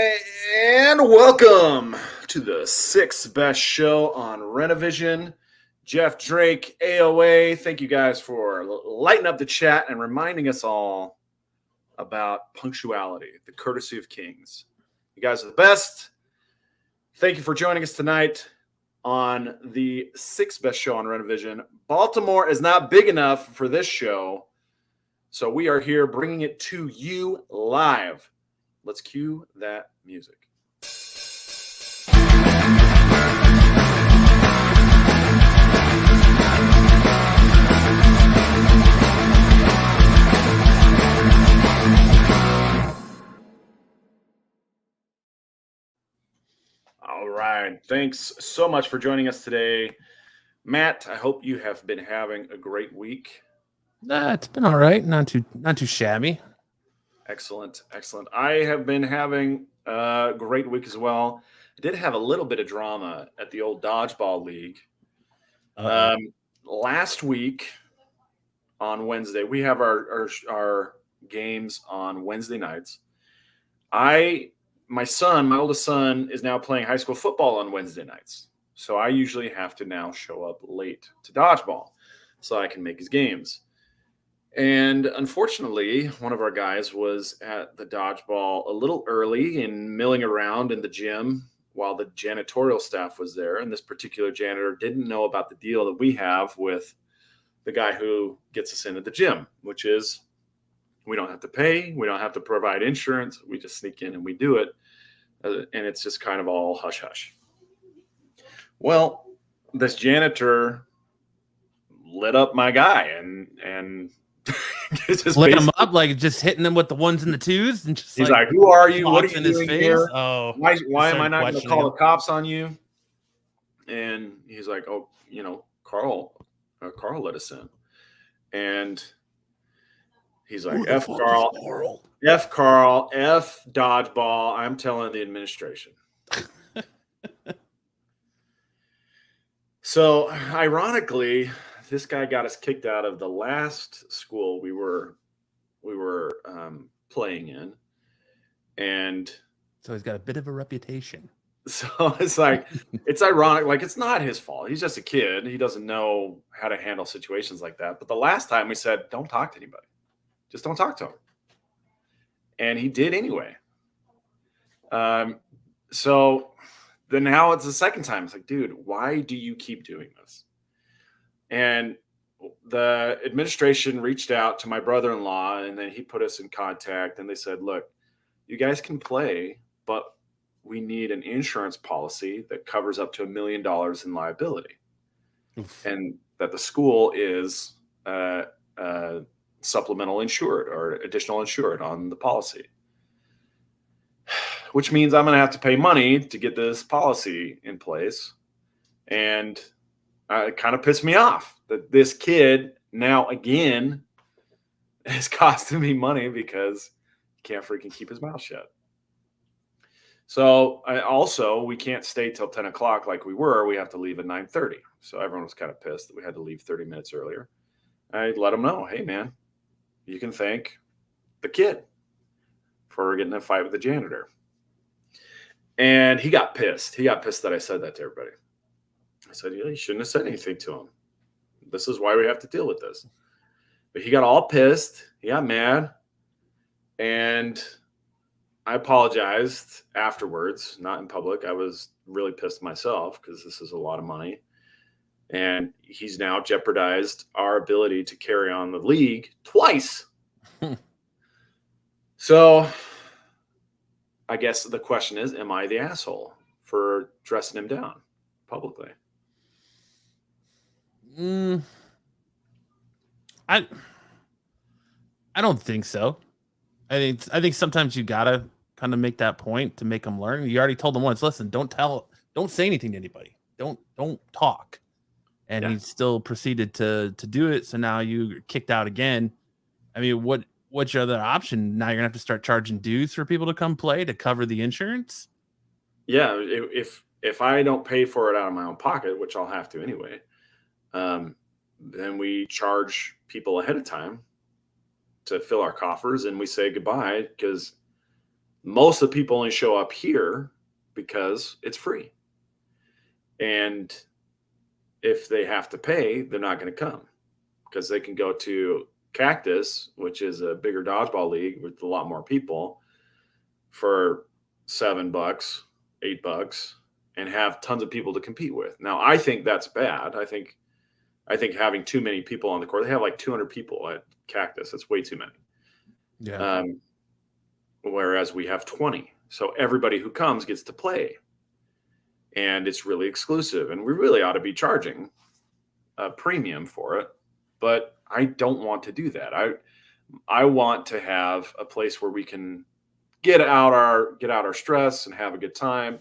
And welcome to the sixth best show on Rennavision. Jeff Drake, AOA, thank you guys for lighting up the chat and reminding us all about punctuality, the courtesy of kings. You guys are the best. Thank you for joining us tonight on the sixth best show on Rennavision. Baltimore is not big enough for this show, so we are here bringing it to you live. Let's cue that music. All right. Thanks so much for joining us today. Matt, I hope you have been having a great week. It's been all right. Not too shabby. Excellent. I have been having a great week as well. I did have a little bit of drama at the old dodgeball league. Last week on Wednesday, we have our games on Wednesday nights. My oldest son, is now playing high school football on Wednesday nights. So I usually have to now show up late to dodgeball so I can make his games. And unfortunately, one of our guys was at the dodgeball a little early and milling around in the gym while the janitorial staff was there. And this particular janitor didn't know about the deal that we have with the guy who gets us into the gym, which is we don't have to pay. We don't have to provide insurance. We just sneak in and we do it. And it's just kind of all hush hush. Well, this janitor lit up my guy and just lit him up, like just hitting them with the ones and the twos, and just he's like, "Who are you? What are you doing here? Oh, why am I not going to call the cops on you?" And he's like, "Oh, Carl let us in," and he's like, "F Carl, F Carl, F dodgeball. I'm telling the administration." So, ironically, this guy got us kicked out of the last school we were playing in, and so he's got a bit of a reputation. So it's like, it's ironic. Like, it's not his fault. He's just a kid. He doesn't know how to handle situations like that. But the last time we said, don't talk to anybody. Just don't talk to him. And he did anyway. So then now it's the second time. It's like, dude, why do you keep doing this? And the administration reached out to my brother-in-law, and then he put us in contact, and they said, look, you guys can play, but we need an insurance policy that covers up to $1 million in liability. Oof. And that the school is supplemental insured or additional insured on the policy, which means I'm going to have to pay money to get this policy in place. And it kind of pissed me off that this kid now again is costing me money because he can't freaking keep his mouth shut. So we can't stay till 10 o'clock like we were. We have to leave at 9:30. So everyone was kind of pissed that we had to leave 30 minutes earlier. I let them know, hey, man, you can thank the kid for getting in a fight with the janitor. And he got pissed. He got pissed that I said that to everybody. I said, yeah, you shouldn't have said anything to him. This is why we have to deal with this. But he got all pissed. He got mad. And I apologized afterwards, not in public. I was really pissed myself because this is a lot of money. And he's now jeopardized our ability to carry on the league twice. So I guess the question is, am I the asshole for dressing him down publicly? I don't think so. I think sometimes you gotta kind of make that point to make them learn. You already told them once, listen, don't say anything to anybody. Don't talk. And he still proceeded to do it. So now you're kicked out again. I mean, what's your other option? Now you're gonna have to start charging dues for people to come play to cover the insurance. Yeah, if I don't pay for it out of my own pocket, which I'll have to anyway, then we charge people ahead of time to fill our coffers, and we say goodbye because Most of the people only show up here because it's free. And if they have to pay, they're not going to come because they can go to Cactus, which is a bigger dodgeball league with a lot more people, for $7, $8, and have tons of people to compete with. Now, I think that's bad. I think having too many people on the court, they have like 200 people at Cactus. That's way too many. Yeah. Whereas we have 20. So everybody who comes gets to play. And it's really exclusive. And we really ought to be charging a premium for it. But I don't want to do that. I want to have a place where we can get out our stress and have a good time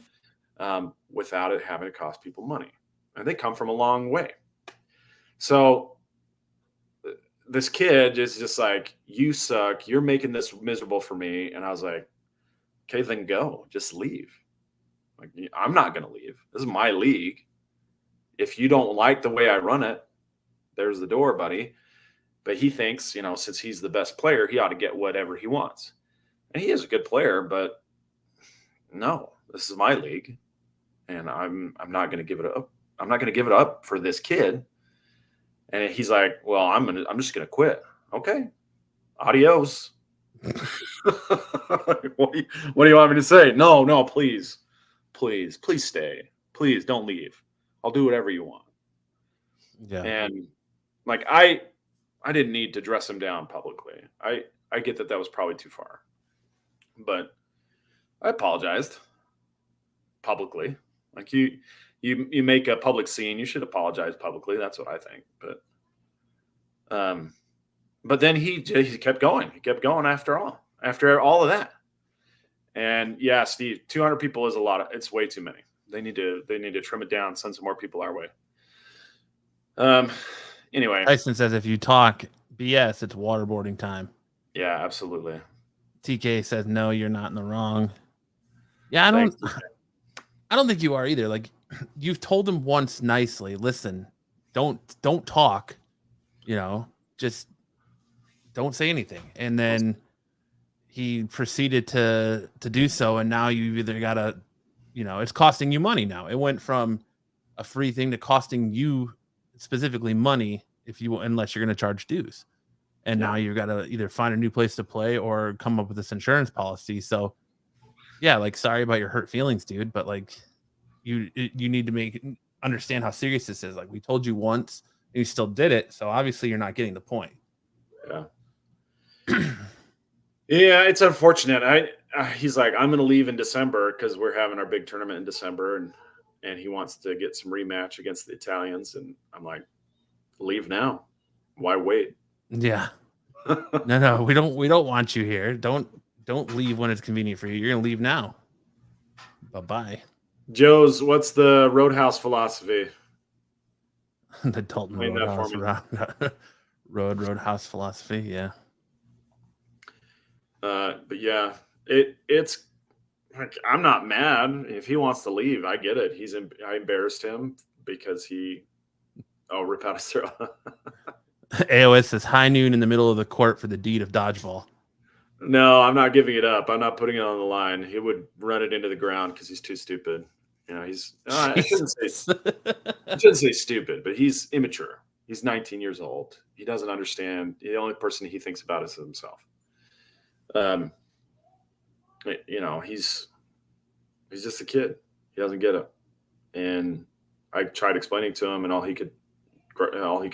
without it having to cost people money. And they come from a long way. So this kid is just like, you suck. You're making this miserable for me. And I was like, okay, then go. Just leave. Like, I'm not going to leave. This is my league. If you don't like the way I run it, there's the door, buddy. But he thinks, since he's the best player, he ought to get whatever he wants. And he is a good player, but no, this is my league. And I'm not going to give it up. I'm not going to give it up for this kid. And he's like, well, I'm just going to quit. Okay. Adios. What do you want me to say? No, please stay. Please don't leave. I'll do whatever you want. Yeah. And like, I didn't need to dress him down publicly. I get that was probably too far, but I apologized publicly. Like you make a public scene, you should apologize publicly. That's what I think. But then he kept going. He kept going after all of that. And yeah, Steve, 200 people is a lot. It's way too many. They need to trim it down, send some more people our way. Anyway, Tyson says if you talk BS, it's waterboarding time. Yeah, absolutely. TK says no, you're not in the wrong. Yeah, I don't think you are either. Like, you've told him once nicely, listen, don't talk, just don't say anything. And then he proceeded to do so, and now you've either got to, it's costing you money now. It went from a free thing to costing you specifically money unless you're going to charge dues. And now you've got to either find a new place to play or come up with this insurance policy. So yeah, like, sorry about your hurt feelings, dude, but like you need to understand how serious this is. Like, we told you once and you still did it. So obviously you're not getting the point. Yeah. Yeah, it's unfortunate. He's like, I'm going to leave in December because we're having our big tournament in December, and he wants to get some rematch against the Italians. And I'm like, leave now. Why wait? Yeah. No, we don't want you here. Don't leave when it's convenient for you. You're going to leave now. Bye-bye. Joe's, what's the Roadhouse philosophy? The Dalton Roadhouse philosophy, yeah. But yeah, it's like, I'm not mad if he wants to leave. I get it. I embarrassed him because rip out his throat. AOS says high noon in the middle of the court for the deed of dodgeball. No, I'm not giving it up. I'm not putting it on the line. He would run it into the ground because he's too stupid. I shouldn't say stupid, but he's immature. He's 19 years old. He doesn't understand. The only person he thinks about is himself. He's just a kid. He doesn't get it. And I tried explaining to him, and all he could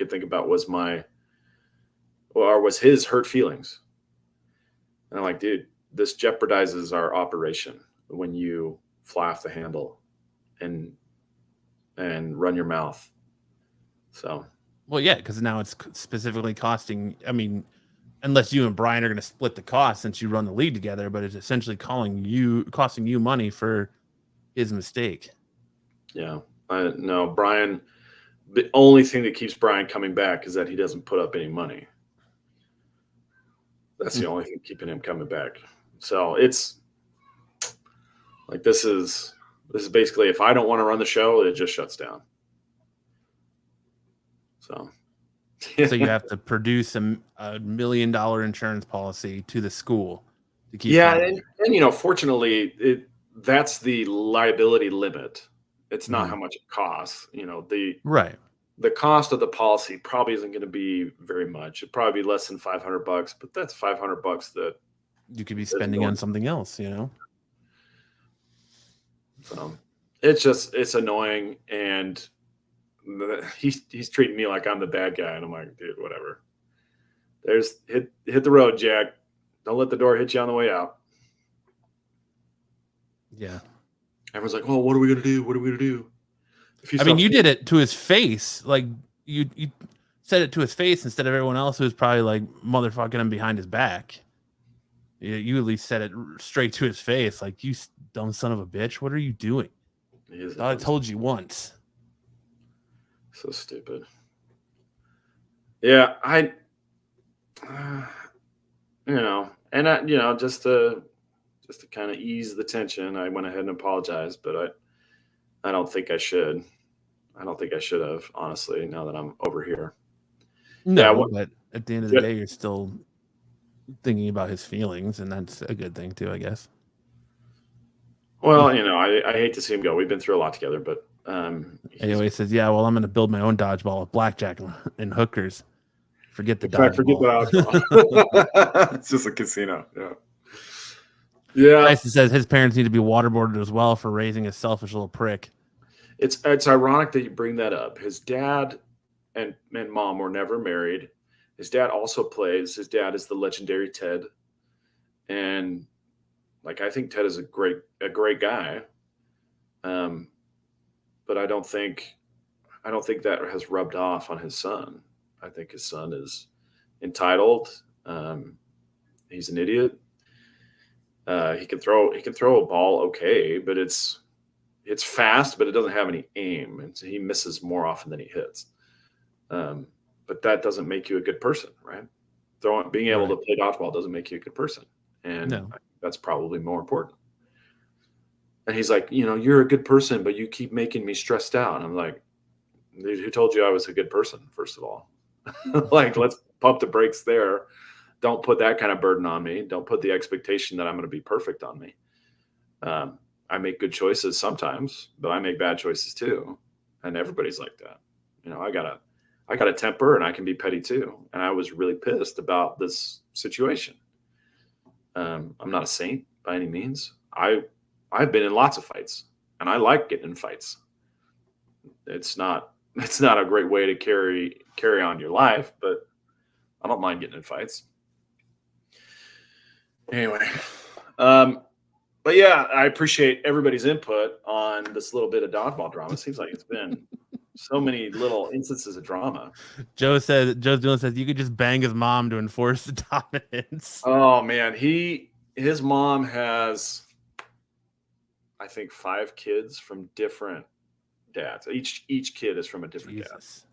think about was his hurt feelings. And I'm like, dude, this jeopardizes our operation when you fly off the handle and run your mouth. So, well, yeah, because now it's specifically costing. I mean, unless you and Brian are going to split the cost since you run the league together, but it's essentially costing you money for his mistake. Yeah, no, Brian. The only thing that keeps Brian coming back is that he doesn't put up any money. That's the only thing keeping him coming back. So it's like, this is basically, if I don't want to run the show, it just shuts down. So you have to produce a $1 million insurance policy to the school to keep Yeah, flying. and fortunately, that's the liability limit. It's not how Mhm. much it costs. Right. The cost of the policy probably isn't going to be very much. It'd probably be less than $500, but that's $500 that You could be isn't spending on going. something else, you know? So it's annoying, and he's treating me like I'm the bad guy, and I'm like, dude, whatever. There's hit the road, Jack. Don't let the door hit you on the way out. Yeah. Everyone's like, "Oh, what are we gonna do? What are we gonna do?" If he I mean, stops, you did it to his face. Like you said it to his face instead of everyone else who was probably like motherfucking him behind his back. You at least said it straight to his face, like you dumb son of a bitch. What are you doing? he is a Thought I dumb, told you once. so stupid. Yeah, uh, just to kind of ease the tension, I went ahead and apologized, but I don't think I should. I don't think I should have, honestly. Now that I'm over here, yeah. No, but at the end of the day, you're still thinking about his feelings, and that's a good thing too, I guess. Well, I hate to see him go. We've been through a lot together, but Anyway, he says, "Yeah, well, I'm going to build my own dodgeball with blackjack and hookers. Forget the in fact, forget dodgeball." that. It's just a casino. Yeah. Yeah. Tyson says his parents need to be waterboarded as well for raising a selfish little prick. It's ironic that you bring that up. His dad and mom were never married. His dad also plays. His dad is the legendary Ted, and like I think Ted is a great guy. Um, but I don't think that has rubbed off on his son. I think his son is entitled. He's an idiot. He can throw a ball okay, but it's fast, but it doesn't have any aim, and so he misses more often than he hits. Um, but that doesn't make you a good person, right? Being able to Right. play dodgeball doesn't make you a good person, and No. that's probably more important. And he's like, you're a good person, but you keep making me stressed out. And I'm like, dude, who told you I was a good person? First of all, like, let's pump the brakes there. Don't put that kind of burden on me. Don't put the expectation that I'm going to be perfect on me. I make good choices sometimes, but I make bad choices too, and everybody's like that. I got a temper, and I can be petty too. And I was really pissed about this situation. I'm not a saint by any means. I've been in lots of fights, and I like getting in fights. It's not a great way to carry on your life, but I don't mind getting in fights. Anyway, but yeah, I appreciate everybody's input on this little bit of dodgeball drama. It seems like it's been so many little instances of drama. Joe Dillon says you could just bang his mom to enforce the dominance. Oh man, his mom has, I think, 5 kids from different dads. Each kid is from a different Jesus.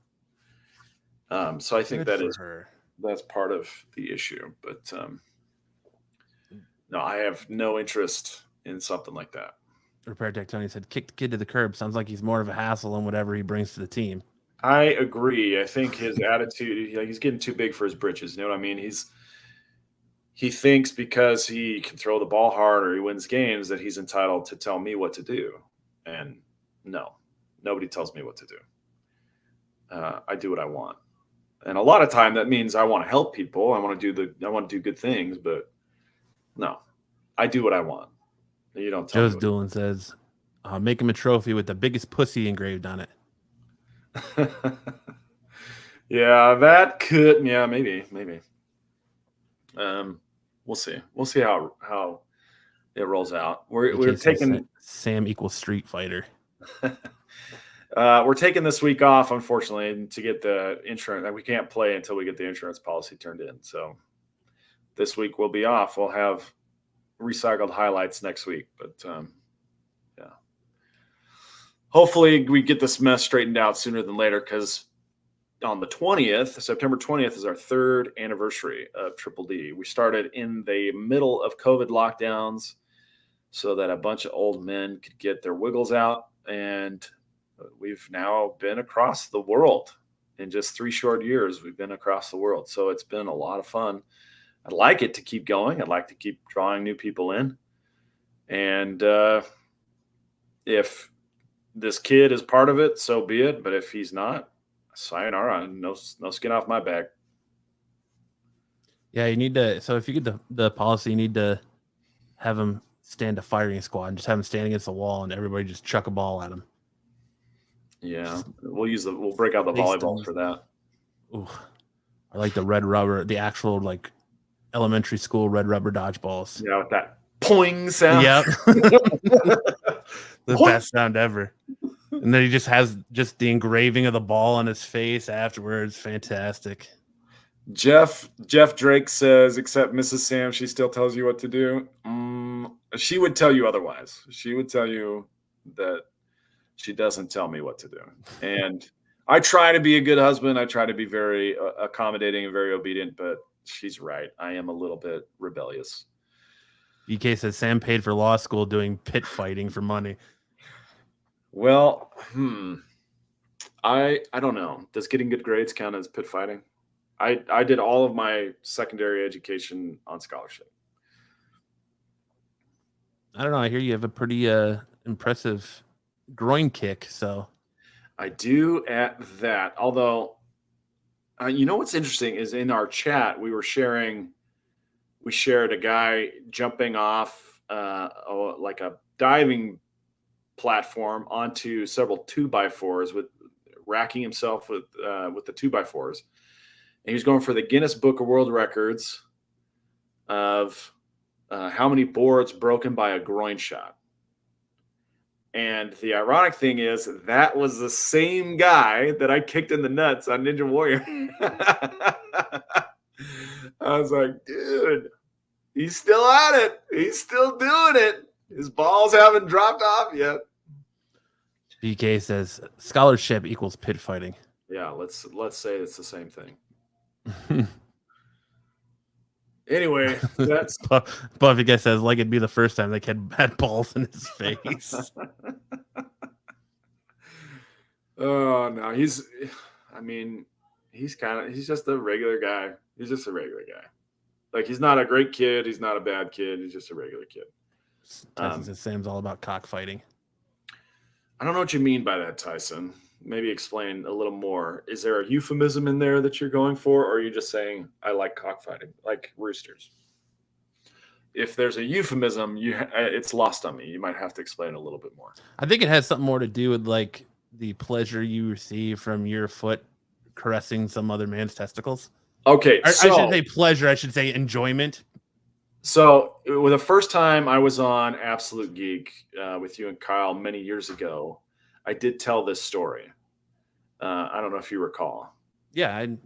dad. So I think Good for her. that's part of the issue. But no, I have no interest in something like that. Repair Tech Tony said, "Kick the kid to the curb. Sounds like he's more of a hassle than whatever he brings to the team." I agree. I think his attitude, he's getting too big for his britches. You know what I mean? He thinks because he can throw the ball hard or he wins games that he's entitled to tell me what to do. And no, nobody tells me what to do. I do what I want. And a lot of time that means I want to help people. I want to do good things, but no, I do what I want. You don't tell Joe's me Doolin says, "Make him a trophy with the biggest pussy engraved on it." what. Yeah, that could. Yeah, maybe. We'll see. We'll see how it rolls out. We're AK says taking Sam equals Street Fighter. we're taking this week off, unfortunately, to get the insurance. We can't play until we get the insurance policy turned in. So this week we'll be off. We'll have recycled highlights next week, but yeah, hopefully we get this mess straightened out sooner than later, because on the 20th, September 20th, is our 3rd anniversary of Triple D. We started in the middle of COVID lockdowns so that a bunch of old men could get their wiggles out. And we've now been across the world in just 3 short years. We've been across the world. So it's been a lot of fun. I'd like it to keep going. I'd like to keep drawing new people in. And if this kid is part of it, so be it. But if he's not, sayonara. No skin off my back. Yeah, you need to. So if you get the policy, you need to have him stand a firing squad and just have him stand against the wall and everybody just chuck a ball at him. Yeah, we'll break out the volleyballs for that. Ooh, I like the red rubber, the actual like elementary school red rubber dodgeballs. Yeah, with that poing sound. Yep. The best sound ever. And then he just has just the engraving of the ball on his face afterwards. Fantastic. Jeff Drake says, except Mrs. Sam, she still tells you what to do. She would tell you otherwise. She would tell you that she doesn't tell me what to do. And I try to be a good husband. I try to be very accommodating and very obedient, but she's right. I am a little bit rebellious. BK says Sam paid for law school doing pit fighting for money. Well, I don't know. Does getting good grades count as pit fighting? I did all of my secondary education on scholarship. I don't know. I hear you have a pretty impressive groin kick. So I do at that. Although, you know what's interesting is in our chat we shared a guy jumping off like a diving platform onto several 2x4s with racking himself with the 2x4s. And he was going for the Guinness Book of World Records of how many boards broken by a groin shot. And the ironic thing is that was the same guy that I kicked in the nuts on Ninja Warrior. I was like, dude, he's still at it. He's still doing it. His balls haven't dropped off yet. BK says scholarship equals pit fighting. Yeah, let's say it's the same thing. Anyway, that's Buffy guy says like it'd be the first time the kid had balls in his face. Oh no, he's just a regular guy. He's just a regular guy. Like he's not a great kid. He's not a bad kid. He's just a regular kid. Tyson says Sam's all about cockfighting. I don't know what you mean by that, Tyson. Maybe explain a little more. Is there a euphemism in there that you're going for, or are you just saying I like cockfighting, like roosters? If there's a euphemism, it's lost on me. You might have to explain a little bit more. I think it has something more to do with like the pleasure you receive from your foot caressing some other man's testicles. Okay, I shouldn't say pleasure. I should say enjoyment. So, the first time I was on Absolute Geek with you and Kyle many years ago, I did tell this story. I don't know if you recall. Yeah, I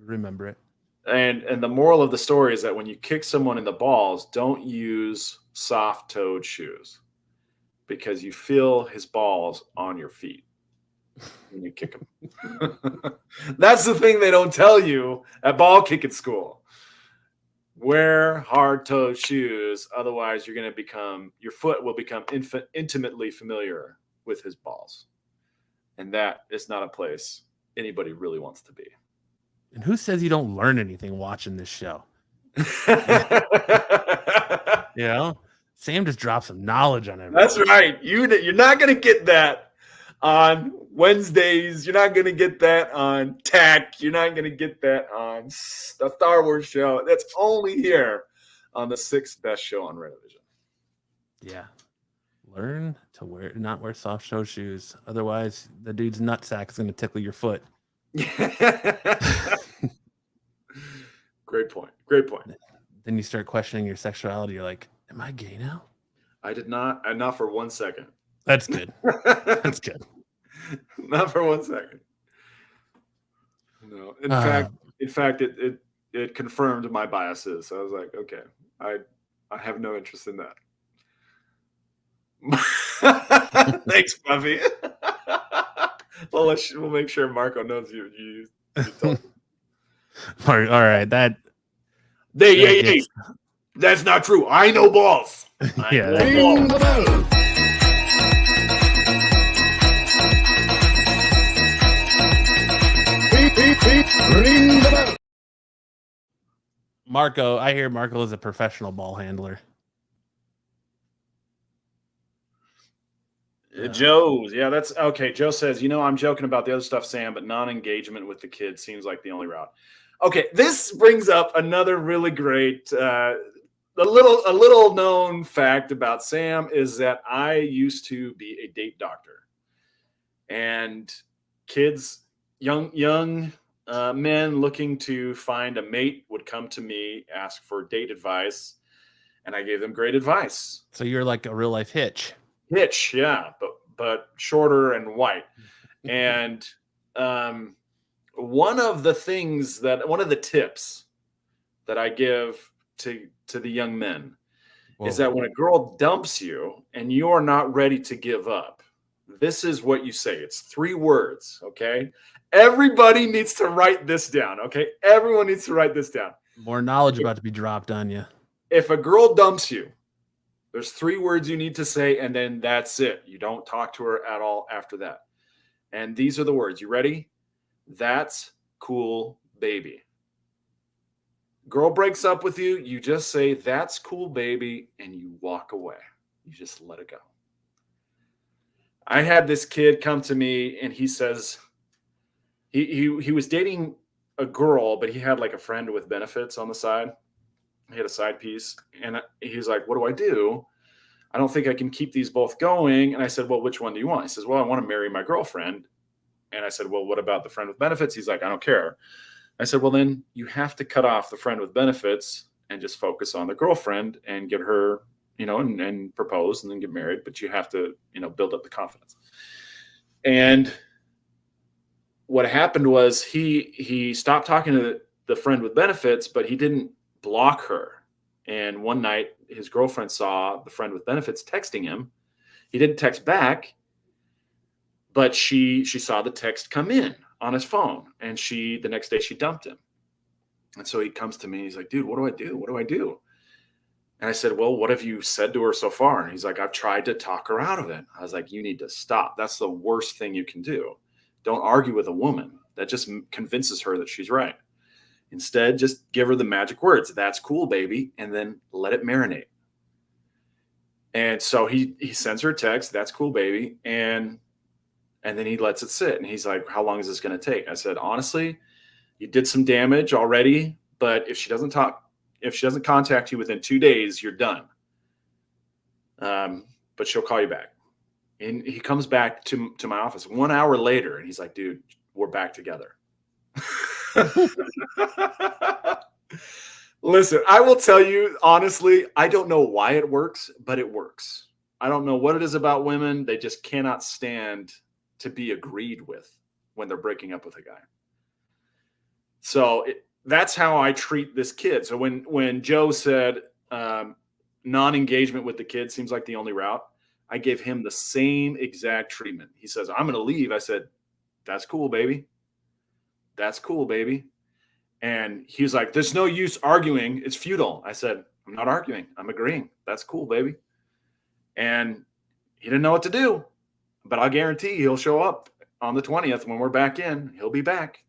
remember it. And the moral of the story is that when you kick someone in the balls, don't use soft-toed shoes because you feel his balls on your feet when you kick him. That's the thing they don't tell you at ball kicking school. Wear hard-toed shoes, otherwise your foot will become intimately familiar with his balls. And that is not a place anybody really wants to be. And who says you don't learn anything watching this show? You know, Sam just dropped some knowledge on everything. That's right. You're not going to get that on Wednesdays. You're not going to get that on Tech. You're not going to get that on the Star Wars show. That's only here on the sixth best show on Rennavision. Yeah. Learn to not wear soft toe shoes. Otherwise, the dude's nutsack is going to tickle your foot. Great point. Great point. Then you start questioning your sexuality. You're like, am I gay now? I did not. Not for 1 second. That's good. That's good. Not for 1 second. No. In fact, it confirmed my biases. I was like, okay, I have no interest in that. Thanks, Buffy. Well, we'll make sure Marco knows you told him. All right, that's not true. I know balls. Yeah. Ring the bell. Ring the bell. Marco, I hear Marco is a professional ball handler. Joe's, yeah, that's okay. Joe says, I'm joking about the other stuff, Sam, but non-engagement with the kids seems like the only route. Okay, this brings up another really great, a little known fact about Sam is that I used to be a date doctor, and kids, young men looking to find a mate would come to me, ask for date advice, and I gave them great advice. So you're like a real life Hitch. Hitch, yeah, but shorter and white. And one of the tips that I give to the young men is that when a girl dumps you and you are not ready to give up, this is what you say. It's 3 words, okay? Everybody needs to write this down, okay? Everyone needs to write this down. More knowledge about to be dropped on you. If a girl dumps you, there's 3 words you need to say, and then that's it. You don't talk to her at all after that. And these are the words. You ready? That's cool, baby. Girl breaks up with you, you just say, that's cool, baby, and you walk away. You just let it go. I had this kid come to me, and he says he was dating a girl, but he had like a friend with benefits on the side. He had a side piece, and he's like, what do I do? I don't think I can keep these both going. And I said, well, which one do you want? He says, well, I want to marry my girlfriend. And I said, well, what about the friend with benefits? He's like, I don't care. I said, well, then you have to cut off the friend with benefits and just focus on the girlfriend and get her, and propose and then get married. But you have to, build up the confidence. And what happened was he stopped talking to the friend with benefits, but he didn't block her. And one night his girlfriend saw the friend with benefits texting him. He didn't text back, but she saw the text come in on his phone, and the next day she dumped him. And so he comes to me, he's like, dude, what do I do? What do I do? And I said, well, what have you said to her so far? And he's like, I've tried to talk her out of it. I was like, you need to stop. That's the worst thing you can do. Don't argue with a woman. That just convinces her that she's right. Instead, just give her the magic words. That's cool, baby. And then let it marinate. And so he sends her a text. That's cool, baby. And then he lets it sit. And he's like, how long is this going to take? I said, honestly, you did some damage already, but if she doesn't contact you within 2 days, you're done. But she'll call you back. And he comes back to my office 1 hour later, and he's like, dude, we're back together. Listen, I will tell you, honestly, I don't know why it works, but it works. I don't know what it is about women. They just cannot stand to be agreed with when they're breaking up with a guy. So that's how I treat this kid. So when Joe said non-engagement with the kid seems like the only route, I gave him the same exact treatment. He says, I'm going to leave. I said, that's cool, baby. That's cool, baby. And he was like, there's no use arguing. It's futile. I said, I'm not arguing. I'm agreeing. That's cool, baby. And he didn't know what to do, but I guarantee he'll show up on the 20th when we're back in. He'll be back.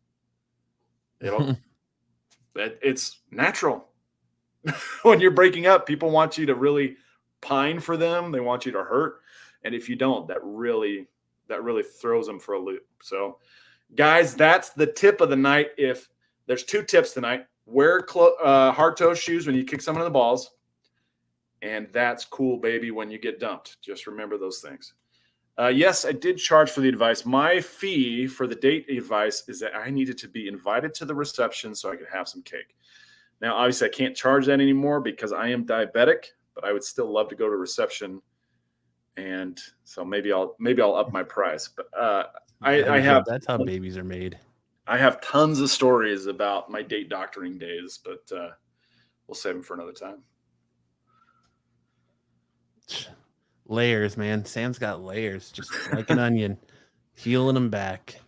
It's natural. When you're breaking up, people want you to really pine for them. They want you to hurt. And if you don't, that really throws them for a loop. So guys, that's the tip of the night. If there's 2 tips tonight, wear hard-toe shoes when you kick someone in the balls. And that's cool, baby, when you get dumped. Just remember those things. Yes, I did charge for the advice. My fee for the date advice is that I needed to be invited to the reception so I could have some cake. Now, obviously, I can't charge that anymore because I am diabetic, but I would still love to go to reception. And so maybe I'll up my price. But I have that's how babies are made. I have tons of stories about my date doctoring days, but we'll save them for another time. Layers, man. Sam's got layers, just like an onion, peeling them back.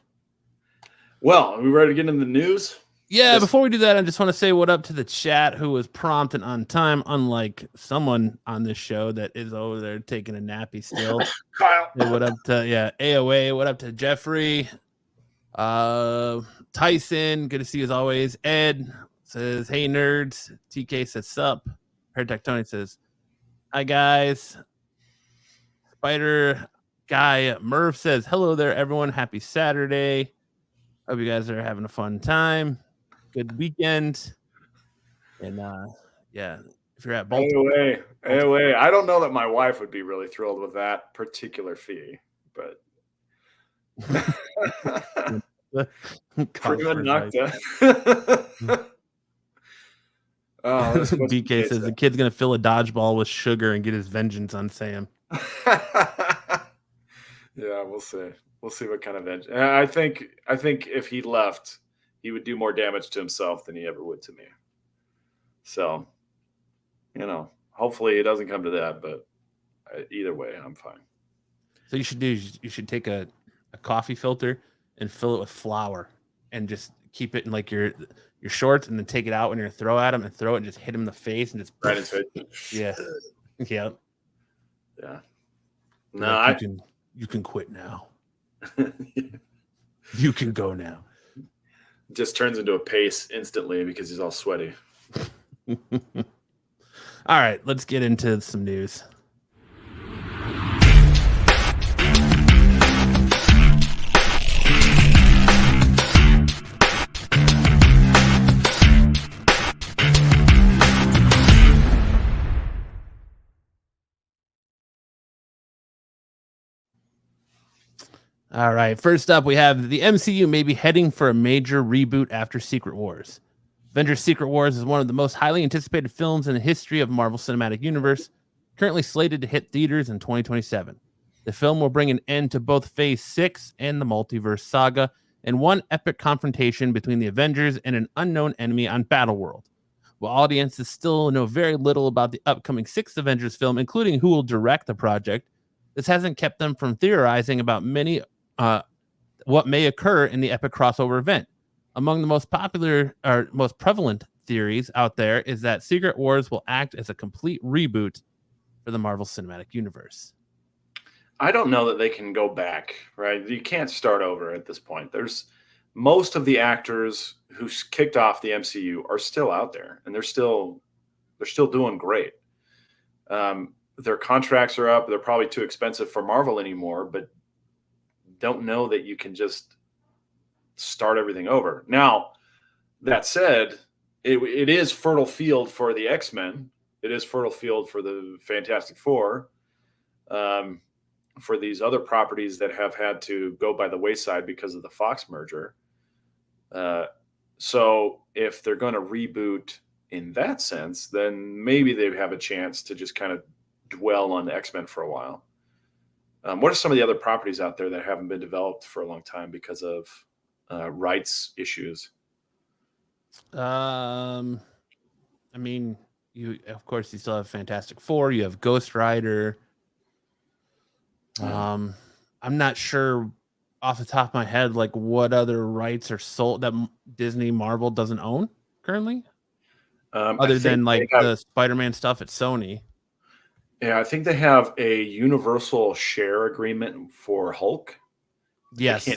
Well, are we ready to get into the news? Yeah, before we do that, I just want to say what up to the chat who was prompt and on time, unlike someone on this show that is over there taking a nappy still. Kyle. Hey, what up to AOA? What up to Jeffrey? Tyson, good to see you as always. Ed, says, "Hey nerds." TK says, "Sup." Paratech Tony says, "Hi guys." Spider Guy Merv says, "Hello there, everyone. Happy Saturday. Hope you guys are having a fun time. Good weekend." And yeah, if you're at Baltimore, Anyway, I don't know that my wife would be really thrilled with that particular fee, but prima nocta. Oh, this BK says the kid's gonna fill a dodgeball with sugar and get his vengeance on Sam. Yeah, we'll see. We'll see what kind of vengeance. I think if he left, he would do more damage to himself than he ever would to me. So, hopefully it doesn't come to that, but either way, I'm fine. So you should take a coffee filter and fill it with flour and just keep it in like your shorts, and then take it out when you're gonna throw at him and throw it and just hit him in the face and just right into it. Yeah. Yeah. No, like, you can quit now. You can go now. Just turns into a pace instantly because he's all sweaty. All right, let's get into some news. All right, first up, we have the MCU may be heading for a major reboot after Secret Wars. Avengers Secret Wars is one of the most highly anticipated films in the history of Marvel Cinematic Universe, currently slated to hit theaters in 2027. The film will bring an end to both Phase 6 and the multiverse saga, and one epic confrontation between the Avengers and an unknown enemy on Battleworld. While audiences still know very little about the upcoming 6th Avengers film, including who will direct the project, this hasn't kept them from theorizing about what may occur in the epic crossover event. Among the most popular or most prevalent theories out there is that Secret Wars will act as a complete reboot for the Marvel Cinematic Universe. I don't know that they can go back, right? You can't start over at this point. There's most of the actors who kicked off the MCU are still out there, and they're still doing great. Their contracts are up. They're probably too expensive for Marvel anymore, but don't know that you can just start everything over. Now, that said, it is fertile field for the X-Men. It is fertile field for the Fantastic Four, for these other properties that have had to go by the wayside because of the Fox merger. So if they're going to reboot in that sense, then maybe they have a chance to just kind of dwell on the X-Men for a while. What are some of the other properties out there that haven't been developed for a long time because of rights issues? I mean, you still have Fantastic Four. You have Ghost Rider. I'm not sure off the top of my head, like what other rights are sold that Disney Marvel doesn't own currently, other than like the Spider-Man stuff at Sony. Yeah, I think they have a universal share agreement for Hulk. Yes, they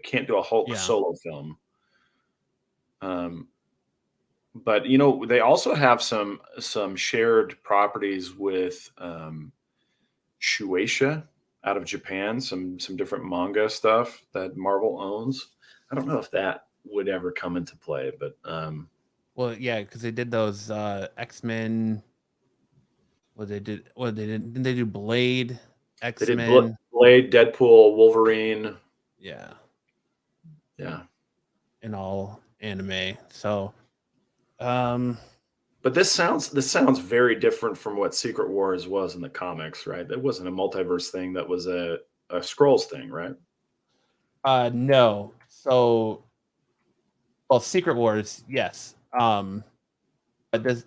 can't do a Hulk solo film. But they also have some shared properties with Shueisha out of Japan, some different manga stuff that Marvel owns. I don't know if that would ever come into play, but well, yeah, because they did those X-Men. Didn't they do Blade, X-Men? They did Blade, Deadpool, Wolverine. Yeah. In all anime. So but this sounds very different from what Secret Wars was in the comics, right? That wasn't a multiverse thing. That was a Skrulls thing, right? No. So, well, Secret Wars, yes. But this,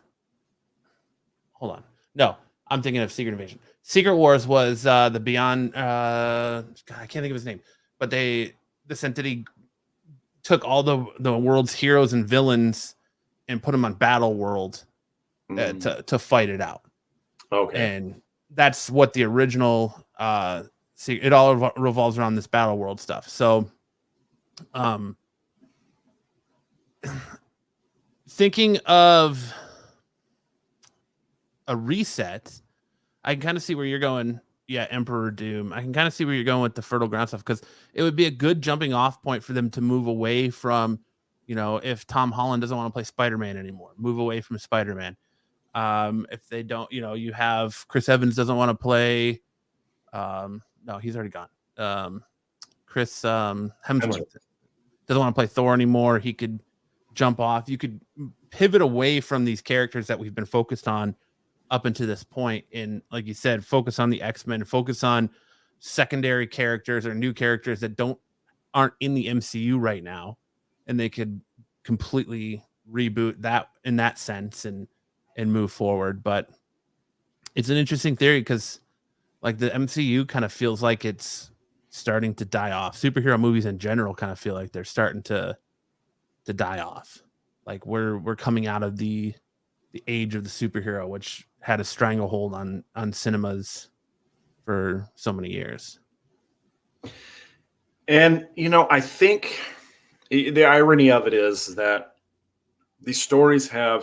hold on. No, I'm thinking of Secret Invasion. Secret Wars was the Beyond. God, I can't think of his name. But this entity took all the world's heroes and villains and put them on Battle World to fight it out. Okay. And that's what the original it all revolves around this Battle World stuff. So thinking of a reset, I can kind of see where you're going. Yeah, Emperor Doom. I can kind of see where you're going with the Fertile Ground stuff, because it would be a good jumping off point for them to move away from, if Tom Holland doesn't want to play Spider-Man anymore, move away from Spider-Man. If they don't, you have Chris Evans doesn't want to play. No, he's already gone. Chris Hemsworth doesn't want to play Thor anymore. He could jump off. You could pivot away from these characters that we've been focused on up until this point, and like you said, focus on the X-Men, focus on secondary characters or new characters that aren't in the MCU right now, and they could completely reboot that in that sense and move forward. But it's an interesting theory, because like the MCU kind of feels like it's starting to die off. Superhero movies in general kind of feel like they're starting to die off. Like we're coming out of the age of the superhero, which had a stranglehold on cinemas for so many years. And I think the irony of it is that these stories have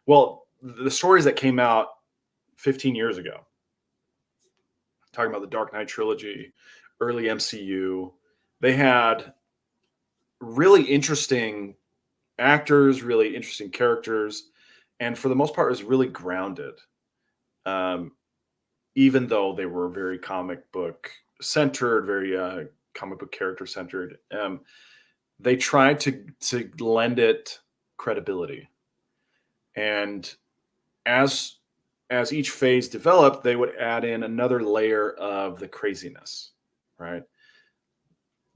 the stories that came out 15 years ago, talking about the Dark Knight trilogy, early MCU, they had really interesting actors, really interesting characters, and for the most part, it was really grounded. Even though they were very comic book centered, very comic book character centered, they tried to lend it credibility. And as each phase developed, they would add in another layer of the craziness, right?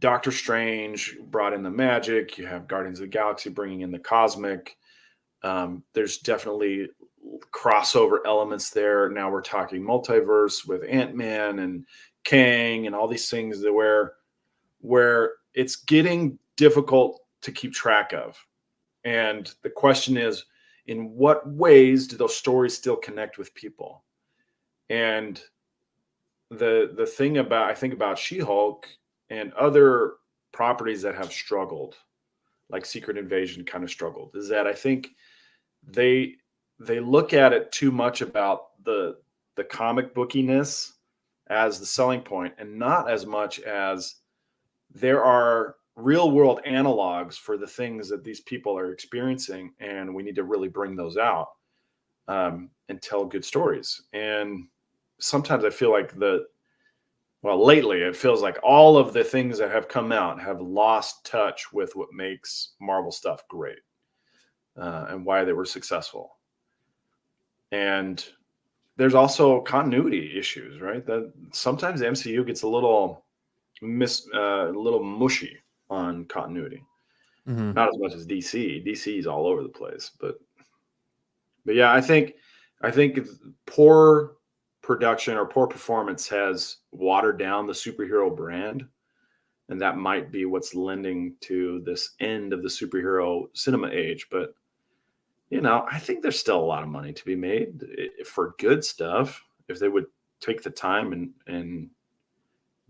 Doctor Strange brought in the magic. You have Guardians of the Galaxy bringing in the cosmic. There's definitely crossover elements there. Now we're talking multiverse with Ant-Man and Kang and all these things that where it's getting difficult to keep track of. And the question is, in what ways do those stories still connect with people? And the thing I think about She-Hulk and other properties that have struggled, like Secret Invasion kind of struggled, is that I think they look at it too much about the comic bookiness as the selling point, and not as much as there are real world analogs for the things that these people are experiencing, and we need to really bring those out and tell good stories. And sometimes I feel like lately it feels like all of the things that have come out have lost touch with what makes Marvel stuff great and why they were successful. And there's also continuity issues, right? That sometimes the MCU gets a little mushy on continuity. Mm-hmm. Not as much as DC. DC is all over the place, but yeah, I think poor production or poor performance has watered down the superhero brand, and that might be what's lending to this end of the superhero cinema age. But I think there's still a lot of money to be made for good stuff if they would take the time and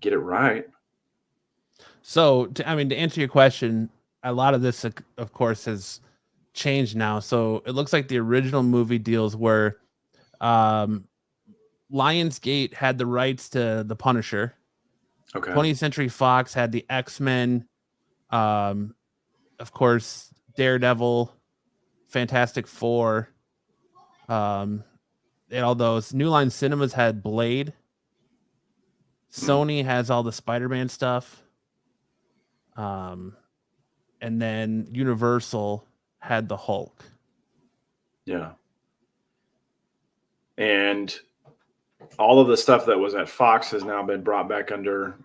get it right. So, to answer your question, a lot of this, of course, has changed now. So it looks like the original movie deals were Lionsgate had the rights to The Punisher. Okay. 20th Century Fox had the X-Men. Of course, Daredevil, Fantastic Four. And all those. New Line Cinemas had Blade. Sony has all the Spider-Man stuff. And then Universal had the Hulk. Yeah. And all of the stuff that was at Fox has now been brought back under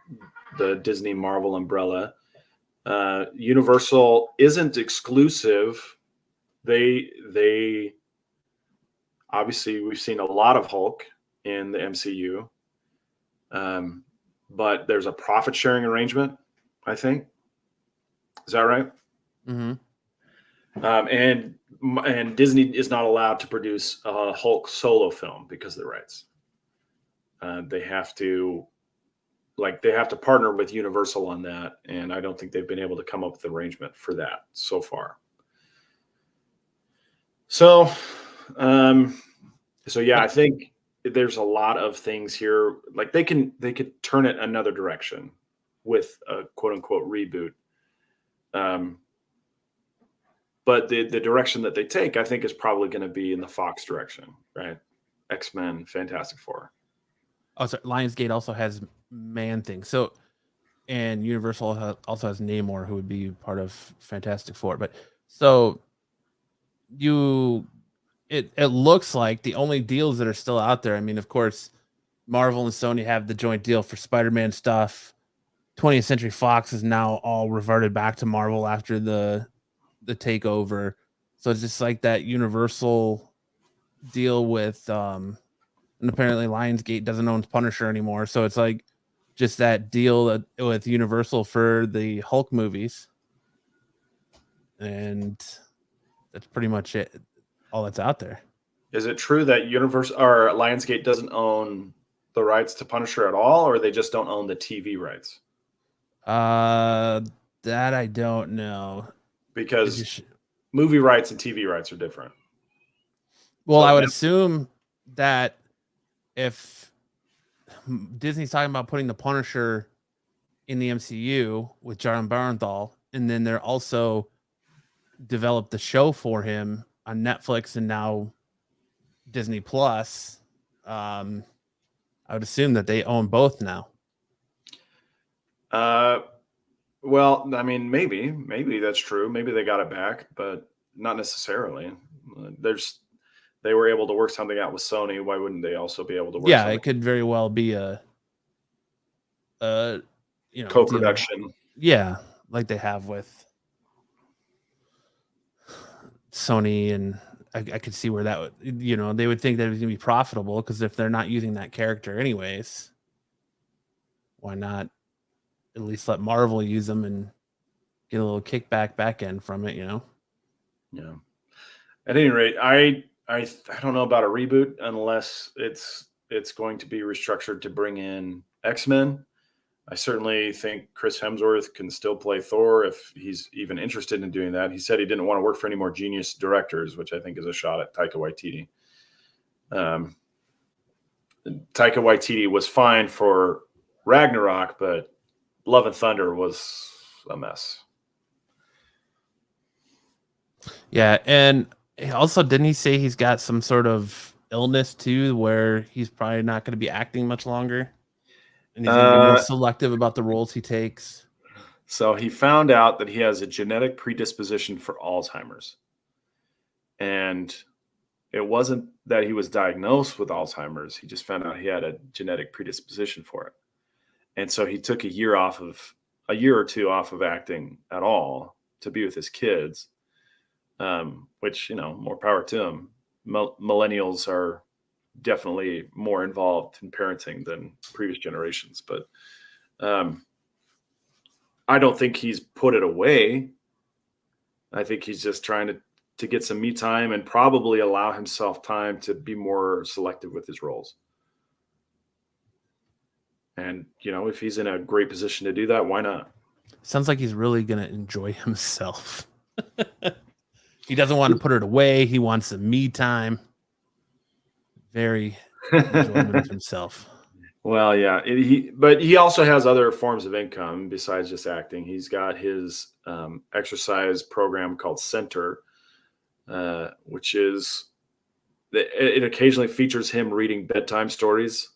the Disney Marvel umbrella. Universal isn't exclusive. They obviously, we've seen a lot of Hulk in the MCU, but there's a profit sharing arrangement, I think. Is that right? Mm-hmm. And Disney is not allowed to produce a Hulk solo film because of the rights. They have to partner with Universal on that, and I don't think they've been able to come up with an arrangement for that so far. So, um, so yeah, I think there's a lot of things here. Like they could turn it another direction with a quote unquote reboot. Um, but the direction that they take, I think, is probably going to be in the Fox direction, right? X-Men, Fantastic Four. Oh, sorry, Lionsgate also has Man Thing. So, and Universal also has Namor, who would be part of Fantastic Four. But so you, it looks like the only deals that are still out there. I mean, of course, Marvel and Sony have the joint deal for Spider-Man stuff. 20th Century Fox is now all reverted back to Marvel after the takeover. So it's just like that Universal deal with and apparently Lionsgate doesn't own Punisher anymore. So it's like just that deal with Universal for the Hulk movies. And that's pretty much it. All that's out there. Is it true that Universal or Lionsgate doesn't own the rights to Punisher at all, or they just don't own the TV rights? Uh that I don't know. Because movie rights and TV rights are different. Well, I would assume that if Disney's talking about putting the Punisher in the MCU with Jon Bernthal, and then they're also developed the show for him on Netflix and now Disney Plus. I would assume that they own both now. Well, I mean, maybe that's true. Maybe they got it back, but not necessarily. They were able to work something out with Sony. Why wouldn't they also be able to work? Yeah, it could very well be a co-production. Deal. Yeah, like they have with Sony, and I could see where that would, they would think that it was gonna be profitable, because if they're not using that character anyways, why not at least let Marvel use them and get a little kickback back end from it, Yeah. At any rate, I don't know about a reboot unless it's going to be restructured to bring in X-Men. I certainly think Chris Hemsworth can still play Thor if he's even interested in doing that. He said he didn't want to work for any more genius directors, which I think is a shot at Taika Waititi. Taika Waititi was fine for Ragnarok, but Love and Thunder was a mess. Yeah, and also, didn't he say he's got some sort of illness too, where he's probably not going to be acting much longer, and he's going to be more selective about the roles he takes? So he found out that he has a genetic predisposition for Alzheimer's, and it wasn't that he was diagnosed with Alzheimer's. He just found out he had a genetic predisposition for it, and so he took a year or two off of acting at all to be with his kids. Which, more power to him. Millennials are definitely more involved in parenting than previous generations, but I don't think he's put it away. I think he's just trying to get some me time and probably allow himself time to be more selective with his roles. And, if he's in a great position to do that, why not? Sounds like he's really going to enjoy himself. He doesn't want to put it away. He wants some me time. Very enjoyment of himself. Well, yeah, but he also has other forms of income besides just acting. He's got his exercise program called Center, which is it occasionally features him reading bedtime stories.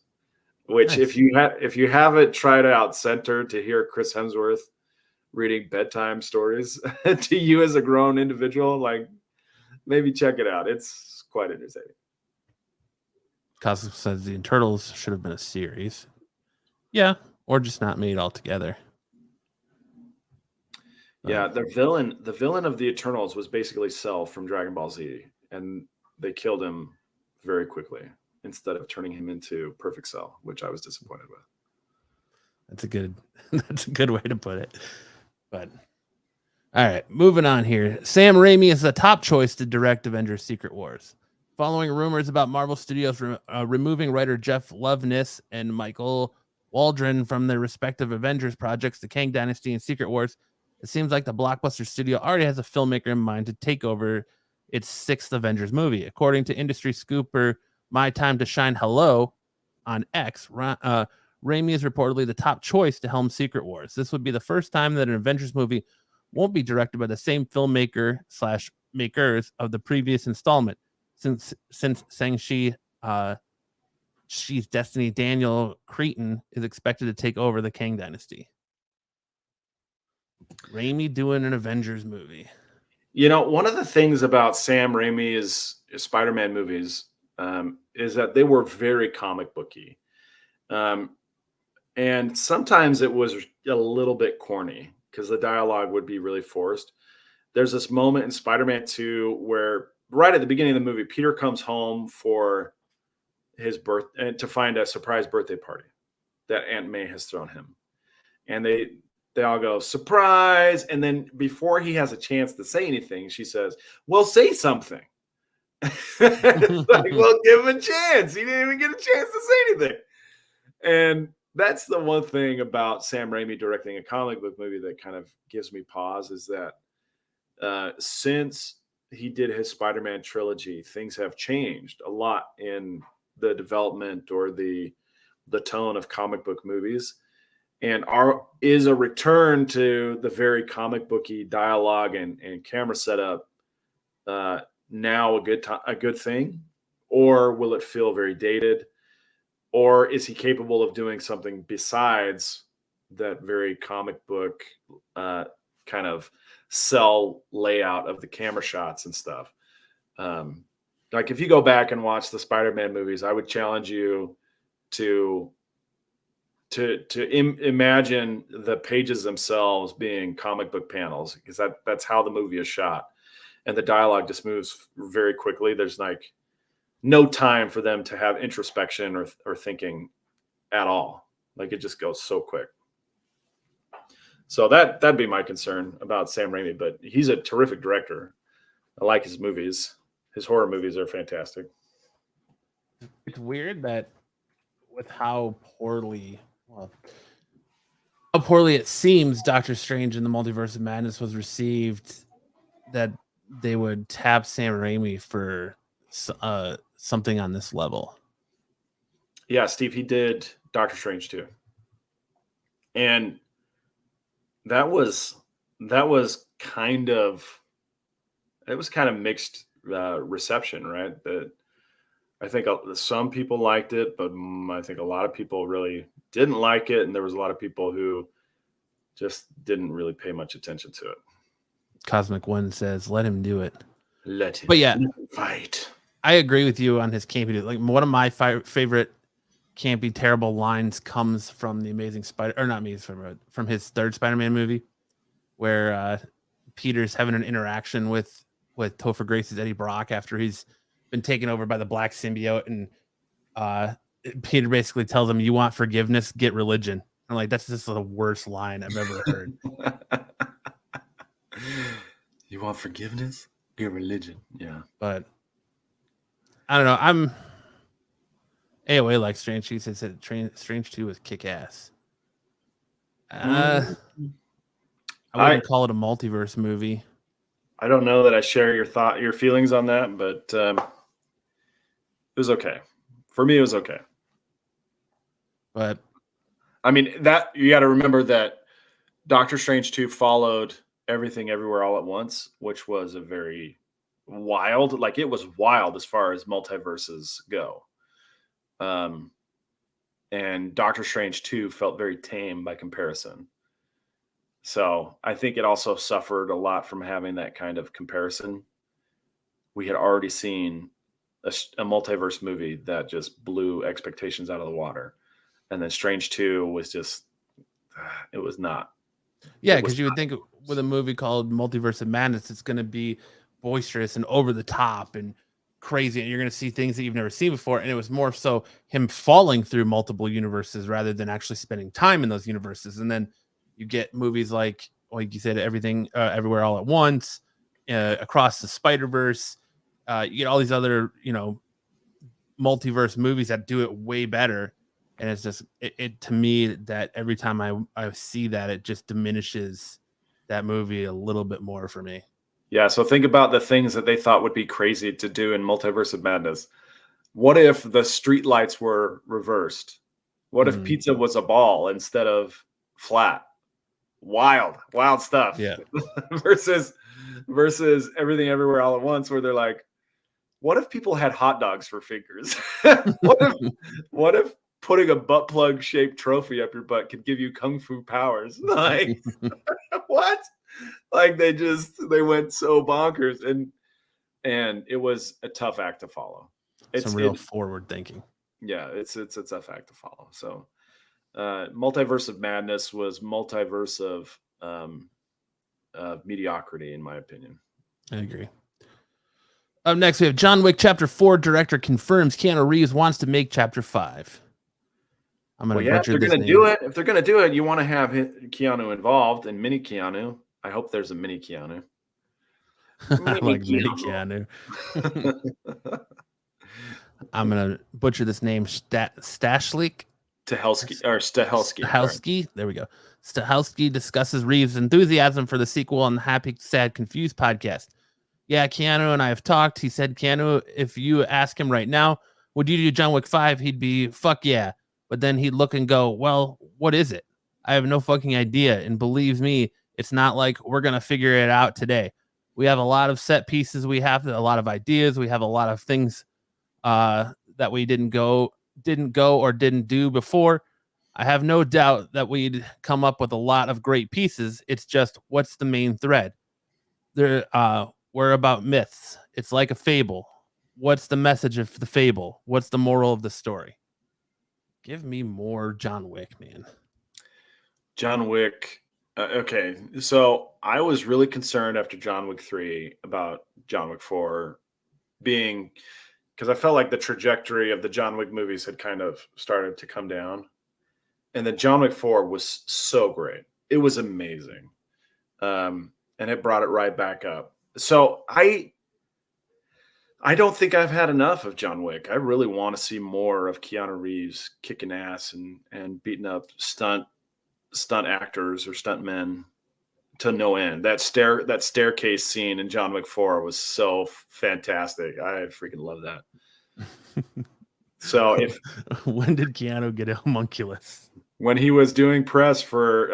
Which, nice. if you haven't tried out Center to hear Chris Hemsworth reading bedtime stories to you as a grown individual, like, maybe check it out. It's quite entertaining. Cosmo says the Turtles should have been a series. Yeah, or just not made altogether. Yeah, the villain of the Eternals was basically Cell from Dragon Ball Z, and they killed him very quickly instead of turning him into Perfect Cell, which I was disappointed with. That's a good way to put it. But all right, moving on here. Sam Raimi is the top choice to direct Avengers: Secret Wars. Following rumors about Marvel Studios removing writer Jeff Loveness and Michael Waldron from their respective Avengers projects, The Kang Dynasty and Secret Wars, it seems like the blockbuster studio already has a filmmaker in mind to take over its sixth Avengers movie. According to industry scooper My Time to Shine Hello on X, Raimi is reportedly the top choice to helm Secret Wars. This would be the first time that an Avengers movie won't be directed by the same filmmaker slash makers of the previous installment, since Shang-Chi, She's Destiny Daniel Cretton is expected to take over the Kang Dynasty. Raimi doing an Avengers movie. You know, one of the things about Sam Raimi's Spider-Man movies is that they were very comic booky. And sometimes it was a little bit corny because the dialogue would be really forced. There's this moment in Spider-Man 2 where right at the beginning of the movie, Peter comes home for his birth and to find a surprise birthday party that Aunt May has thrown him. And they all go, surprise. And then before he has a chance to say anything, she says, well, say something. It's like, well, give him a chance. He didn't even get a chance to say anything. And that's the one thing about Sam Raimi directing a comic book movie that kind of gives me pause is that since he did his Spider-Man trilogy, things have changed a lot in the development or the tone of comic book movies, and is a return to the very comic booky dialogue and camera setup now a good thing, or will it feel very dated? Or is he capable of doing something besides that very comic book kind of cell layout of the camera shots and stuff? Like if you go back and watch the Spider-Man movies, I would challenge you to imagine the pages themselves being comic book panels, because that's how the movie is shot, and the dialogue just moves very quickly. There's like no time for them to have introspection or thinking at all. Like it just goes so quick. So that'd be my concern about Sam Raimi, but he's a terrific director. I like his movies. His horror movies are fantastic. It's weird that with how poorly it seems Doctor Strange in the Multiverse of Madness was received, that they would tap Sam Raimi for something on this level. Yeah, Steve, he did Doctor Strange too, and that was kind of mixed reception, right? That I think some people liked it, but I think a lot of people really didn't like it, and there was a lot of people who just didn't really pay much attention to it. Cosmic One says, "Let him do it." Let him, but yeah, fight. I agree with you on his campy. Like one of my favorite campy, terrible lines comes from the Amazing Spider, or not Amazing, from his third Spider-Man movie, where Peter's having an interaction with Topher Grace's Eddie Brock after he's been taken over by the black symbiote, and Peter basically tells him, "You want forgiveness? Get religion." I'm like, that's just the worst line I've ever heard. You want forgiveness? Get religion. Yeah, but I don't know. AOA like Strange. She said Strange 2 was kick ass. I wouldn't call it a multiverse movie. I don't know that I share your feelings on that, but it was okay. For me, it was okay. But I mean, that you got to remember that Doctor Strange 2 followed Everything Everywhere All at Once, which was a very wild, like it was wild as far as multiverses go. And Doctor Strange 2 felt very tame by comparison. So I think it also suffered a lot from having that kind of comparison. We had already seen a multiverse movie that just blew expectations out of the water. And then Strange 2 was just, it was not. Yeah, because you would think with a movie called Multiverse of Madness, it's going to be boisterous and over the top and crazy, and you're going to see things that you've never seen before. And it was more so him falling through multiple universes rather than actually spending time in those universes. And then you get movies like you said, Everything Everywhere All at Once, Across the Spider-Verse. You get all these other, multiverse movies that do it way better. And it's just it to me that every time I see that, it just diminishes that movie a little bit more for me. Yeah, so think about the things that they thought would be crazy to do in Multiverse of Madness. What if the street lights were reversed? What if pizza was a ball instead of flat? Wild stuff. Yeah. versus Everything Everywhere All at Once, where they're like, what if people had hot dogs for fingers? what if putting a butt plug shaped trophy up your butt could give you kung fu powers? Like, what? Like, they went so bonkers, and it was a tough act to follow. Some real forward thinking. Yeah, it's a tough act to follow. So Multiverse of Madness was multiverse of mediocrity, in my opinion. I agree. Up next, we have John Wick Chapter 4 director confirms Keanu Reeves wants to make Chapter 5. I'm going to butcher this name. If they're going to do it, you want to have Keanu involved, and mini Keanu. I hope there's a mini Keanu. I like mini Keanu. I'm going to butcher this name. Stashlik? Stahelski. There we go. Stahelski discusses Reeves' enthusiasm for the sequel on the Happy, Sad, Confused podcast. Yeah, Keanu and I have talked. He said, Keanu, if you ask him right now, would you do John Wick 5? He'd be, fuck yeah. But then he'd look and go, well, what is it? I have no fucking idea. And believe me, it's not like we're going to figure it out today. We have a lot of set pieces. We have a lot of ideas. We have a lot of things that we didn't go or didn't do before. I have no doubt that we'd come up with a lot of great pieces. It's just, what's the main thread? We're about myths. It's like a fable. What's the message of the fable? What's the moral of the story? Give me more John Wick, man. John Wick. Okay, so I was really concerned after John Wick 3 about John Wick 4 being, because I felt like the trajectory of the John Wick movies had kind of started to come down. And then John Wick 4 was so great. It was amazing. And it brought it right back up. So I don't think I've had enough of John Wick. I really want to see more of Keanu Reeves kicking ass and beating up stunt actors or stunt men to no end. That staircase scene in John Wick 4 was so fantastic. I freaking love that. So when did Keanu get a homunculus? When he was doing press for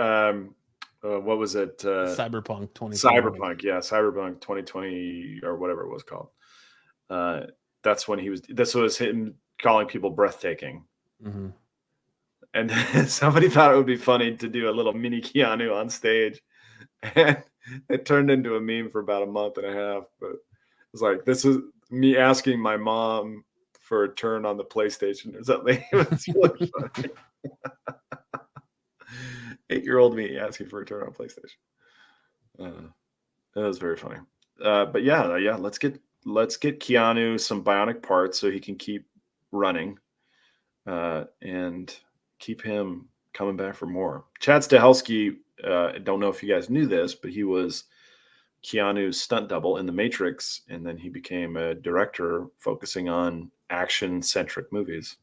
what was it? Cyberpunk 2020. Cyberpunk 2020 or whatever it was called. That's when this was him calling people breathtaking. Mm-hmm. And somebody thought it would be funny to do a little mini Keanu on stage. And it turned into a meme for about a month and a half. But it was like, this is me asking my mom for a turn on the PlayStation or something. It was really funny. 8-year-old me asking for a turn on PlayStation. That was very funny. But yeah, let's get Keanu some bionic parts so he can keep running, and keep him coming back for more. Chad Stahelski, I don't know if you guys knew this, but he was Keanu's stunt double in The Matrix, and then he became a director focusing on action-centric movies.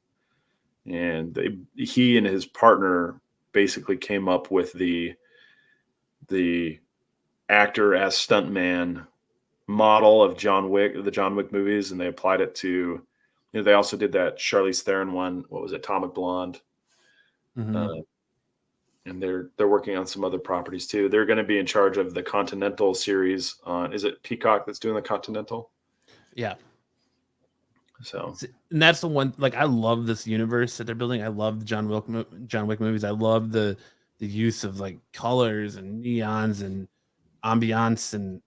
And he and his partner basically came up with the actor as stuntman model of John Wick, the John Wick movies, and they applied it to, they also did that Charlize Theron one. What was it? Atomic Blonde. Mm-hmm. And they're working on some other properties too. They're going to be in charge of the Continental series on, is it Peacock that's doing the Continental? Yeah. So, and that's the one, like, I love this universe that they're building. I love the John Wick movies. I love the use of like colors and neons and ambiance and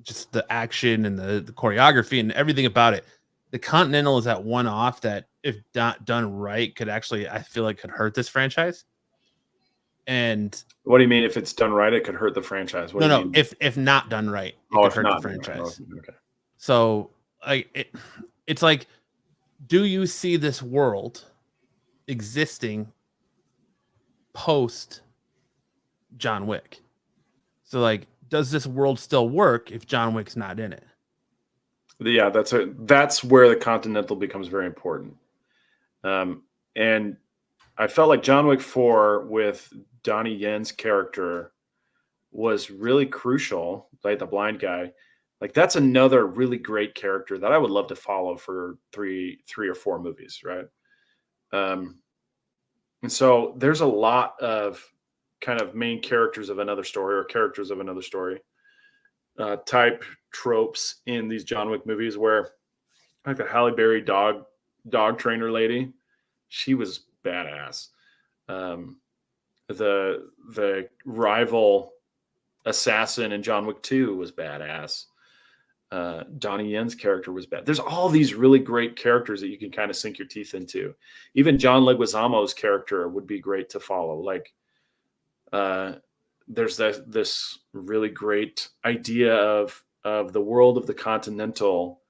just the action and the choreography and everything about it. The Continental is that one off that, if not done right, could actually, I feel like, could hurt this franchise. And what do you mean if it's done right, it could hurt the franchise? What do you mean? If not done right, it could hurt the franchise. Okay. So it's like, do you see this world existing post John Wick? So like, does this world still work if John Wick's not in it? Yeah, that's where the Continental becomes very important. And I felt like John Wick 4 with Donnie Yen's character was really crucial, like the blind guy. Like that's another really great character that I would love to follow for three or four movies, right? Um, and so there's a lot of kind of main characters of another story or characters of another story type tropes in these John Wick movies where like the Halle Berry dog trainer lady, she was badass. Um, the rival assassin in John Wick 2 was badass. Donnie Yen's character was bad. There's all these really great characters that you can kind of sink your teeth into. Even John Leguizamo's character would be great to follow. Like, there's this really great idea of the world of the Continental,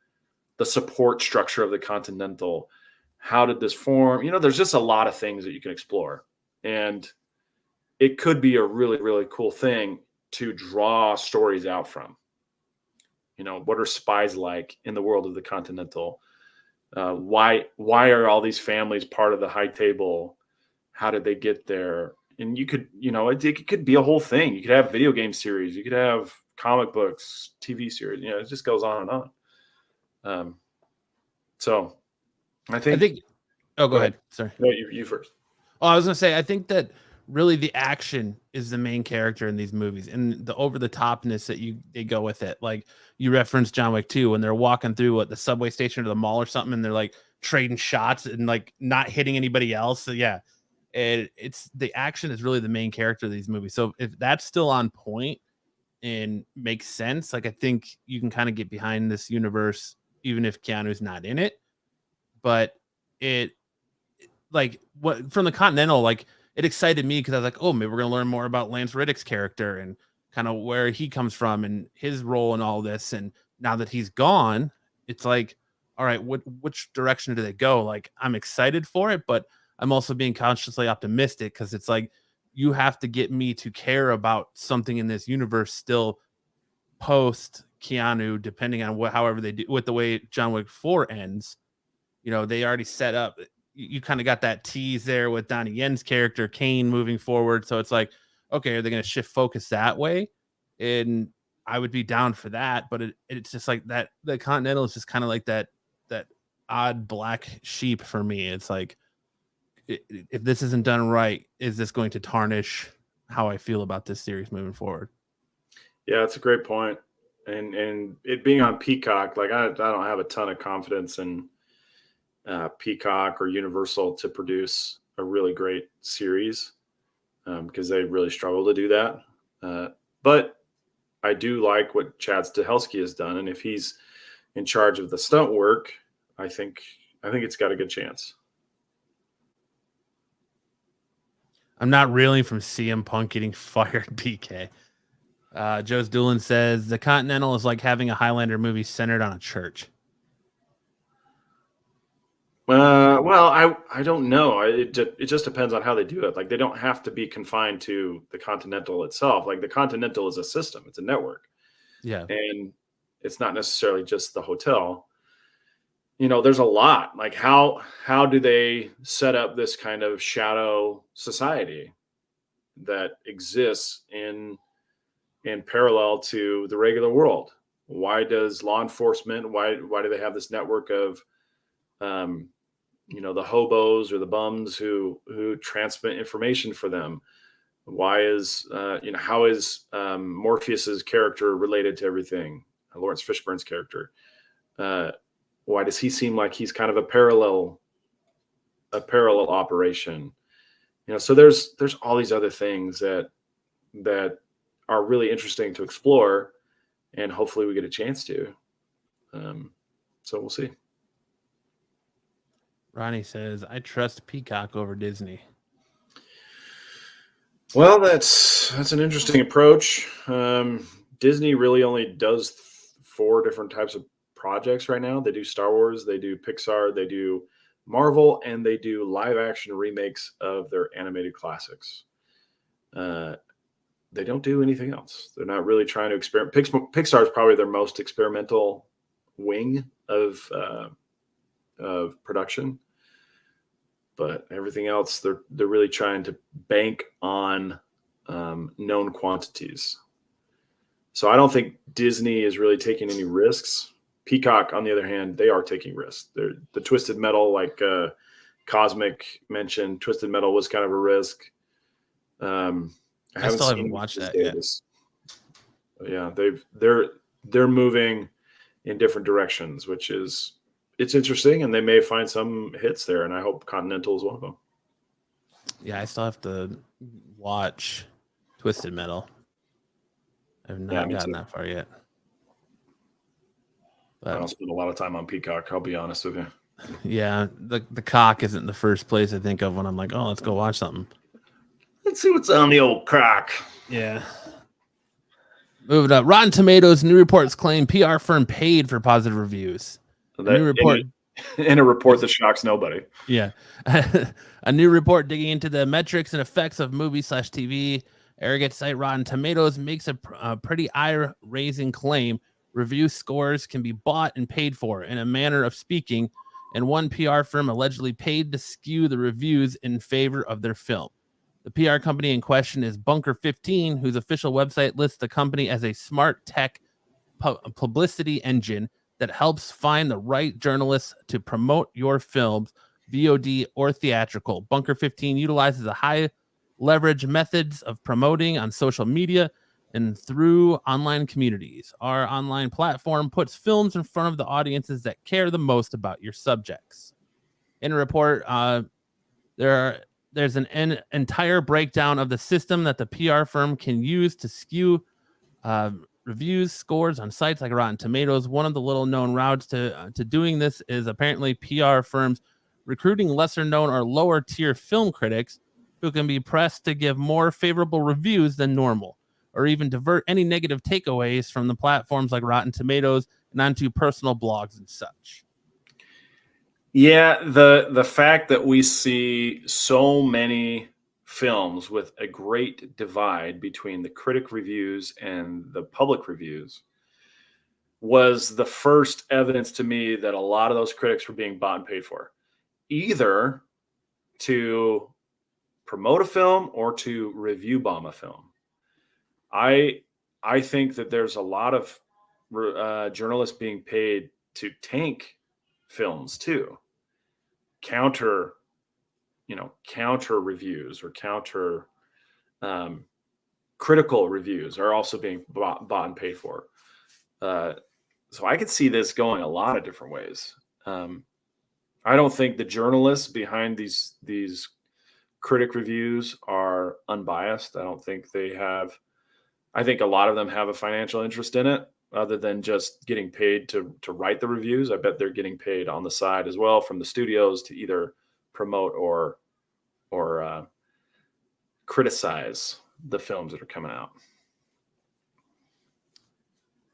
the support structure of the Continental. How did this form? There's just a lot of things that you can explore, and it could be a really, really cool thing to draw stories out from. What are spies like in the world of the Continental? Why are all these families part of the High Table? How did they get there? And you could, it could be a whole thing. You could have video game series. You could have comic books, TV series. It just goes on and on. So I think. Oh, go ahead. Sorry. No, you first. Oh, I was gonna say, I think that really the action is the main character in these movies, and the over the topness that they go with it. Like you referenced John Wick 2 when they're walking through the subway station or the mall or something, and they're like trading shots and like not hitting anybody else. So yeah, it's the action is really the main character of these movies. So if that's still on point and makes sense, like I think you can kind of get behind this universe, even if Keanu's not in it. But it like what from the Continental, like it excited me because I was like, oh, maybe we're gonna learn more about Lance Reddick's character and kind of where he comes from and his role in all this. And now that he's gone, it's like, all right, which direction do they go? Like I'm excited for it, but I'm also being consciously optimistic because it's like you have to get me to care about something in this universe still post Keanu, depending on however they do with the way John Wick 4 ends. They already set up. You kind of got that tease there with Donnie Yen's character, Kane, moving forward. So it's like, okay, are they going to shift focus that way? And I would be down for that. But it's just like that. The Continental is just kind of like that odd black sheep for me. It's like, if this isn't done right, is this going to tarnish how I feel about this series moving forward? Yeah, that's a great point. And it being on Peacock, like I don't have a ton of confidence in Peacock or Universal to produce a really great series because they really struggle to do that. But I do like what Chad Stahelski has done, and if he's in charge of the stunt work, I think it's got a good chance. I'm not reeling from CM Punk getting fired, BK. Joe's Doolin says the Continental is like having a Highlander movie centered on a church. Well, I don't know. It just depends on how they do it. Like they don't have to be confined to the Continental itself. Like the Continental is a system; it's a network. Yeah, And it's not necessarily just the hotel. There's a lot. Like how do they set up this kind of shadow society that exists in parallel to the regular world? Why does law enforcement? Why do they have this network of the hobos or the bums who transmit information for them? Why is how is Morpheus's character related to everything? Lawrence Fishburne's character. Why does he seem like he's kind of a parallel operation? So there's all these other things that are really interesting to explore, and hopefully we get a chance to. So we'll see. Ronnie says I trust Peacock over Disney. Well, that's an interesting approach. Disney really only does 4 different types of projects right now. They do Star Wars, they do Pixar, they do Marvel, and they do live action remakes of their animated classics. They don't do anything else. They're not really trying to experiment. Pixar is probably their most experimental wing of production, but everything else they're really trying to bank on known quantities. So I don't think Disney is really taking any risks. Peacock, on the other hand, they are taking risks. They're the Twisted Metal, like Cosmic mentioned. Twisted Metal was kind of a risk. I still haven't seen watched Mrs. that yet. Davis. But yeah, they're moving in different directions, which is it's interesting, and they may find some hits there, and I hope Continental is one of them. Yeah, I still have to watch Twisted Metal. I've not gotten that far yet. But I don't spend a lot of time on Peacock, I'll be honest with you. Yeah, the cock isn't the first place I think of when I'm like, oh, let's go watch something. Let's see what's on the old cock. Yeah. Moving up. Rotten Tomatoes new reports claim PR firm paid for positive reviews. A new report in a report that shocks nobody. Yeah. A new report digging into the metrics and effects of movie/TV. Arrogant site Rotten Tomatoes makes a pretty eye-raising claim. Review scores can be bought and paid for, in a manner of speaking, and one PR firm allegedly paid to skew the reviews in favor of their film. The PR company in question is Bunker 15, whose official website lists the company as a smart tech publicity engine that helps find the right journalists to promote your films, VOD or theatrical. Bunker 15 utilizes a high leverage methods of promoting on social media and through online communities. Our online platform puts films in front of the audiences that care the most about your subjects. In a report, there's an entire breakdown of the system that the PR firm can use to skew reviews scores on sites like Rotten Tomatoes. One of the little known routes to doing this is apparently PR firms recruiting lesser known or lower tier film critics who can be pressed to give more favorable reviews than normal, or even divert any negative takeaways from the platforms like Rotten Tomatoes and onto personal blogs and such. Yeah, the fact that we see so many films with a great divide between the critic reviews and the public reviews was the first evidence to me that a lot of those critics were being bought and paid for, either to promote a film or to review bomb a film. I think that there's a lot of journalists being paid to tank films too. Counter reviews or counter critical reviews are also being bought and paid for. So I could see this going a lot of different ways. I don't think the journalists behind these critic reviews are unbiased. I don't think they have. I think a lot of them have a financial interest in it, other than just getting paid to write the reviews. I bet they're getting paid on the side as well from the studios to either promote or criticize the films that are coming out.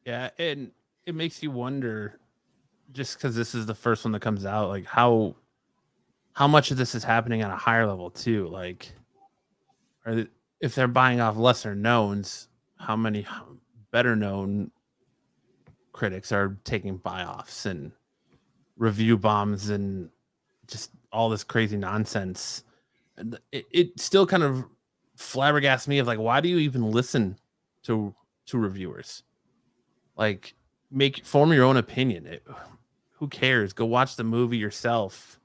Yeah, and it makes you wonder, just because this is the first one that comes out, like how much of this is happening at a higher level too. Like, if they're buying off lesser knowns, how many better known critics are taking buy-offs and review bombs and just all this crazy nonsense? And it still kind of flabbergasts me of like, why do you even listen to reviewers? Like, form your own opinion. Who cares? Go watch the movie yourself,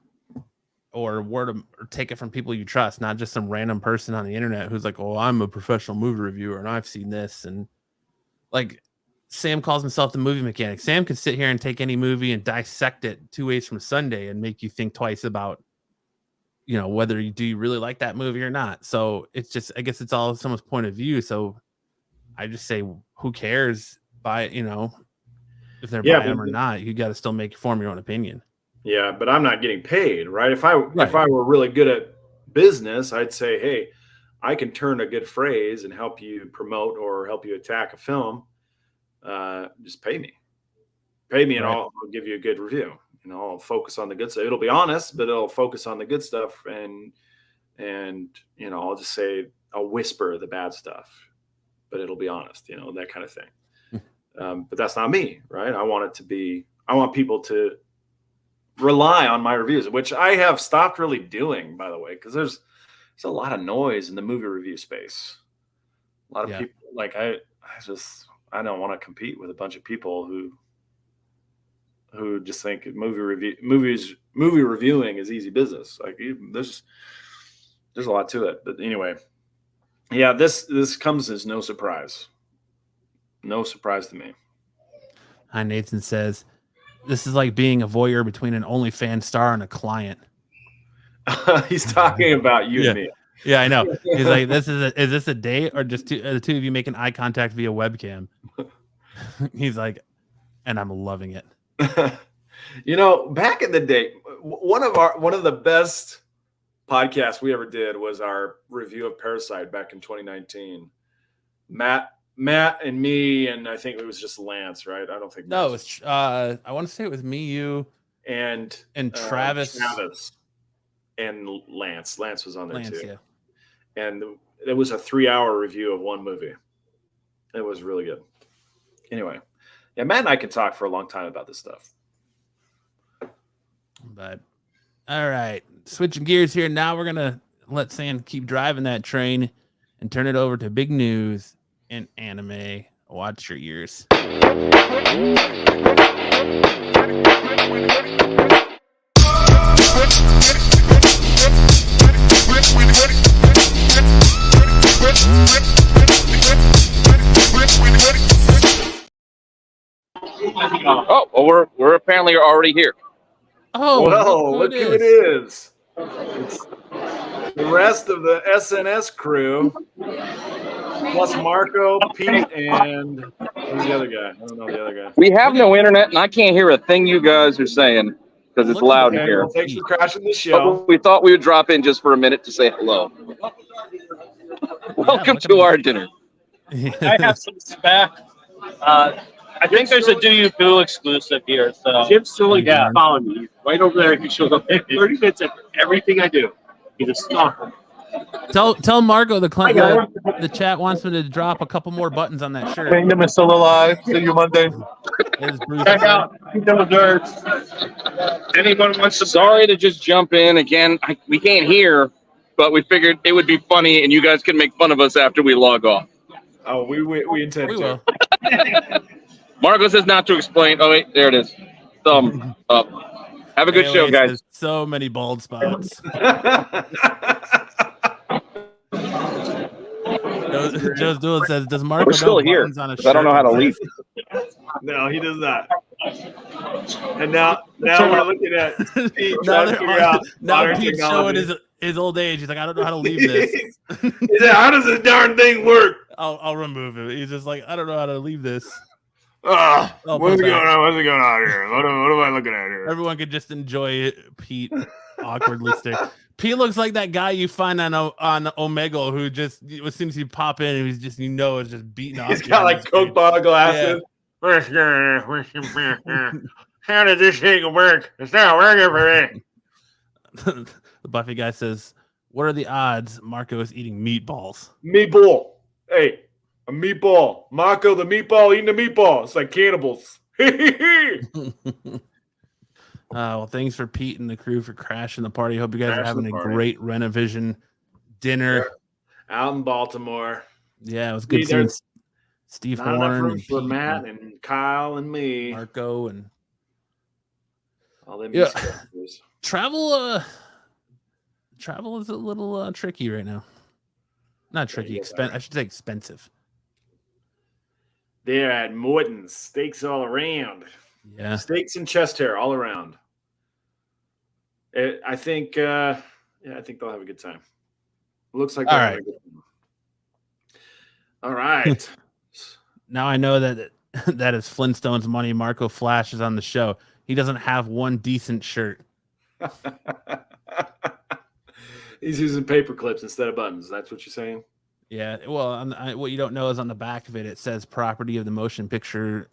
or or take it from people you trust, not just some random person on the internet who's like, "Oh, I'm a professional movie reviewer and I've seen this." And like, Sam calls himself the movie mechanic. Sam could sit here and take any movie and dissect it 2 ways from Sunday and make you think twice about, whether you really like that movie or not. So it's just, I guess it's all someone's point of view. So I just say, who cares? If they're buying them or not, you got to still form your own opinion. Yeah, but I'm not getting paid, right? If I were really good at business, I'd say, hey, I can turn a good phrase and help you promote or help you attack a film. Just pay me, and I'll give you a good review. I'll focus on the good stuff. It'll be honest, but it'll focus on the good stuff, and I'll just say, I'll whisper the bad stuff, but it'll be honest, that kind of thing. But that's not me, right? I want people to rely on my reviews, which I have stopped really doing, by the way, because there's a lot of noise in the movie review space. A lot of people, like, I I don't want to compete with a bunch of people who just think movie reviewing is easy business. Like there's a lot to it. But anyway, yeah, this comes as no surprise. No surprise to me. Hi, Nathan says, this is like being a voyeur between an OnlyFans star and a client. He's talking about you and me. Yeah, I know. He's like, is this a date or just the two of you making eye contact via webcam? He's like, and I'm loving it. Back in the day, one of the best podcasts we ever did was our review of Parasite back in 2019. Matt and me, and I think it was just Lance, right? I don't think no. It was I want to say it was me, you, and Travis, and Lance. Lance was on there too. Yeah. And it was a 3-hour review of one movie. It was really good. Anyway, yeah, Matt and I can talk for a long time about this stuff. But all right, switching gears here. Now we're gonna let Sam keep driving that train and turn it over to big news in anime. Watch your ears. Oh, well, we're apparently already here. Oh, whoa! Look who it is! It's the rest of the SNS crew, plus Marco, Pete, and who's the other guy? I don't know the other guy. We have no internet, and I can't hear a thing you guys are saying because it's loud in here. Well, thanks for crashing the show. But we thought we would drop in just for a minute to say hello. Welcome to our dinner. I have some spec. I think there's a Do You Boo exclusive here. So Jim's still following me. Right over there, he shows up 30 minutes of everything I do. He's a stalker. Tell Marco the chat wants me to drop a couple more buttons on that shirt. Kingdom is still alive. See you Monday. Check out Kingdom of Nerds. Anyone wants to? Sorry to just jump in again. We can't hear, but we figured it would be funny, and you guys can make fun of us after we log off. Oh, we intend to. Will. Marco says not to explain. Oh wait, there it is. Thumb up. Have a good show, guys. So many bald spots. Joe's Duel says, "Does Marco We're still know here? buttons on a I don't know how to leave. No, he does not. And now we're looking at Pete trying to figure out modern Pete's showing technology. his old age. He's like, I don't know how to leave this. He said, "How does this darn thing work?" I'll remove it. He's just like, I don't know how to leave this. What's going on? What's going on here? What am I looking at here? Everyone could just enjoy Pete awkwardly stick. Pete looks like that guy you find on Omegle who just as soon as you pop in, he's just is just beating off. He's got like Coke bottle glasses. How does this thing work? It's not working for me. The Buffy guy says, "What are the odds Marco is eating meatballs?" Meatball. Hey, a meatball. Marco the meatball eating the meatball. It's like cannibals. Well, thanks for Pete and the crew for crashing the party. Hope you guys are having a party. Great Rennavision dinner Out in Baltimore. Yeah, it was good seeing Steve Not enough Horn room and for Pete Matt and Kyle and me. Marco and all them yeah. characters. Travel is a little tricky right now. Not tricky, I should say expensive. They're at Morton's. Steaks all around. Yeah. Steaks and chest hair all around. I think they'll have a good time. Looks like they'll have a good time. All right. Now I know that is Flintstone's money. Marco Flash is on the show. He doesn't have one decent shirt. He's using paper clips instead of buttons. That's what you're saying? Yeah. Well, what you don't know is on the back of it, it says property of the Motion Picture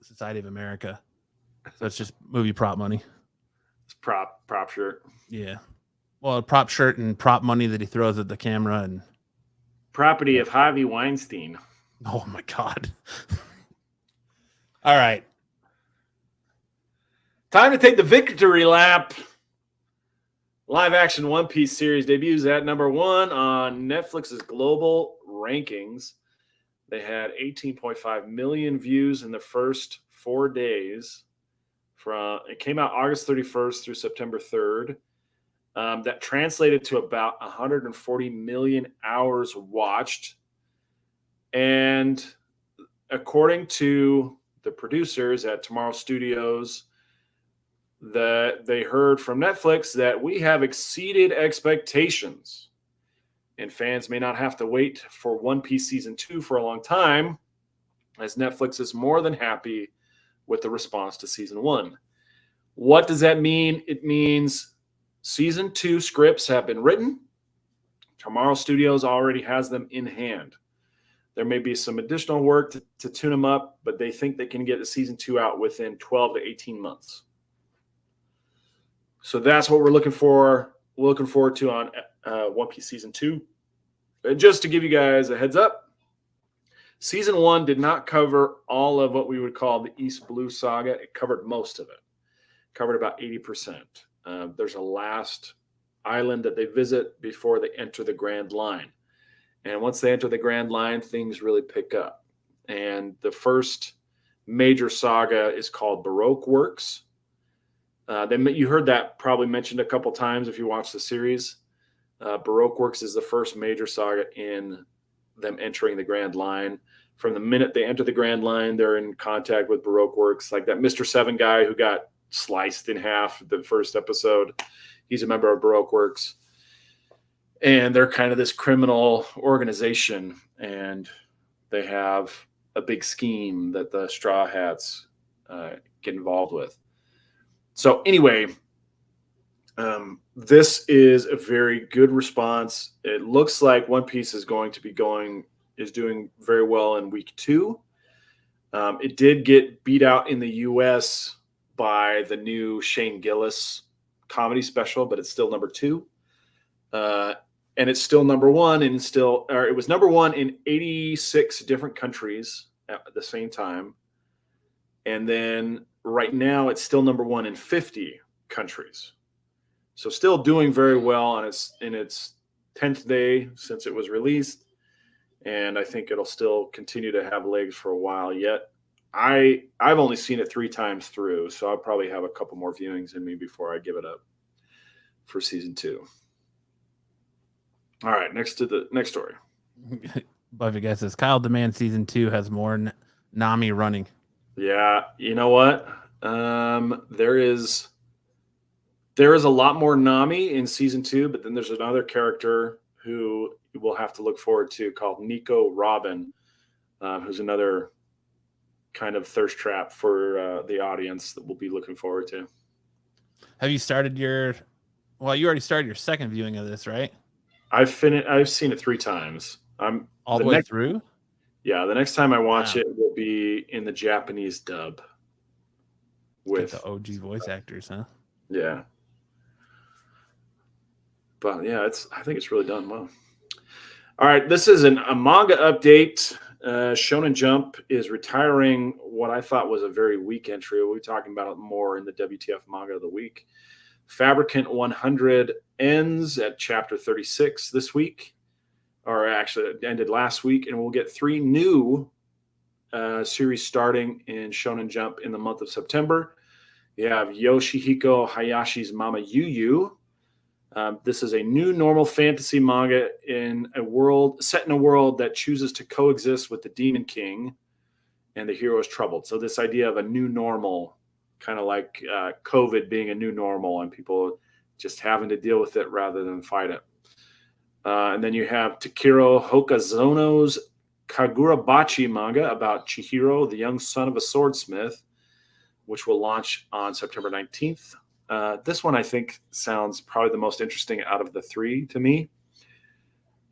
Society of America. So it's just movie prop money. It's prop shirt. Yeah. Well, a prop shirt and prop money that he throws at the camera and property of Harvey Weinstein. Oh my God. All right. Time to take the victory lap. Live action One Piece series debuts at number 1 on Netflix's global rankings. They had 18.5 million views in the first 4 days. It came out August 31st through September 3rd. That translated to about 140 million hours watched. And according to the producers at Tomorrow Studios, that they heard from Netflix that we have exceeded expectations. And fans may not have to wait for One Piece Season 2 for a long time, as Netflix is more than happy with the response to Season 1. What does that mean? It means Season 2 scripts have been written. Tomorrow Studios already has them in hand. There may be some additional work to tune them up, but they think they can get the Season 2 out within 12 to 18 months. So that's what we're looking forward to on One Piece Season 2. And just to give you guys a heads up, Season 1 did not cover all of what we would call the East Blue Saga. It covered most of it. Covered about 80%. There's a last island that they visit before they enter the Grand Line. And once they enter the Grand Line, things really pick up. And the first major saga is called Baroque Works. You heard that probably mentioned a couple times if you watch the series. Baroque Works is the first major saga in them entering the Grand Line. From the minute they enter the Grand Line, they're in contact with Baroque Works. Like that Mr. Seven guy who got sliced in half the first episode. He's a member of Baroque Works. And they're kind of this criminal organization. And they have a big scheme that the Straw Hats get involved with. So anyway, this is a very good response. It looks like One Piece is doing very well in week 2. It did get beat out in the U.S. by the new Shane Gillis comedy special, but it's still number 2. And it's still number 1, and it was number 1 in 86 different countries at the same time. And then right now it's still number 1 in 50 countries. So still doing very well in its 10th day since it was released. And I think it'll still continue to have legs for a while yet. I've only seen it 3 times through, so I'll probably have a couple more viewings in me before I give it up for Season 2. All right, next story. Buffy guy says Kyle demands Season 2 has more Nami running. Yeah, you know what? There is a lot more Nami in Season 2, but then there's another character who we'll have to look forward to called Nico Robin, who's another kind of thirst trap for the audience that we'll be looking forward to. Have you started you already started your second viewing of this, right? I've seen it 3 times. I'm all the way through. Yeah, the next time I watch it will be in the Japanese dub with the OG voice actors, huh? Yeah. But yeah, I think it's really done well. All right, this is a manga update. Shonen Jump is retiring what I thought was a very weak entry. We'll be talking about it more in the WTF Manga of the Week. Fabricant 100 ends at chapter 36 this week, or actually it ended last week, and we'll get 3 new series starting in Shonen Jump in the month of September. You have Yoshihiko Hayashi's Mama Yu Yu. This is a new normal fantasy manga set in a world that chooses to coexist with the Demon King, and the hero is troubled. So this idea of a new normal, kind of like COVID being a new normal and people just having to deal with it rather than fight it. And then you have Takiro Hokazono's Kagurabachi manga about Chihiro, the young son of a swordsmith, which will launch on September 19th. This one I think sounds probably the most interesting out of the 3 to me.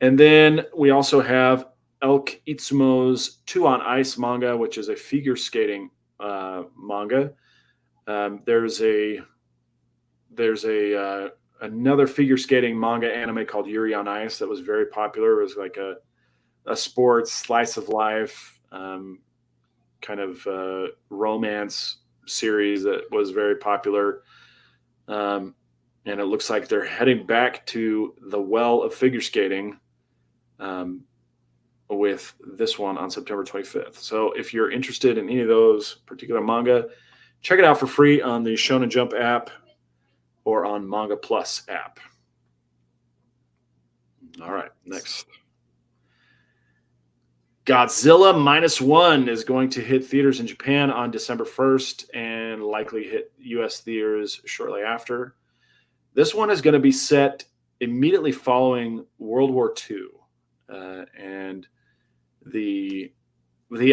And then we also have Elk Itsumo's 2 on Ice manga, which is a figure skating manga. There's another figure skating manga anime called Yuri on Ice that was very popular. It was like a sports slice of life kind of romance series that was very popular. And it looks like they're heading back to the well of figure skating with this one on September 25th. So if you're interested in any of those particular manga, check it out for free on the Shonen Jump app or on Manga Plus app. All right, next. Godzilla -1 is going to hit theaters in Japan on December 1st and likely hit U.S. theaters shortly after. This one is going to be set immediately following World War II. And the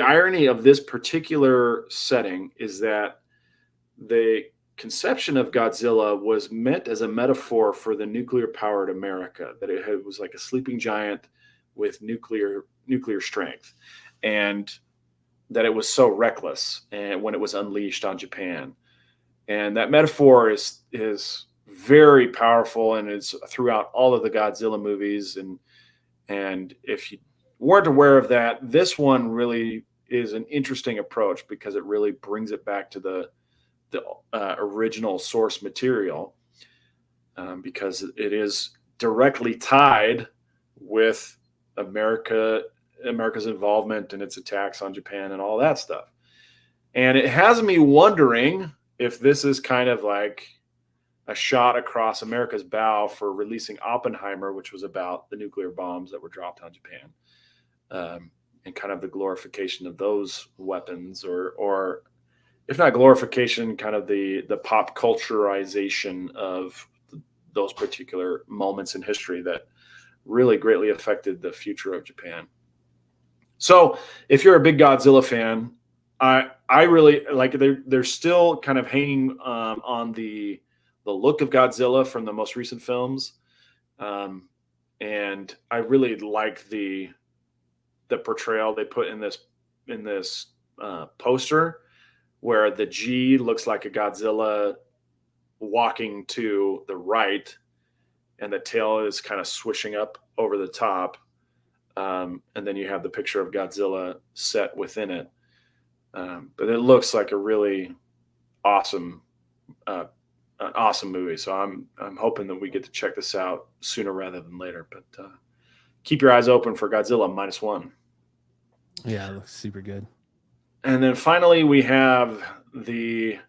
irony of this particular setting is that the conception of Godzilla was meant as a metaphor for the nuclear-powered America, that it was like a sleeping giant with nuclear strength, and that it was so reckless and when it was unleashed on Japan. And that metaphor is very powerful, and it's throughout all of the Godzilla movies. And if you weren't aware of that, this one really is an interesting approach because it really brings it back to the original source material, because it is directly tied with America's involvement and its attacks on Japan and all that stuff. And it has me wondering if this is kind of like a shot across America's bow for releasing Oppenheimer, which was about the nuclear bombs that were dropped on Japan, and kind of the glorification of those weapons, or if not glorification, kind of the pop culturization of those particular moments in history that really greatly affected the future of Japan. So if you're a big Godzilla fan, I really like, they're still kind of hanging on the look of Godzilla from the most recent films. And I really like the portrayal they put in this poster, where the G looks like a Godzilla walking to the right, and the tail is kind of swishing up over the top. And then you have the picture of Godzilla set within it. But it looks like a really awesome movie. So I'm hoping that we get to check this out sooner rather than later. But keep your eyes open for Godzilla -1. Yeah, it looks super good. And then finally, we have the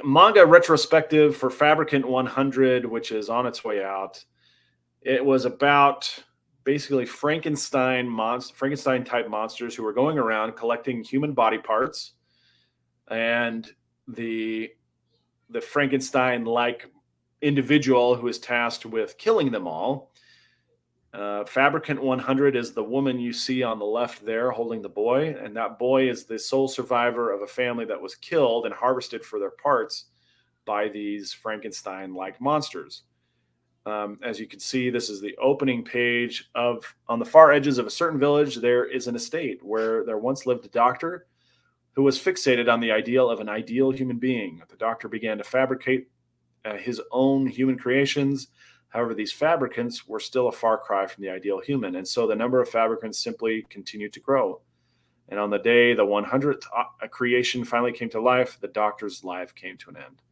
manga retrospective for Fabricant 100, which is on its way out. It was about basically Frankenstein type monsters who were going around collecting human body parts, and the Frankenstein-like individual who is tasked with killing them all. Fabricant 100 is the woman you see on the left there holding the boy, and that boy is the sole survivor of a family that was killed and harvested for their parts by these Frankenstein-like monsters. As you can see, this is the opening page on the far edges of a certain village, there is an estate where there once lived a doctor who was fixated on the ideal of an ideal human being. The doctor began to fabricate his own human creations. However, these fabricants were still a far cry from the ideal human, and so the number of fabricants simply continued to grow. And on the day the 100th creation finally came to life, the doctor's life came to an end.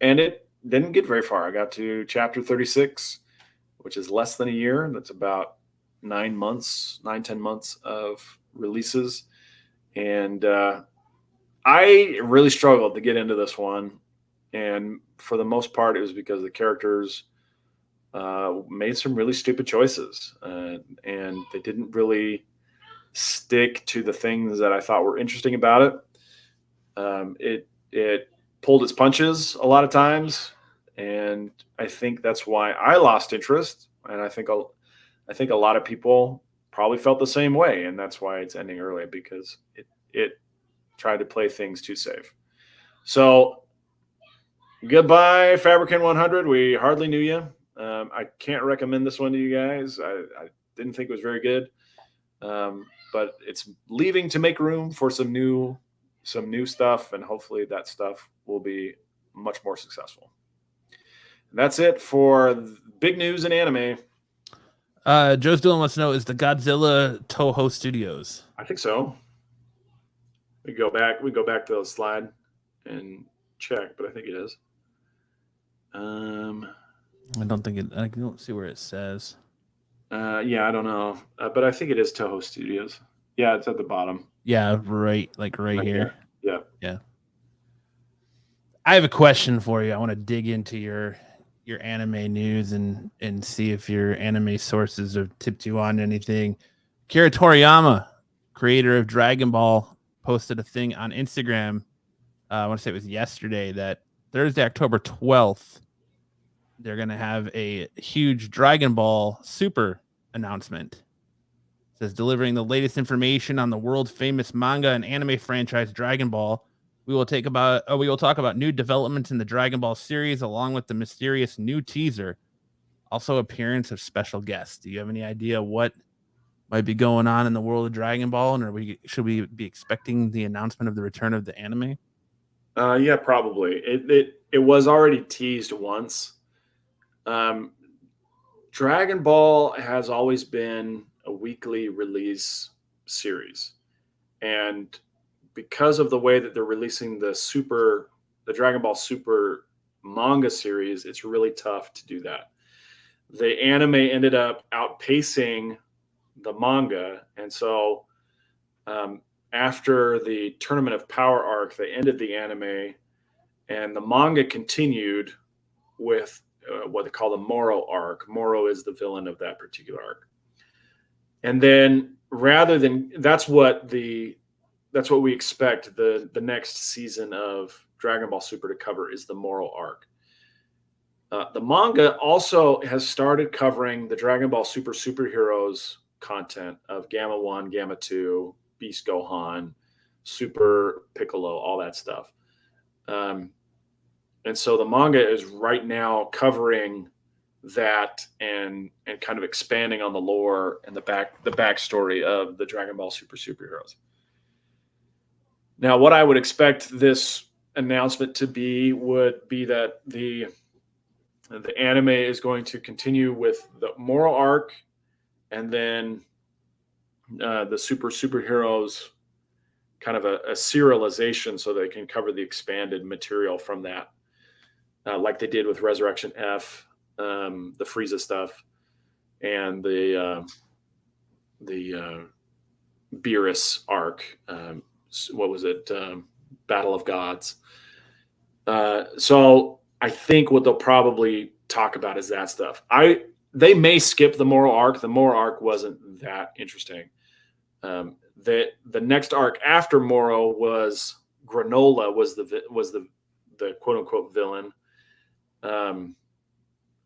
And it didn't get very far. I got to chapter 36, which is less than a year. That's about 10 months of releases. And I really struggled to get into this one. And for the most part, it was because the characters made some really stupid choices. And they didn't really stick to the things that I thought were interesting about it. It pulled its punches a lot of times, and I think that's why I lost interest. And I think a lot of people probably felt the same way, and that's why it's ending early, because it tried to play things too safe. So goodbye, Fabricant 100. We hardly knew you. I can't recommend this one to you guys. I didn't think it was very good, but it's leaving to make room for some new stuff, and hopefully that stuff will be much more successful. And that's it for big news in anime. Joe's Dylan wants to know, is the Godzilla Toho Studios? I think so. We go back to the slide and check, but I think it is. I don't think it. I don't see where it says. Yeah, I don't know, but I think it is Toho Studios. Yeah, it's at the bottom. Yeah, right here. Yeah. Yeah. I have a question for you. I want to dig into your anime news and see if your anime sources have tipped you on anything. Kira Toriyama, creator of Dragon Ball, posted a thing on Instagram. I want to say it was yesterday, that Thursday, October 12th, they're going to have a huge Dragon Ball Super announcement. It says, delivering the latest information on the world famous manga and anime franchise Dragon Ball. We will talk about new developments in the Dragon Ball series, along with the mysterious new teaser. Also, appearance of special guests. Do you have any idea what might be going on in the world of Dragon Ball, and should we be expecting the announcement of the return of the anime? Yeah, probably. It was already teased once. Dragon Ball has always been a weekly release series, and because of the way that they're releasing the Dragon Ball Super manga series, it's really tough to do that. The anime ended up outpacing the manga, and so after the Tournament of Power arc, they ended the anime, and the manga continued with what they call the Moro arc. Moro is the villain of that particular arc, and then that's what we expect the next season of Dragon Ball Super to cover is the Moro arc. The manga also has started covering the Dragon Ball Super superheroes content of Gamma 1, Gamma 2, Beast Gohan, Super Piccolo, all that stuff. And so the manga is right now covering that and kind of expanding on the lore and the backstory of the Dragon Ball Super superheroes. Now, what I would expect this announcement to be would be that the anime is going to continue with the Moro arc, and then the superheroes, kind of a serialization, so they can cover the expanded material from that, like they did with Resurrection F, the Frieza stuff, and the Beerus arc. What was it? Battle of Gods. So I think what they'll probably talk about is that stuff. They may skip the Moro arc. The Moro arc wasn't that interesting. The next arc after Moro was Granola was the quote unquote villain.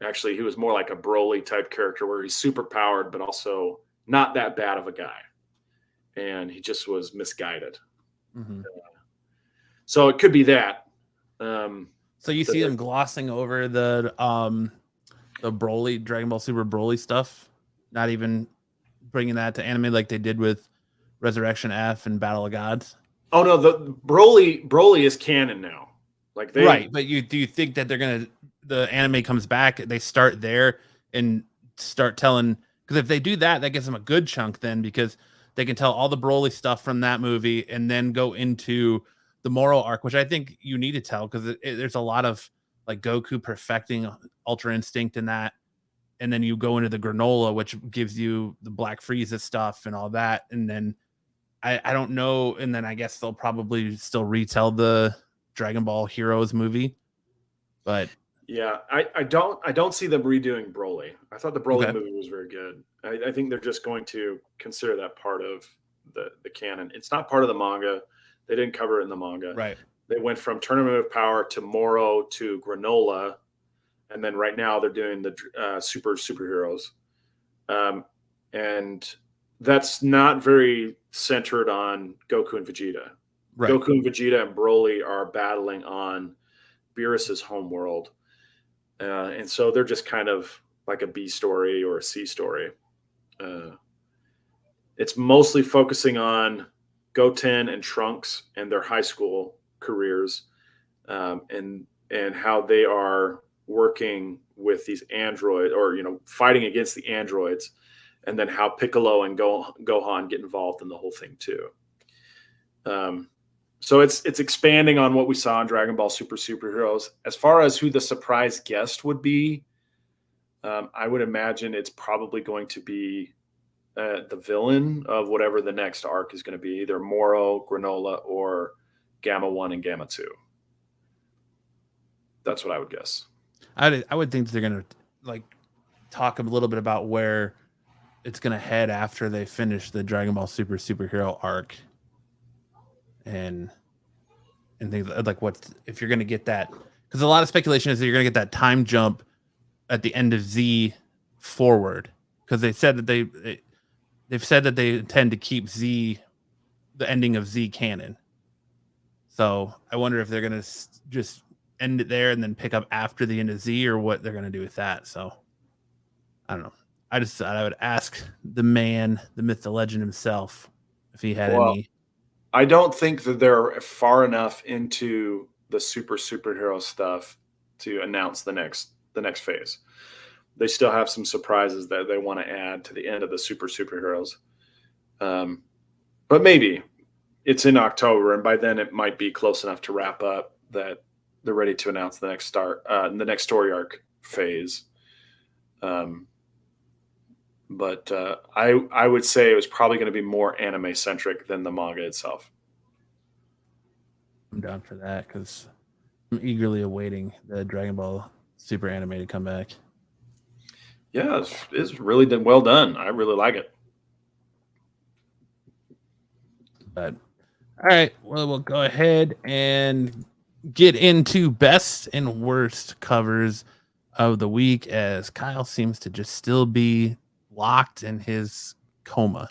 Actually, he was more like a Broly type character where he's super powered, but also not that bad of a guy. And he just was misguided. Mm-hmm. So it could be that. So you see them glossing over the Broly, Dragon Ball Super Broly stuff, not even bringing that to anime like they did with Resurrection F and Battle of Gods. Oh no, the Broly is canon now. Like right, but do you think that the anime comes back, they start there and start telling, because if they do that gives them a good chunk then, because they can tell all the Broly stuff from that movie and then go into the Moro arc, which I think you need to tell, because there's a lot of like Goku perfecting Ultra Instinct in that, and then you go into the Granola, which gives you the Black Frieza stuff and all that, and then I don't know, and then I guess they'll probably still retell the Dragon Ball Heroes movie, but yeah, I don't see them redoing Broly. I thought the Broly movie was very good. I think they're just going to consider that part of the canon. It's not part of the manga. They didn't cover it in the manga. Right. They went from Tournament of Power to Moro to Granola, and then right now they're doing the superheroes, and that's not very centered on Goku and Vegeta. Right. Goku and Vegeta and Broly are battling on Beerus's homeworld, and so they're just kind of like a B story or a C story. It's mostly focusing on Goten and Trunks and their high school careers, and how they are working with these androids, or fighting against the androids, and then how Piccolo and Gohan get involved in the whole thing too. So it's expanding on what we saw in Dragon Ball Super Superheroes. As far as who the surprise guest would be, I would imagine it's probably going to be the villain of whatever the next arc is going to be, either Moro, Granola, or Gamma 1 and Gamma 2. That's what I would guess. I would think they're gonna like talk a little bit about where it's gonna head after they finish the Dragon Ball Super superhero arc, and things like what if you're gonna get that, because a lot of speculation is that you're gonna get that time jump at the end of Z forward, because they said that they've said that they intend to keep Z, the ending of Z canon. So I wonder if they're gonna just end it there and then pick up after the end of Z, or what they're gonna do with that. So I don't know. I just thought I would ask the man, the myth, the legend himself, if he had any. I don't think that they're far enough into the superhero stuff to announce the next phase. They still have some surprises that they want to add to the end of the superheroes. But maybe it's in October, and by then it might be close enough to wrap up that they're ready to announce the next story arc phase. But I would say it was probably going to be more anime centric than the manga itself. I'm down for that because I'm eagerly awaiting the Dragon Ball Super anime to come back. Yeah, it's really well done. I really like it. But all right, well, we'll go ahead and get into best and worst covers of the week, as Kyle seems to just still be locked in his coma.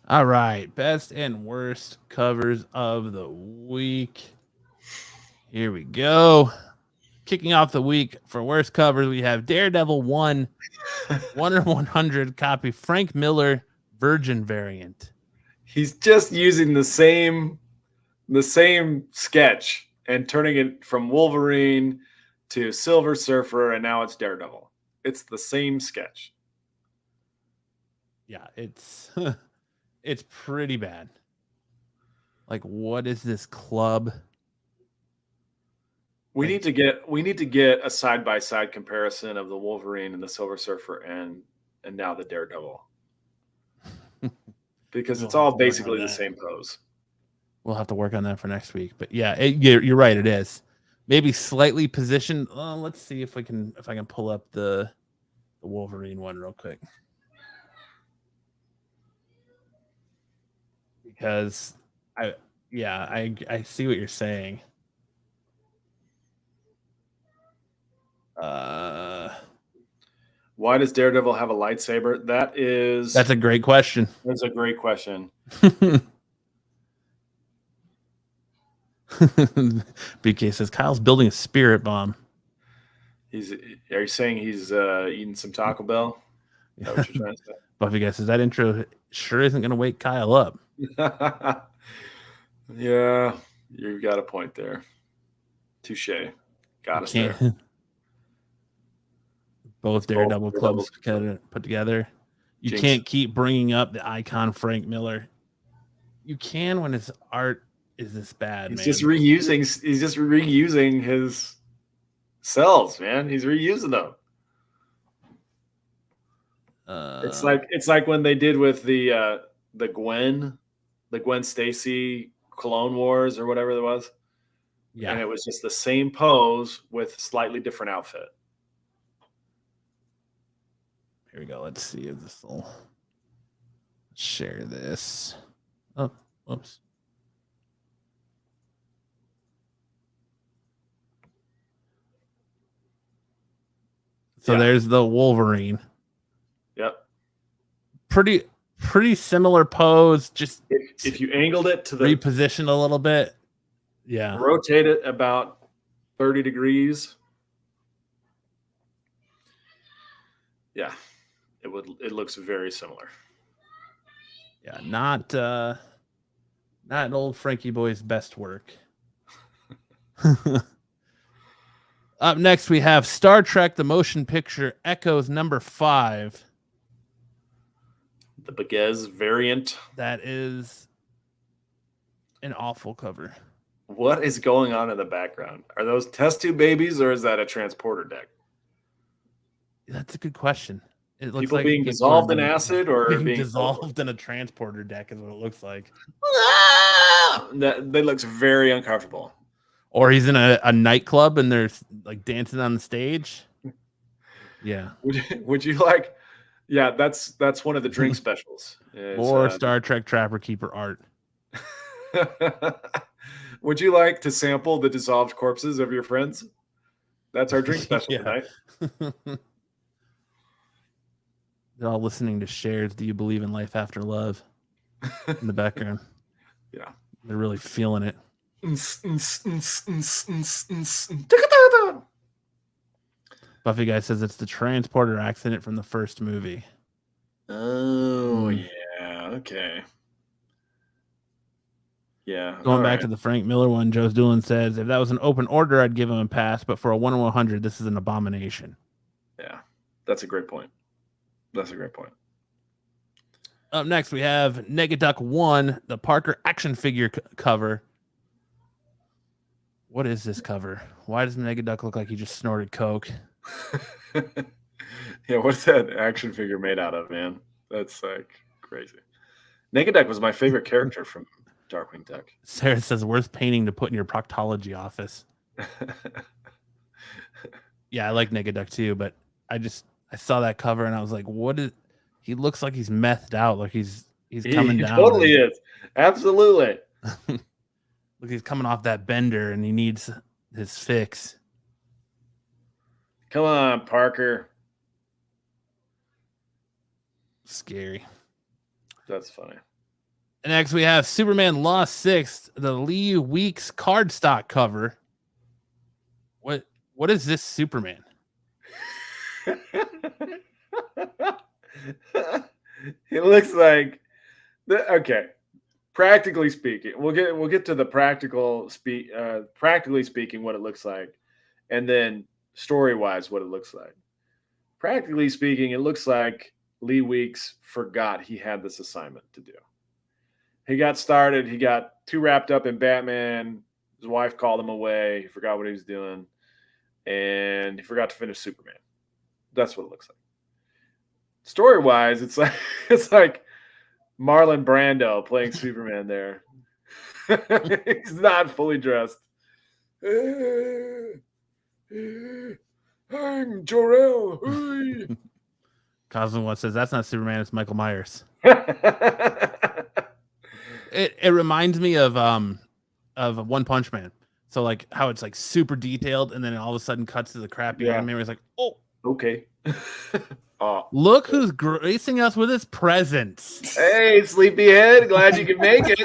All right, best and worst covers of the week. Here we go. Kicking off the week for worst covers, we have Daredevil 1 1/100 copy Frank Miller Virgin variant. He's just using the same sketch and turning it from Wolverine to Silver Surfer, and now it's Daredevil. It's the same sketch. Yeah, it's it's pretty bad. Like, what is this club? We need to get a side-by-side comparison of the Wolverine and the Silver Surfer and now the Daredevil. Because it's all basically the same pose. We'll have to work on that for next week. But yeah, you're right, it is. Maybe slightly positioned. Let's see if I can pull up the Wolverine one real quick. Because I see what you're saying. Why does Daredevil have a lightsaber? That's a great question. That's a great question. BK says Kyle's building a spirit bomb. Are you saying he's eating some Taco Bell? Is that what you're trying to say? Buffy guy says that intro sure isn't going to wake Kyle up. Yeah, you've got a point there. Touche. Got us there. Both Daredevil clubs put together. You Jinx. Can't keep bringing up the icon Frank Miller. You can when his art is this bad, He's man. just reusing his cells, man. He's reusing them. It's like when they did with the Gwen Stacy Clone Wars or whatever it was. Yeah. And it was just the same pose with slightly different outfit. Here we go. Let's see if this will share this. Oh, whoops. So there's the Wolverine. Yep. Pretty similar pose. Just if you angled it to the reposition a little bit. Yeah. Rotate it about 30 degrees. Yeah, it looks very similar. Yeah, not old Frankie Boy's best work. Up next, we have Star Trek: The Motion Picture Echoes #5. The Baguez variant. That is an awful cover. What is going on in the background? Are those test tube babies or is that a transporter deck? That's a good question. It looks People like being dissolved in acid or being being dissolved in a transporter deck is what it looks like. That looks very uncomfortable. Or he's in a nightclub and there's like dancing on the stage. Yeah. Would you like? Yeah, that's one of the drink specials. More Star Trek Trapper Keeper art. Would you like to sample the dissolved corpses of your friends? That's our drink special tonight. They're all listening to Shares Do You Believe in Life After Love in the background. Yeah. They're really feeling it. Buffy guy says it's the transporter accident from the first movie. Oh, yeah. Okay. Yeah. Going back to the Frank Miller one, Joe's Doolin says, if that was an open order, I'd give him a pass, but for a 1 in 100, this is an abomination. Yeah. That's a great point. That's a great point. Up next, we have Negaduck 1, the Parker action figure cover. What is this cover? Why does Negaduck look like he just snorted coke? Yeah, what's that action figure made out of, man? That's like crazy. Negaduck was my favorite character from Darkwing Duck. Sarah says, worth painting to put in your proctology office. Yeah, I like Negaduck too, but I saw that cover and I was like, what is he looks like he's methed out, like he's coming down. He totally is. Absolutely. Look, he's coming off that bender and he needs his fix. Come on, Parker. Scary. That's funny. And next we have Superman Lost 6, the Lee Weeks cardstock cover. What is this Superman? It looks like okay. Practically speaking, we'll get to the practically speaking what it looks like, and then story-wise what it looks like. Practically speaking, it looks like Lee Weeks forgot he had this assignment to do. He got started, he got too wrapped up in Batman. His wife called him away. He forgot what he was doing, and he forgot to finish Superman. That's what it looks like. Story-wise, it's like Marlon Brando playing Superman there. He's not fully dressed. I'm Jor-El. Cosmo says that's not Superman, it's Michael Myers. It reminds me of One Punch Man. So like how it's like super detailed and then all of a sudden cuts to the crappy anime where it's like, oh, okay. Look who's gracing us with his presence. Hey, sleepyhead. Glad you could make it.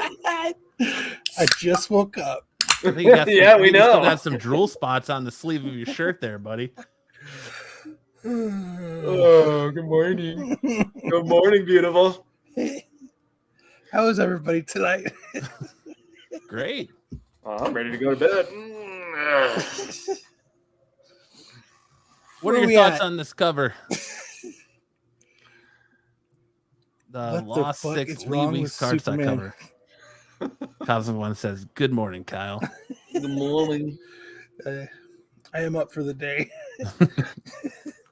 I just woke up. We know. You still got some drool spots on the sleeve of your shirt there, buddy. Oh, good morning. Good morning, beautiful. How is everybody tonight? Great. I'm ready to go to bed. What are your thoughts on this cover? The Lost 6 Lee Weeks cardstock cover. Cosmo One says, good morning, Kyle. Good morning. I am up for the day.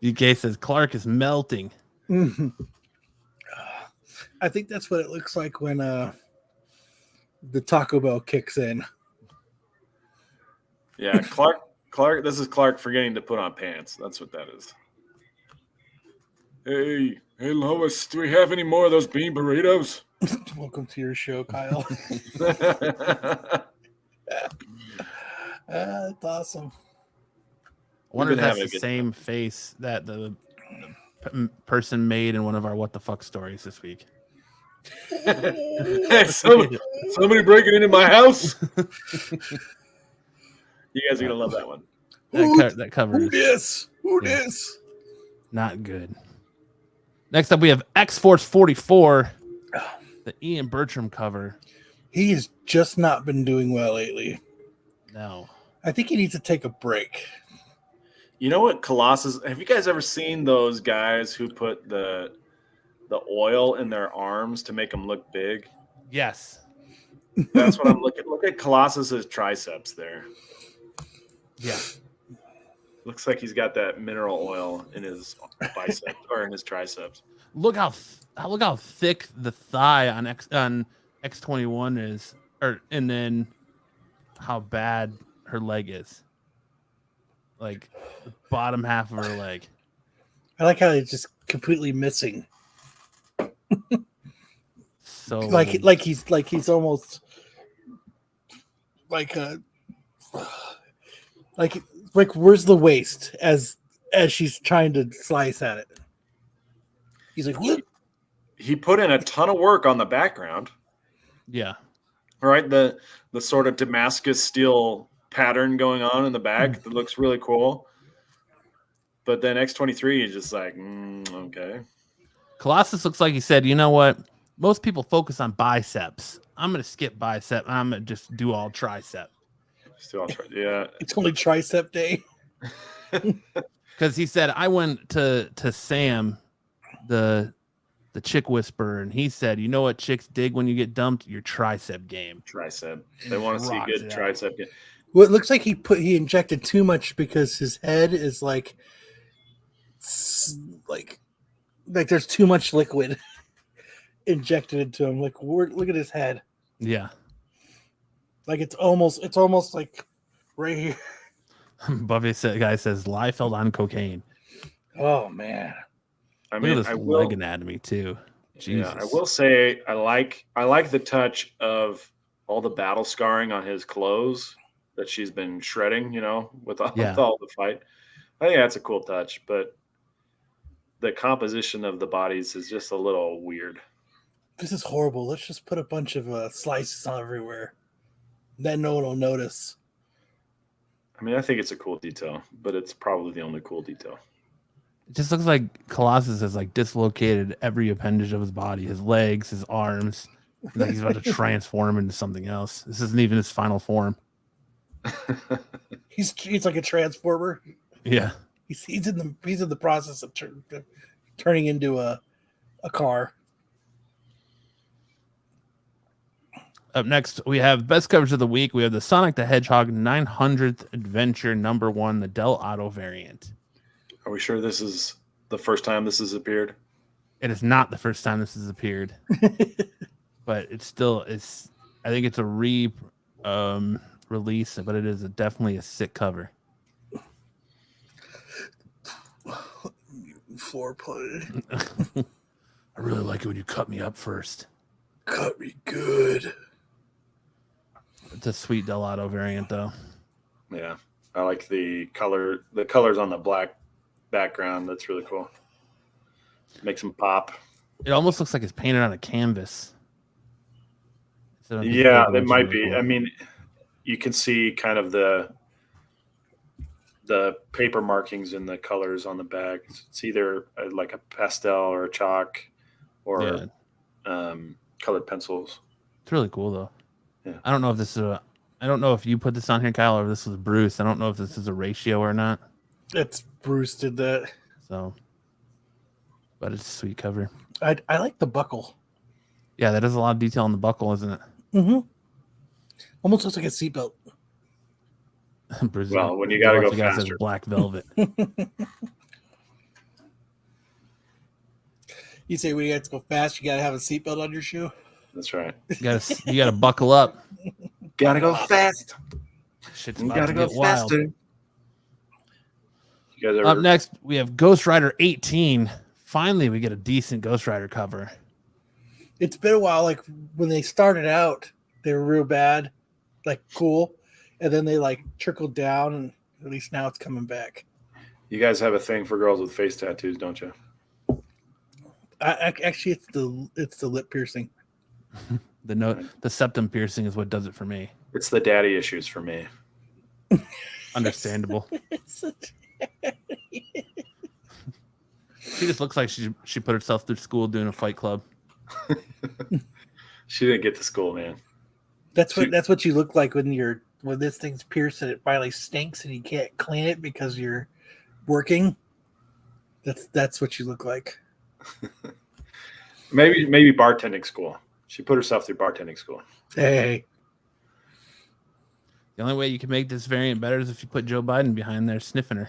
UK says, Clark is melting. I think that's what it looks like when the Taco Bell kicks in. Yeah, Clark, this is Clark forgetting to put on pants. That's what that is. Hey, Lois, do we have any more of those bean burritos? Welcome to your show, Kyle. That's awesome. I wonder if that's the same face that the person made in one of our What the Fuck stories this week. Hey, somebody breaking into my house. You guys are gonna love that one. That cover Who is this? Who Yeah. this? not good. Next up, we have X Force 44, the Ian Bertram cover. He has just not been doing well lately. No. I think he needs to take a break. You know what Colossus? Have you guys ever seen those guys who put the oil in their arms to make them look big? Yes. That's what I'm looking. Look at Colossus's triceps there. Yeah. Looks like he's got that mineral oil in his bicep or in his triceps. Look how thick the thigh on X21 is, and then how bad her leg is. Like the bottom half of her leg. I like how he's just completely missing. So Like he's almost like like where's the waist as she's trying to slice at it. He's like, what? He put in a ton of work on the background. yeah. Right, the sort of Damascus steel pattern going on in the back that looks really cool. But then X23 is just like, okay. Colossus looks like he said, you know what? Most people focus on biceps. I'm gonna skip bicep. I'm gonna just do all tricep. Still, yeah. It's only tricep day. Because he said I went to Sam, the chick whisperer, and he said, you know what chicks dig when you get dumped? Your tricep game. Tricep. They want to see Rocks good it out. tricep game. Well, it looks like he injected too much because his head is like there's too much liquid injected into him. Like look at his head. Yeah. Like it's almost like right here. Buffy guy says Liefeld on cocaine. Oh man. I Look mean, at this leg anatomy too. Jesus. Yeah, I will say I like the touch of all the battle scarring on his clothes that she's been shredding, with with all the fight. I think that's a cool touch, but the composition of the bodies is just a little weird. This is horrible. Let's just put a bunch of slices everywhere. Then no one will notice. I mean, I think it's a cool detail, but it's probably the only cool detail. It just looks like Colossus has like dislocated every appendage of his body, his legs, his arms. Like he's about to transform into something else. This isn't even his final form. He's like a transformer. Yeah. He's in the process of turning into a car. Up next, we have best coverage of the week. We have the Sonic the Hedgehog 900th Adventure #1, the Del Auto variant. Are we sure this is the first time this has appeared? It is not the first time this has appeared, but it's still I think it's a release, but it is definitely a sick cover. Floor play. I really like it when you cut me up first. Cut me good. It's a sweet Del Auto variant, though. Yeah, I like the colors on the black background. That's really cool. Makes them pop. It almost looks like it's painted on a canvas. Yeah, it might be. Cool. I mean, you can see kind of the paper markings and the colors on the back. It's either like a pastel or a chalk or colored pencils. It's really cool, though. Yeah. I don't know if this is I don't know if you put this on here, Kyle, or if this was Bruce. I don't know if this is a ratio or not. It's Bruce did that. So, but it's a sweet cover. I like the buckle. Yeah, that is a lot of detail on the buckle, isn't it? Mm-hmm. Almost looks like a seatbelt. Bruce, well, when you got to go faster. Says black velvet. You say when you have to go fast, you got to have a seatbelt on your shoe. That's right. You gotta buckle up. Gotta go fast. Shit's about to get wild. You guys Up next, we have Ghost Rider 18. Finally, we get a decent Ghost Rider cover. It's been a while. Like when they started out, they were real bad, like cool, and then they like trickled down, and at least now it's coming back. You guys have a thing for girls with face tattoos, don't you? Actually, it's the lip piercing. The septum piercing is what does it for me. It's the daddy issues for me. Understandable. She just looks like she put herself through school doing a Fight Club. She didn't get to school, man. That's what you look like when this thing's pierced and it finally stinks and you can't clean it because you're working. That's what you look like. Maybe bartending school. She put herself through bartending school. Hey, The only way you can make this variant better is if you put Joe Biden behind there sniffing her.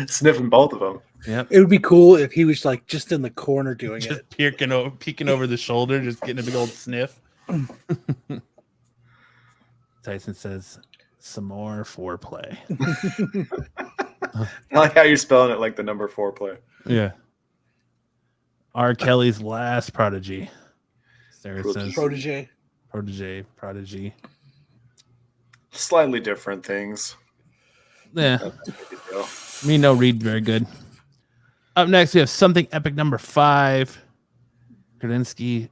Sniffing both of them. Yep. it would be cool if he was like just in the corner doing Just it. peeking over the shoulder, just getting a big old sniff. Tyson says, some more foreplay. I like how you're spelling it like the number 4 play. Yeah. R. Kelly's last prodigy. Sarah says prodigy. Slightly different things. Yeah. Me no read very good. Up next, we have something epic number 5. Kredinsky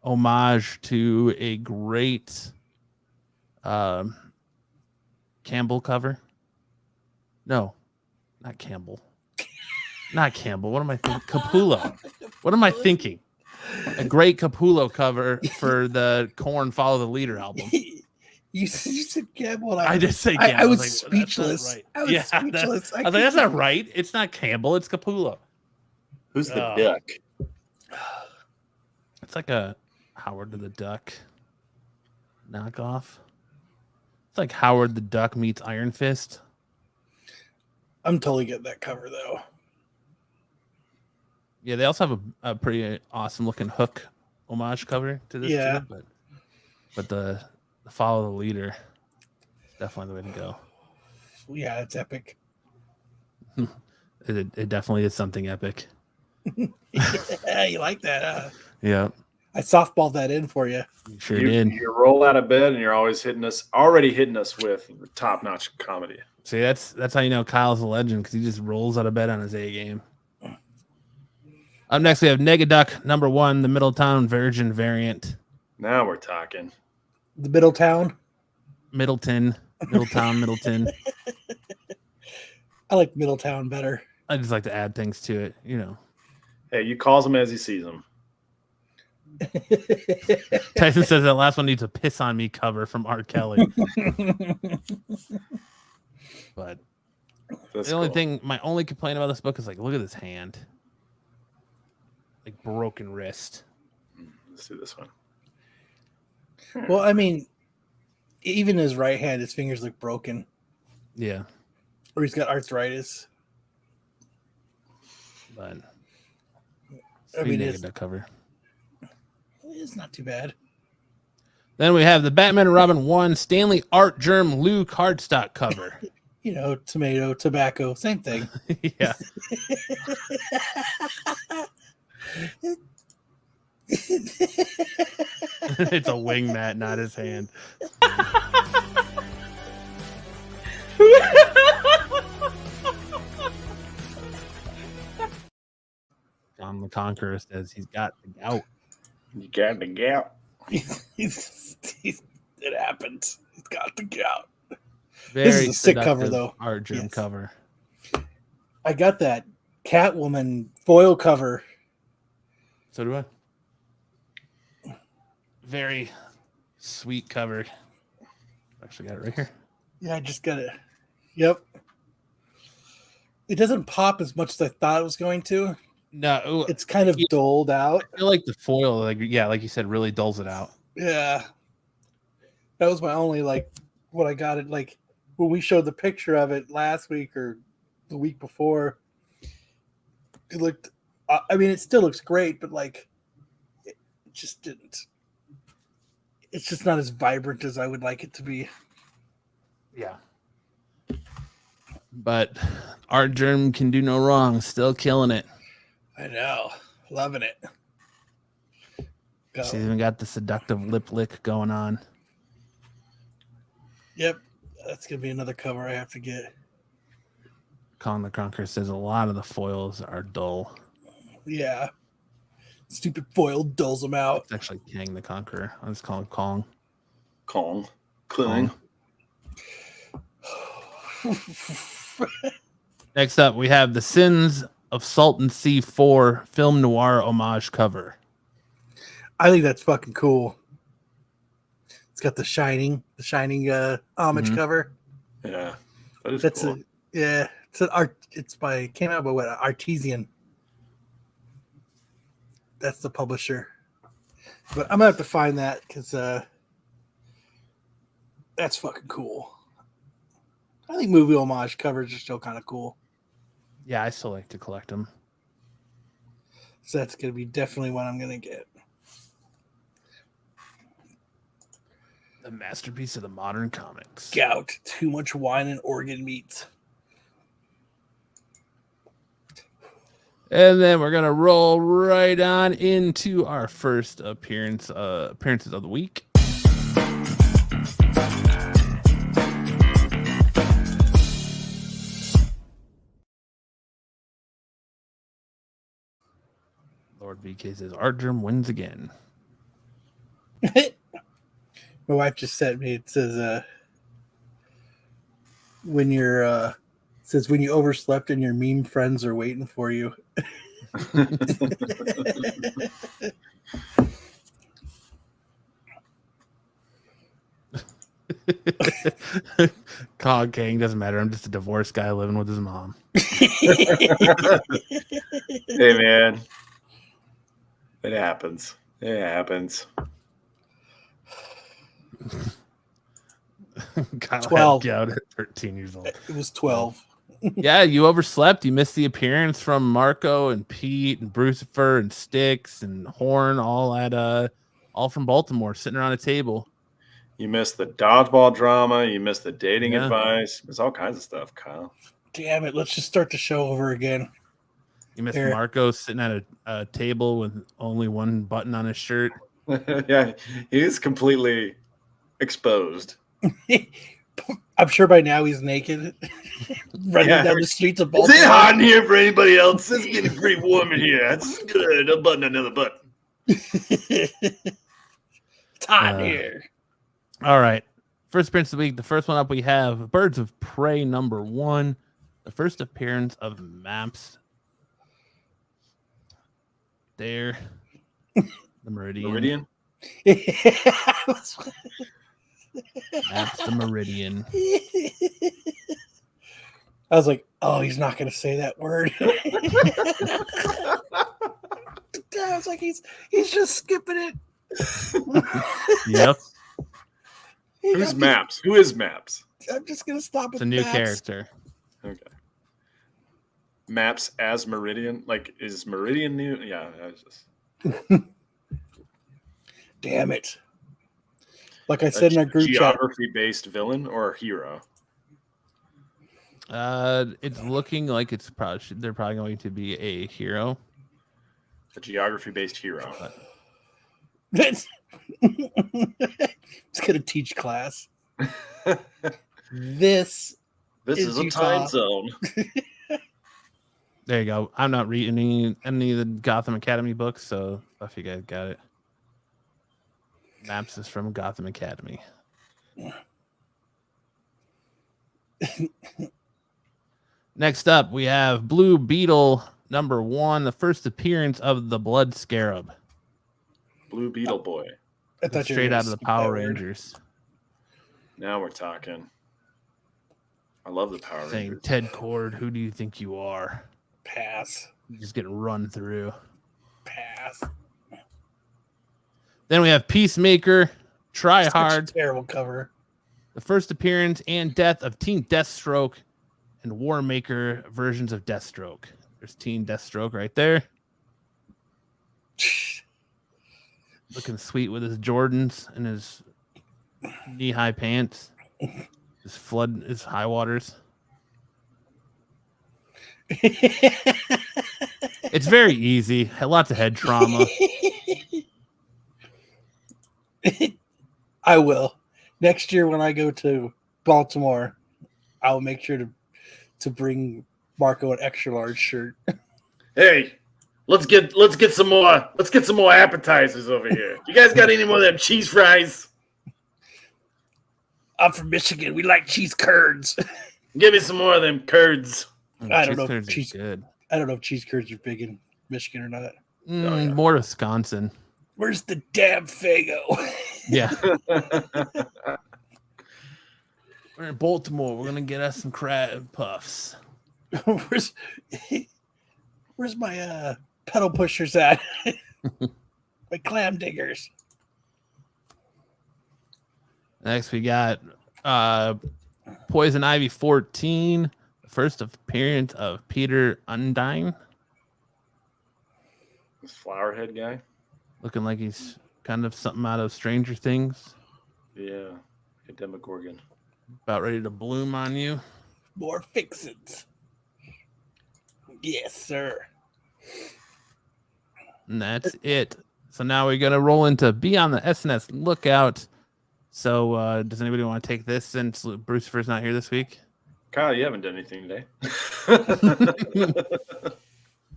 homage to a great Campbell cover. No, not Campbell. Not Campbell. What am I thinking? Capullo. What am I thinking? A great Capullo cover for the Korn Follow the Leader album. You said Campbell. I did say Campbell. I was like, speechless. Right. I was speechless. I was like, that's not right. It's not Campbell. It's Capullo. Who's the duck? It's like a Howard the Duck knockoff. It's like Howard the Duck meets Iron Fist. I'm totally getting that cover though. Yeah, they also have a pretty awesome looking Hook homage cover to this too. But the Follow the Leader is definitely the way to go. Yeah, it's epic. It definitely is something epic. Yeah, you like that, huh? Yeah. I softballed that in for you. You sure did. You roll out of bed and you're always already hitting us with top-notch comedy. See, that's how you know Kyle's a legend, because he just rolls out of bed on his A game. Up next, we have Negaduck number 1, the Middletown Virgin variant. Now we're talking. The Middletown. Middleton. I like Middletown better. I just like to add things to it, you know. Hey, you calls him as he sees him. Tyson says that last one needs a Piss on Me cover from R. Kelly. But That's the only cool. thing, my only complaint about this book is like, look at this hand. Like broken wrist. Let's do this one. Well, I mean, even his right hand, his fingers look broken, Yeah. or he's got arthritis. But I mean, it's cover. It's not too bad. Then we have the Batman and Robin 1 Stanley Art Germ Lou cardstock cover. You know, tomato, tobacco, same thing. Yeah. It's a wing mat, not his hand. John the Conqueror says he's got the gout. You got the gap. It happens. He's got the gout. Very This is a sick cover, seductive though. Art Germ Yes. cover. I got that Catwoman foil cover. So do I. Very sweet cover. Actually got it right here. Yeah, I just got it. Yep. It doesn't pop as much as I thought it was going to. No, It's kind of dulled out. I feel like the foil, like you said, really dulls it out. Yeah. That was my only, what I got it, when we showed the picture of it last week or the week before, it looked, it still looks great, but, it just didn't. It's just not as vibrant as I would like it to be. Yeah. But Art Germ can do no wrong. Still killing it. I know. Loving it. She's even got the seductive lip lick going on. Yep. That's going to be another cover I have to get. Colin the Conqueror says a lot of the foils are dull. Yeah. Stupid foil dulls them out. It's actually Kang the Conqueror. I just call him Kong. Kong. Kling. Next up, we have The Sins of Salton Sea 4 film noir homage cover. I think that's fucking cool. It's got the shining homage Mhm. cover. Yeah, that is That's cool. it's an art. It's by came out by what Artesian. That's the publisher. But I'm gonna have to find that because that's fucking cool. I think movie homage covers are still kind of cool. Yeah, I still like to collect them. So that's gonna be definitely what I'm gonna get. The masterpiece of the modern comics. Gout, too much wine and organ meat. And then we're gonna roll right on into our first appearances of the week. Lord BK says Ardrum wins again. My wife just sent me. It says when you're says when you overslept and your meme friends are waiting for you. Cog gang doesn't matter. I'm just a divorced guy living with his mom. Hey, man. It happens. It happens. Kyle 12. had gout at 13 years old. It was 12. Yeah, you overslept. You missed the appearance from Marco and Pete and Brucifer and Styx and Horn, all from Baltimore, sitting around a table. You missed the dodgeball drama. You missed the dating Yeah. advice. There's all kinds of stuff, Kyle. Damn it! Let's just start the show over again. You missed There. Marco sitting at a table with only one button on his shirt. Yeah, he's completely exposed. I'm sure by now he's naked, running Yeah. down the streets of Is Baltimore. it hot in here for anybody else? It's getting pretty warm in here. That's good. A button, another button. It's hot Uh, here. All right. First appearance of the week. The first one up we have Birds of Prey #1. The first appearance of Maps. There. The Meridian. Meridian? Maps the Meridian. I was like, oh, he's not going to say that word. I was like, he's just skipping it. Yep. Who's Maps? Who is Maps? I'm just going to stop It's at a new Maps. character. Okay. Maps as Meridian? Like, is Meridian new? Yeah, I was just... Damn it. Like I said in our group chat. Geography-based villain or hero? It's looking like they're probably going to be a hero. A geography-based hero. It's going to teach class. This This is a Utah. time zone. There you go. I'm not reading any of the Gotham Academy books, so if you guys got it. Maps is from Gotham Academy. Next up, we have Blue Beetle #1, the first appearance of the Blood Scarab. Blue Beetle Boy. I thought you were Straight gonna out of the skip that Power word. Rangers. Now we're talking. I love the Power Saying, Rangers. Ted Cord, who do you think you are? Pass. You just get run through. Pass. Then we have Peacemaker, Try Such a Hard, terrible cover. the first appearance and death of Teen Deathstroke and Warmaker versions of Deathstroke. There's Teen Deathstroke right there. Looking sweet with his Jordans and his knee-high pants. His high waters. It's very easy. Lots of head trauma. I will. Next year when I go to Baltimore, I'll make sure to bring Marco an extra large shirt. Hey, let's get some more appetizers over here. You guys got any more of them cheese fries? I'm from Michigan. We like cheese curds. Give me some more of them curds. I don't Cheese know if curds are cheese- good. I don't know if cheese curds are big in Michigan or not. yeah. More Wisconsin. Where's the damn Fago? Yeah. We're in Baltimore. We're gonna get us some crab puffs. where's my pedal pushers at? My clam diggers. Next we got Poison Ivy 14, the first appearance of Peter Undine, This flowerhead guy. looking like he's kind of something out of Stranger Things, Yeah. A Demogorgon. about ready to bloom on you. More fixins. Yes, sir. And that's it. So now we're gonna roll into be on the SNS lookout. So does anybody want to take this since Brucifer's not here this week? Kyle, you haven't done anything today.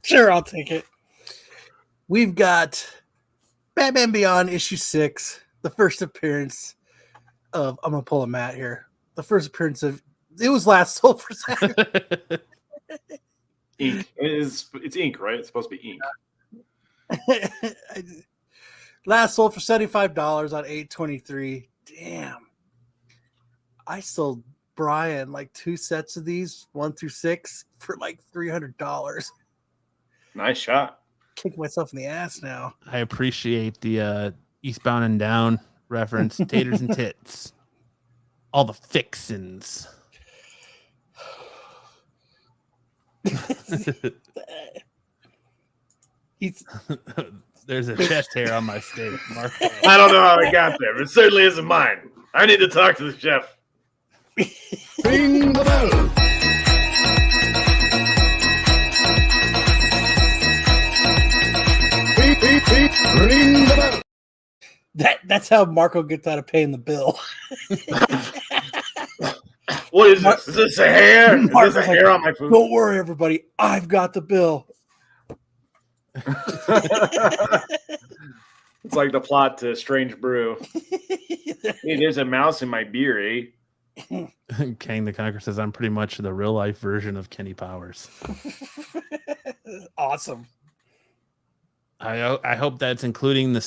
Sure, I'll take it. We've got Batman Beyond issue 6, the first appearance of, I'm gonna pull a Matt here. The first appearance of, it was last sold for Saturday. Ink. It's ink, right? It's supposed to be ink. Last sold for $75 on 8/23. Damn. I sold Brian like 2 sets of these, 1 through 6, for like $300. Nice shot. Kick myself in the ass now. I appreciate the Eastbound and Down reference. Taters and tits. All the fixins. He's There's a chest hair on my steak, Mark. I don't know how it got there, but it certainly isn't mine. I need to talk to the chef. Ring the bell. Ring the bell. that's how Marco gets out of paying the bill. What is this? Is this a hair? Is this a hair on my food? Don't worry, everybody. I've got the bill. It's like the plot to Strange Brew. Hey, there's a mouse in my beer, eh? Kang the Conqueror says, I'm pretty much the real life version of Kenny Powers. Awesome. I hope that's including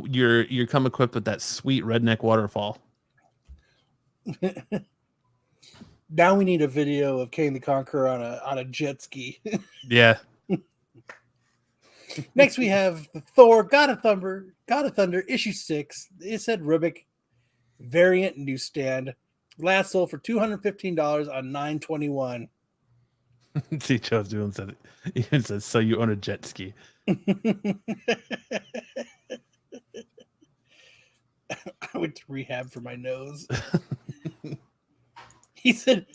you're come equipped with that sweet redneck waterfall. Now we need a video of Kane the Conqueror on a jet ski. Yeah. Next we have the Thor God of Thunder issue 6. It said Rubik variant newsstand. Last sold for $215 on 9/21. See, Joe's doing something. He even says, so you own a jet ski. I went to rehab for my nose. He said,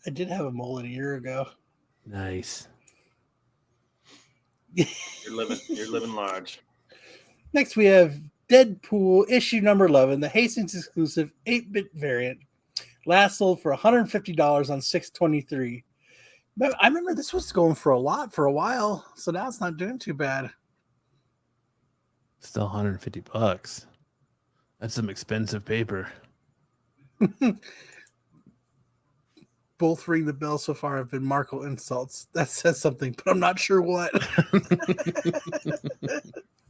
I did have a mullet a year ago. Nice. You're living large. Next, we have Deadpool issue number 11, the Hastings exclusive 8-bit variant. Last sold for $150 on 6/23. I remember this was going for a lot for a while, so now it's not doing too bad. Still $150. That's some expensive paper. Both ring the bell so far have been Marco insults. That says something, but I'm not sure what.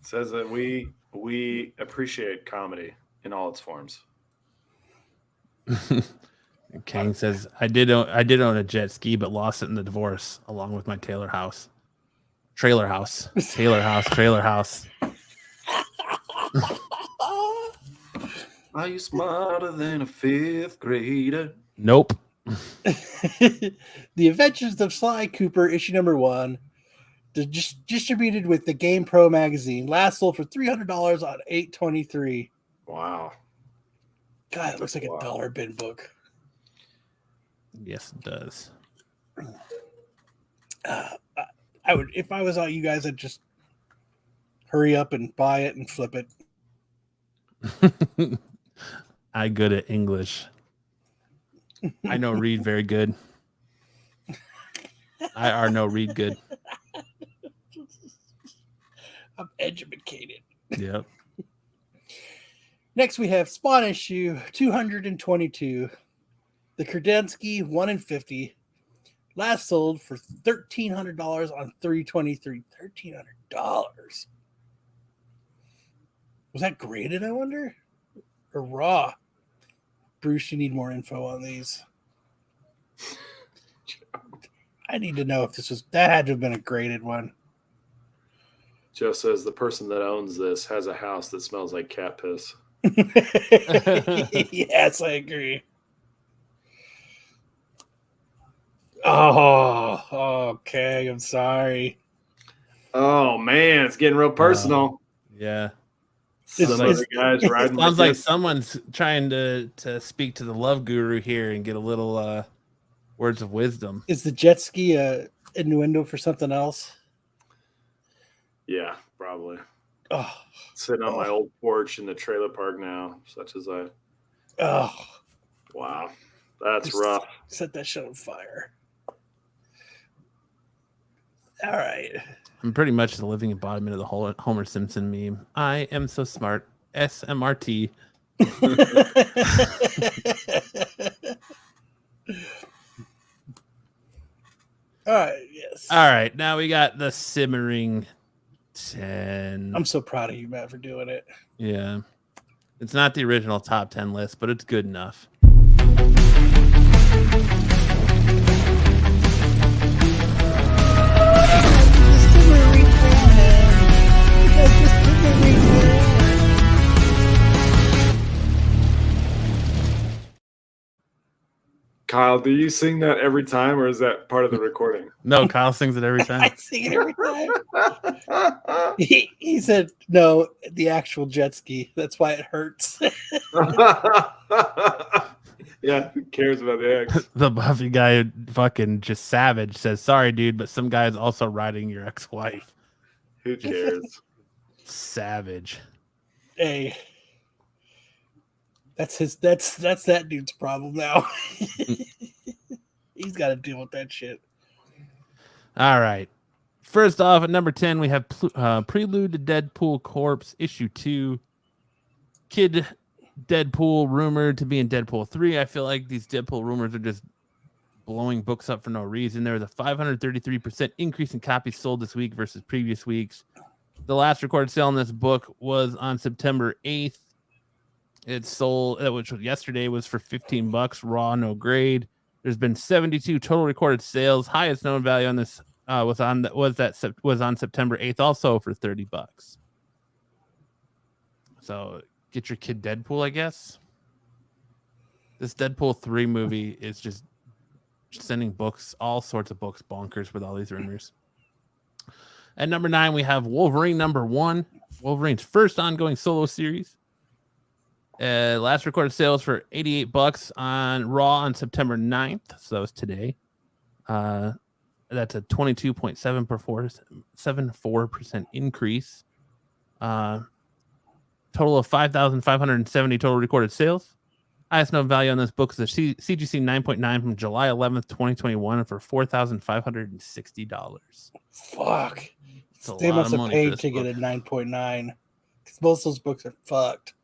Says that we appreciate comedy in all its forms. Kang says, I did own a jet ski, but lost it in the divorce, along with my Trailer house. Are you smarter than a 5th grader? Nope. The Adventures of Sly Cooper, issue number 1, distributed with the Game Pro magazine. Last sold for $300 on 8/23. Wow. God, it looks like Wow. a dollar bin book. Yes, it does. I would, if I was all you guys, I'd just hurry up and buy it and flip it. I good at English. I know read very good. I are no read good. I'm educated. Yep. Next, we have Spawn issue 222. The Kurdensky 1 in 50. Last sold for $1,300 on 323. $1,300. Was that graded, I wonder? Or raw? Bruce, you need more info on these. I need to know if that had to have been a graded one. Joe says the person that owns this has a house that smells like cat piss. Yes, I agree. Oh, okay. I'm sorry. Oh man, it's getting real personal. Yeah. Some other guys riding. Sounds like someone's trying to speak to the love guru here and get a little words of wisdom. Is the jet ski a innuendo for something else? Yeah, probably. Oh, Sitting on my old porch in the trailer park now, such as I. Oh, wow, that's rough. Set that shit on fire. All right. I'm pretty much the living embodiment of the whole Homer Simpson meme. I am so smart. SMRT. All right. Yes. All right. Now we got the simmering 10. I'm so proud of you, Matt, for doing it. Yeah. It's not the original top 10 list, but it's good enough. Kyle, do you sing that every time, or is that part of the recording? No, Kyle sings it every time. I sing it every time. He said, no, the actual jet ski. That's why it hurts. Yeah, who cares about the X? The Buffy guy, fucking just savage, says, sorry, dude, but some guy is also riding your ex-wife. Who cares? Savage. Hey. That's that dude's problem now. He's got to deal with that shit. All right. First off, at number 10, we have Prelude to Deadpool Corpse, issue 2. Kid Deadpool rumored to be in Deadpool 3. I feel like these Deadpool rumors are just blowing books up for no reason. There was a 533% increase in copies sold this week versus previous weeks. The last recorded sale on this book was on September 8th. It sold, which yesterday was for $15, raw, no grade. There's been 72 total recorded sales. Highest known value on this was on September 8th, also for $30. So get your kid Deadpool, I guess. This Deadpool 3 movie is just sending all sorts of books bonkers with all these rumors. At number 9, we have Wolverine #1, Wolverine's first ongoing solo series. Last recorded sales for $88 on Raw on September 9th. So that was today. That's a 22.74% increase. Total of 5,570 total recorded sales. Highest known value on this book is a CGC 9.9 from July 11th, 2021 for $4,560. Fuck. It's a They lot must of have money paid for to this get book. a 9.9 because most of those books are fucked.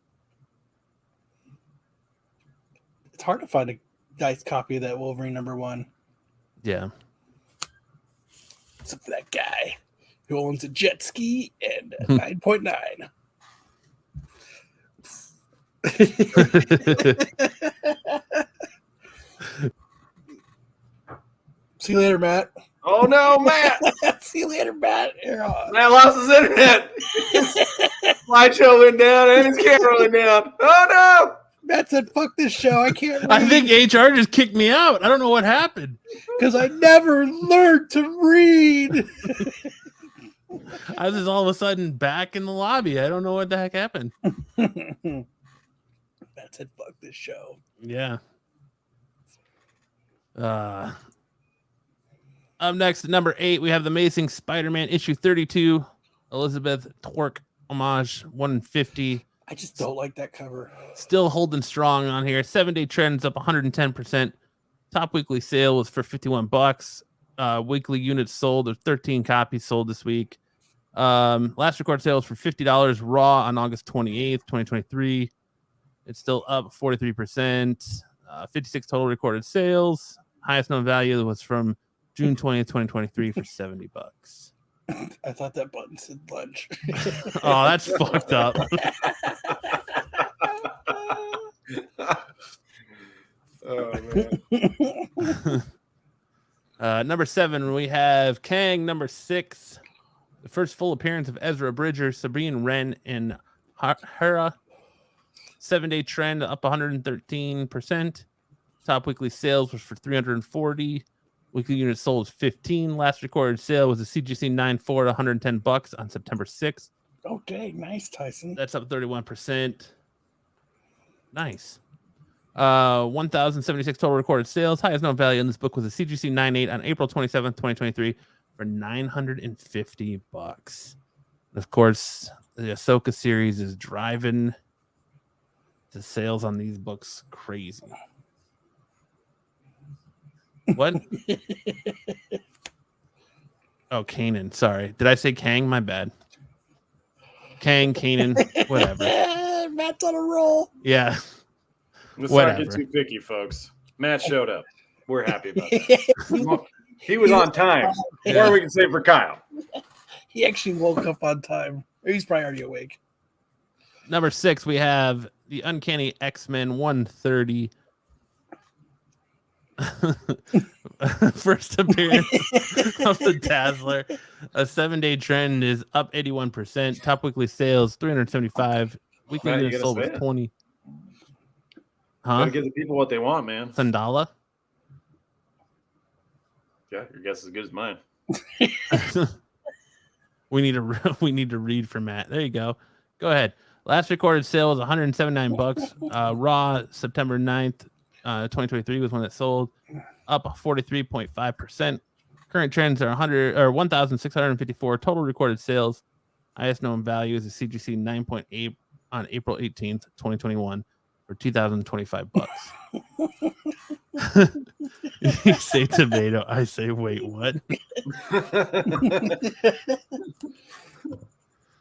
It's hard to find a nice copy of that Wolverine #1. Yeah. Except for that guy who owns a jet ski and a 9.9. See you later, Matt. Oh no, Matt! See you later, Matt. Matt lost his internet. Slideshow went down and his camera went down. Oh no! Matt said, "Fuck this show. I can't read." I think HR just kicked me out. I don't know what happened. Because I never learned to read. I was just all of a sudden back in the lobby. I don't know what the heck happened. Matt said, "Fuck this show." Yeah. Up next, at number 8, we have The Amazing Spider-Man issue 32, Elizabeth Torque homage 150. I just don't like that cover. Still holding strong on here. 7-day trends up 110%. Top weekly sale was for $51. Weekly units sold. There's 13 copies sold this week. Last record sales for $50 raw on August 28th, 2023. It's still up 43%. 56 total recorded sales. Highest known value was from June 20th, 2023 for $70. I thought that button said lunch. Oh, that's fucked up. Oh man. Number 7, we have Kang. Number 6, the first full appearance of Ezra Bridger, Sabine Wren, and Hera. 7-day trend up 113%. Top weekly sales was for 340. Weekly units sold was 15. Last recorded sale was a CGC 9.4 at $110 on September 6th. Okay, nice, Tyson. That's up 31%. Nice. 1,076 total recorded sales. Highest known value in this book was a CGC 9.8 on April 27th, 2023 for $950. And of course, the Ahsoka series is driving the sales on these books crazy. What? Oh, Kanan. Sorry. Did I say Kang? My bad. Kang, Kanan, whatever. Matt's on a roll. Yeah. Let's Whatever. not get too picky, folks. Matt showed up. We're happy about that. He was on time. Yeah. Or we can say for Kyle. He actually woke up on time. He's probably already awake. Number 6, we have the Uncanny X-Men 130. First appearance of the Dazzler. A 7-day trend is up 81%. Top weekly sales 375. Weekly Matt, you units gotta sold say was it. 20. Gotta give the people what they want, man. Sandala. Yeah, your guess is as good as mine. we need to read for Matt. There you go. Go ahead. Last recorded sale was $179. Raw September 9th, 2023 was when it sold, up 43.5%. Current trends are 1,654 total recorded sales. Highest known value is a CGC 9.8 on April 18th, 2021 for $2,025. You say tomato, I say wait, what?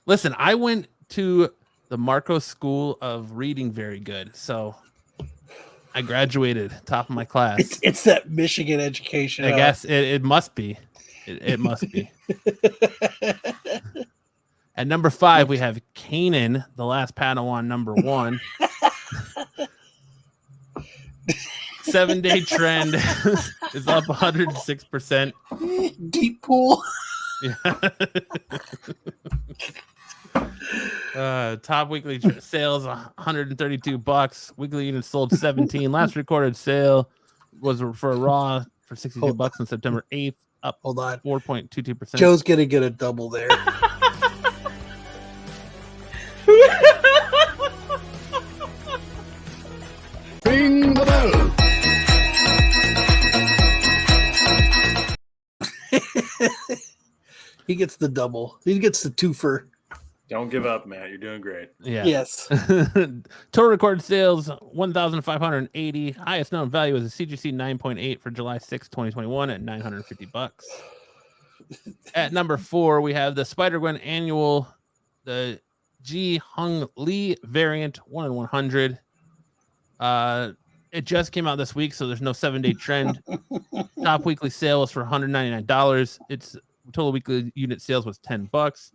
Listen, I went to the Marcos School of Reading very good, so I graduated top of my class. It's that Michigan education. I guess it must be. It must be. At number 5, we have Kanan, the last Padawan, number 1. 7-day trend is up 106%. Deep pool. Yeah. Top weekly sales $132. Weekly units sold 17. Last recorded sale was for a Raw for $62 on September 8th, up Hold on. 4.22%. Joe's gonna get a double there. Ring the bell. He gets the double. He gets the twofer. Don't give up, Matt. You're doing great. Yeah. Yes. Total recorded sales 1,580. Highest known value is a CGC 9.8 for July 6, 2021 at $950. At number 4, we have the Spider-Gwen annual, the Ji Hung Lee variant 1 in 100. It just came out this week, so there's no 7-day trend. Top weekly sale was for $199. Its total weekly unit sales was $10.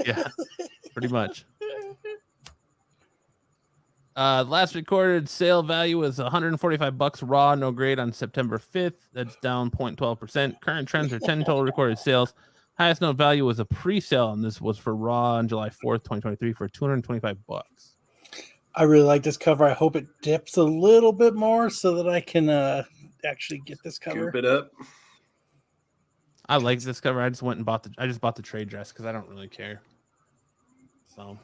Yeah, pretty much. Last recorded sale value was $145 raw, no grade on September 5th. That's down 0.12%. Current trends are 10 total recorded sales. Highest known value was a pre-sale, and this was for raw on July 4th, 2023 for $225. I really like this cover. I hope it dips a little bit more so that I can actually get this cover. Scoop it up. I like this cover. I just went and bought the trade dress because I don't really care. So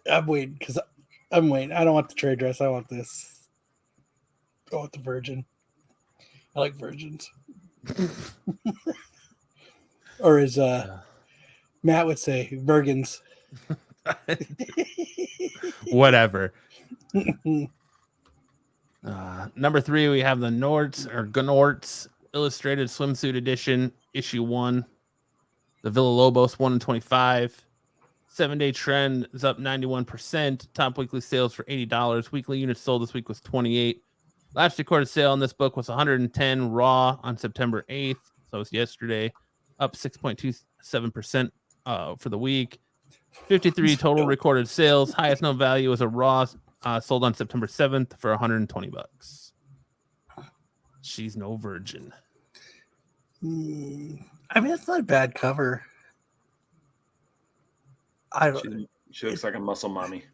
I'm waiting because I'm waiting. I don't want the trade dress. I want this. I want the virgin. I like virgins. Or as Matt would say, virgins. whatever. Number 3, we have the Gnorts Illustrated Swimsuit Edition, issue 1. The Villalobos 1 in 25. 7-day trend is up 91%. Top weekly sales for $80. Weekly units sold this week was 28. Last recorded sale on this book was 110 raw on September 8th. So it's yesterday, up 6.27% for the week. 53 total recorded sales. Highest known value was a raw sold on September 7th for $120. She's no virgin. I mean, it's not a bad cover. I don't. She looks like a muscle mommy.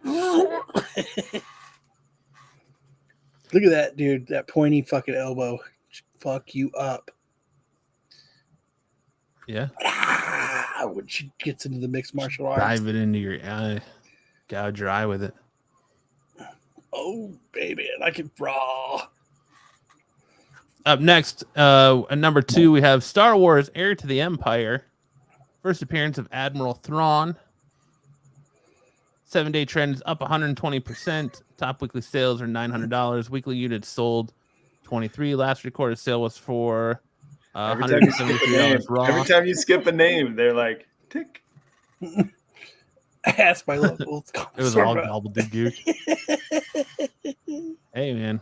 Look at that, dude. That pointy fucking elbow. Fuck you up. Yeah. When she gets into the mixed martial arts. Dive it into your eye. Gouge your eye with it. Oh, baby. I like it raw. Up next, at number 2, we have Star Wars Heir to the Empire. First appearance of Admiral Thrawn. 7-day trend is up 120%. Top weekly sales are $900. Weekly units sold 23. Last recorded sale was for $173 raw. Every time you skip a name, they're like, tick. I asked my local. It was all gobbledygook. Hey, man.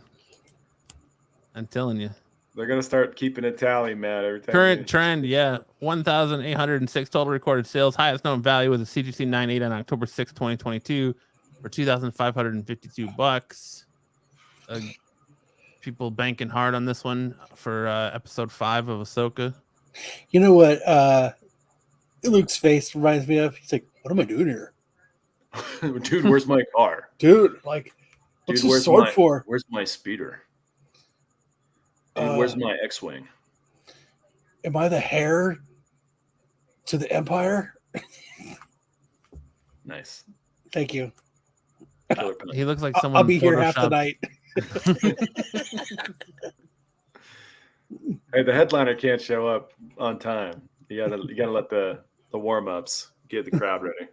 I'm telling you. They're going to start keeping a tally, Matt, every time. Current trend, yeah. 1,806 total recorded sales. Highest known value was a CGC 98 on October 6, 2022 for $2,552. People banking hard on this one for episode 5 of Ahsoka. You know what Luke's face reminds me of? He's like, what am I doing here? Dude, where's my car? Dude, like, what's Dude, the sword for? Where's my speeder? Dude, where's my X-Wing? Am I the heir to the Empire? Nice. Thank you. He looks like someone. I'll be here half the night. Hey, the headliner can't show up on time. You gotta let the warm-ups get the crowd ready.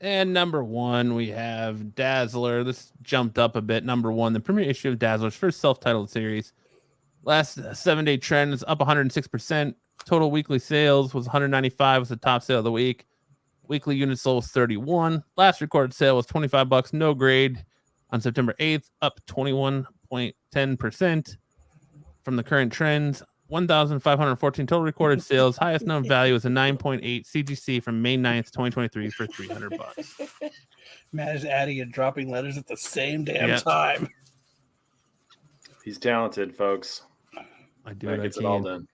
And number 1, we have Dazzler. This jumped up a bit. Number 1, the premiere issue of Dazzler's first self-titled series. Last 7-day trend is up 106%. Total weekly sales was 195, was the top sale of the week. Weekly unit sold was 31. Last recorded sale was $25. No grade on September 8th, up 21.10% from the current trends. 1,514 total recorded sales. Highest known value is a 9.8 CGC from May 9th, 2023 for $300. Matt is adding and dropping letters at the same damn time. He's talented, folks. I do That what gets I it all can. done.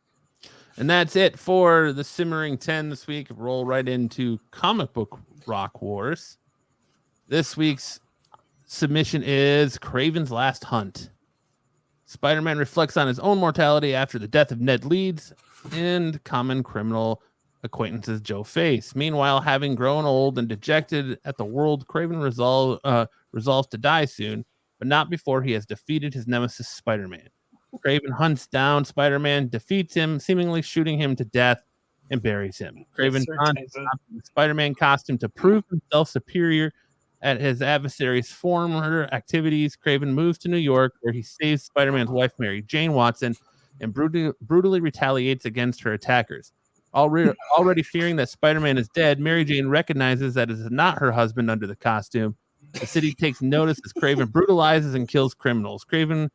And that's it for the Simmering 10 this week. Roll right into Comic Book Rock Wars. This week's submission is Kraven's Last Hunt. Spider-Man reflects on his own mortality after the death of Ned Leeds and common criminal acquaintances Joe Face. Meanwhile, having grown old and dejected at the world, Kraven resolves to die soon, but not before he has defeated his nemesis Spider-Man. Kraven hunts down Spider-Man, defeats him, seemingly shooting him to death, and buries him. Kraven dons the Spider-Man costume to prove himself superior at his adversary's former activities. Kraven moves to New York, where he saves Spider-Man's wife, Mary Jane Watson, and brutally retaliates against her attackers. Already fearing that Spider-Man is dead, Mary Jane recognizes that it is not her husband under the costume. The city takes notice as Kraven brutalizes and kills criminals. Kraven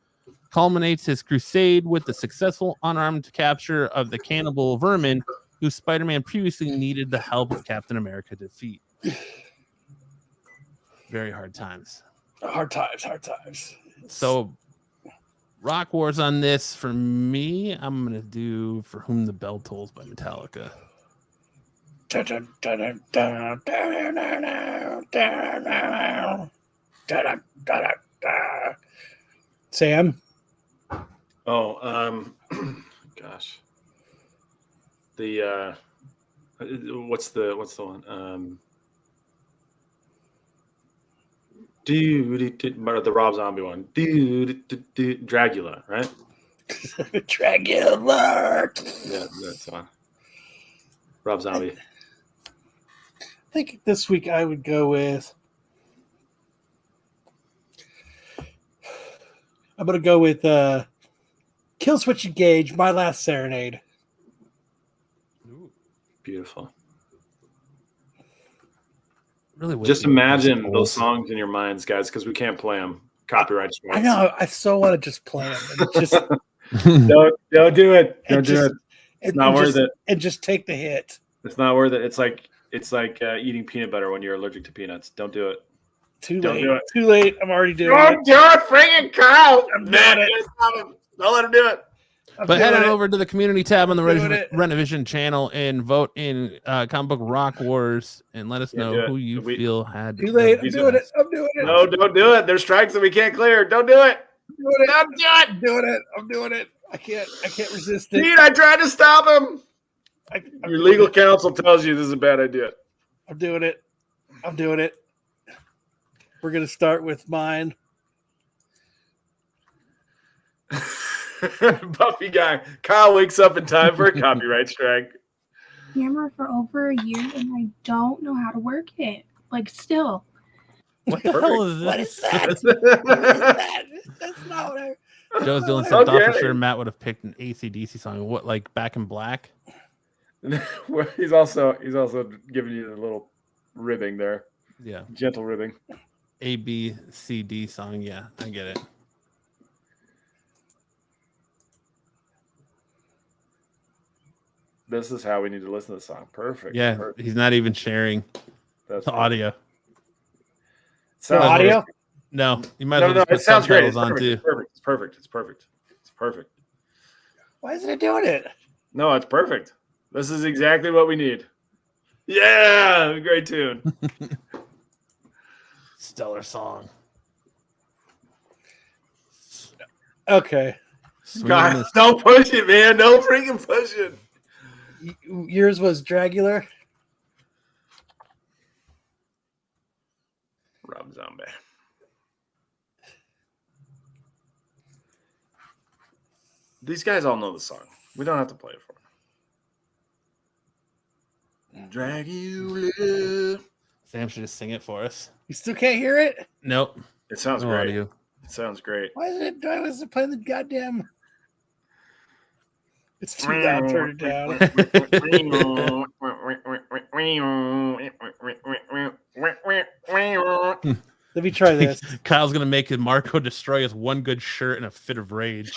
culminates his crusade with the successful unarmed capture of the cannibal Vermin, who Spider-Man previously needed the help of Captain America to defeat. Very hard times. Hard times. So, Rock Wars on this for me. I'm gonna do "For Whom the Bell Tolls" by Metallica. Sam. Oh, gosh. The what's the one? The Rob Zombie one. Dragula, right? Dragula. Yeah, that's one. Rob Zombie. I think this week I would go with. I'm gonna go with Kill Switch Engage, My Last Serenade. Beautiful. Really wish Just we would have imagine polls. those songs in your minds, guys, because we can't play them. Copyright strikes. I know. I so want to just play them and just Don't do it. Don't do just- it. It's not worth it. and just take the hit. It's not worth it. It's like eating peanut butter when you're allergic to peanuts. Don't do it. Too Don't late. do it. Too late. I'm already doing it. Don't do it, friggin' Kyle. I'm doing it. Don't let him do it. I'm But head doing on it. over to the community tab on the I'm doing it. Rennavision channel and vote in Comic Book Rock Wars and let us Yeah, do know it. who you feel had. Too late. I'm He's doing it. I'm doing it. No, don't do it. There's strikes that we can't clear. Don't do it. I'm doing it. Don't do it. I'm doing it. I'm doing it. I can't resist it. Pete, I tried to stop him. I'm Your legal counsel tells you this is a bad idea. I'm doing it. I'm doing it. We're gonna start with mine. Buffy guy. Kyle wakes up in time for a copyright strike. Camera for over a year and I don't know how to work it. Like still. What the hell is this? What is that? What is that? That's not what I. Joe's doing some thought for Okay. sure Matt would have picked an AC/DC song. What, like Back in Black? he's also giving you a little ribbing there. Yeah. Gentle ribbing. ABCD song. Yeah, I get it. This is how we need to listen to the song. Perfect. Yeah, Perfect. he's not even sharing That's the audio. The audio? No, you might No, as well no, just put it sounds great. subtitles on too. It's perfect. It's perfect. It's perfect. It's perfect. Why isn't it doing it? No, it's perfect. This is exactly what we need. Yeah, great tune. Stellar song. Okay. God, don't push it, man. Don't freaking push it. Yours was Dragular. Rob Zombie. These guys all know the song. We don't have to play it for them. Dragula. Sam should just sing it for us. You still can't hear it? Nope. It sounds No great. audio. It sounds great. Why is it playing the goddamn? It's too loud. Turn it down. Let me try this. Kyle's gonna make Marco destroy his one good shirt in a fit of rage.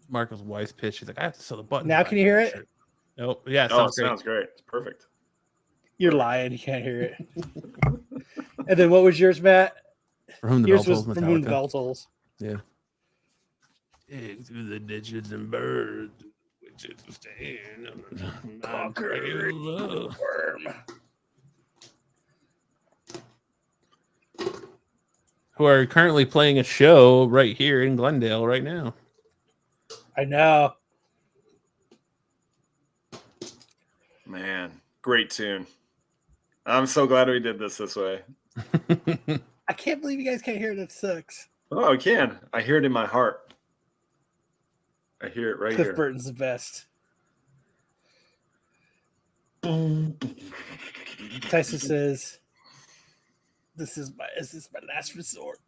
Marco's wife's pitch. She's like, I have to sew the button. Now can you hear it? Shirt. Nope. Yeah, it Oh, it sounds great. sounds great. It's perfect. You're lying. You can't hear it. And then what was yours, Matt? For whom the Yours bell was tolls, from Moon Metallica. Bell Tolls. Yeah. Through the ditches and birds, which is stand Conquer love. Worm. Who are currently playing a show right here in Glendale right now. I know. Man, great tune. I'm so glad we did this way. I can't believe you guys can't hear it. That sucks. Oh, I can. I hear it in my heart. I hear it right Cliff here. Burton's the best. Tyson says, "This is my last resort."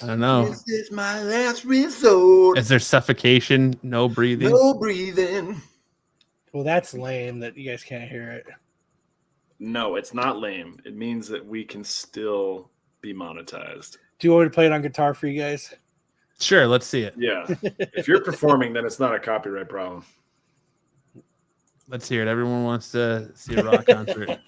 I don't know. This is my last resort. Is there suffocation? No breathing? No breathing. Well, that's lame that you guys can't hear it. No, it's not lame. It means that we can still be monetized. Do you want me to play it on guitar for you guys? Sure, let's see it. Yeah. If you're performing, then it's not a copyright problem. Let's hear it. Everyone wants to see a rock concert.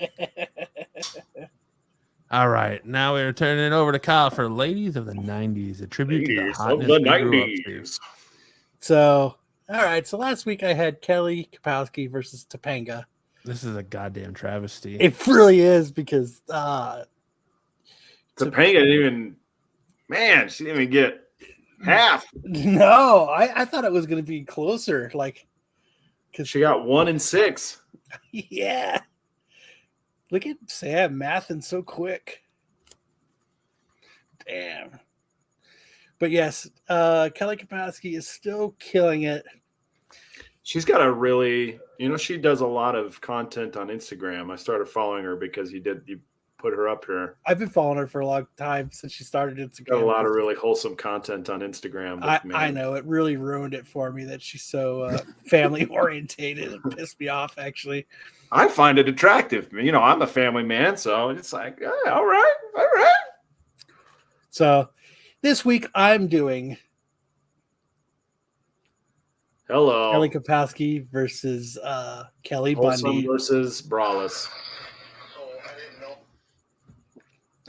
All right, now we're turning it over to Kyle for Ladies of the 90s, a tribute to the Ladies of hotness the we grew up 90s. to. So, all right. So last week I had Kelly Kapowski versus Topanga. This is a goddamn travesty. It really is because Topanga didn't even, man, she didn't even get half. no, I thought it was going to be closer. Like, because She got 1 in 6. yeah. Look at Sam mathing so quick. Damn. But yes, Kelly Kapowski is still killing it. She's got a really, she does a lot of content on Instagram. I started following her because you put her up here. I've been following her for a long time since she started Instagram. Got a lot of really wholesome content on Instagram. But, I know it really ruined it for me that she's so family orientated. It pissed me off, actually. I find it attractive. You know, I'm a family man, so it's like, yeah, all right. So this week I'm doing Kelly Kapowski versus Kelly Wholesome Bundy. versus Brawless.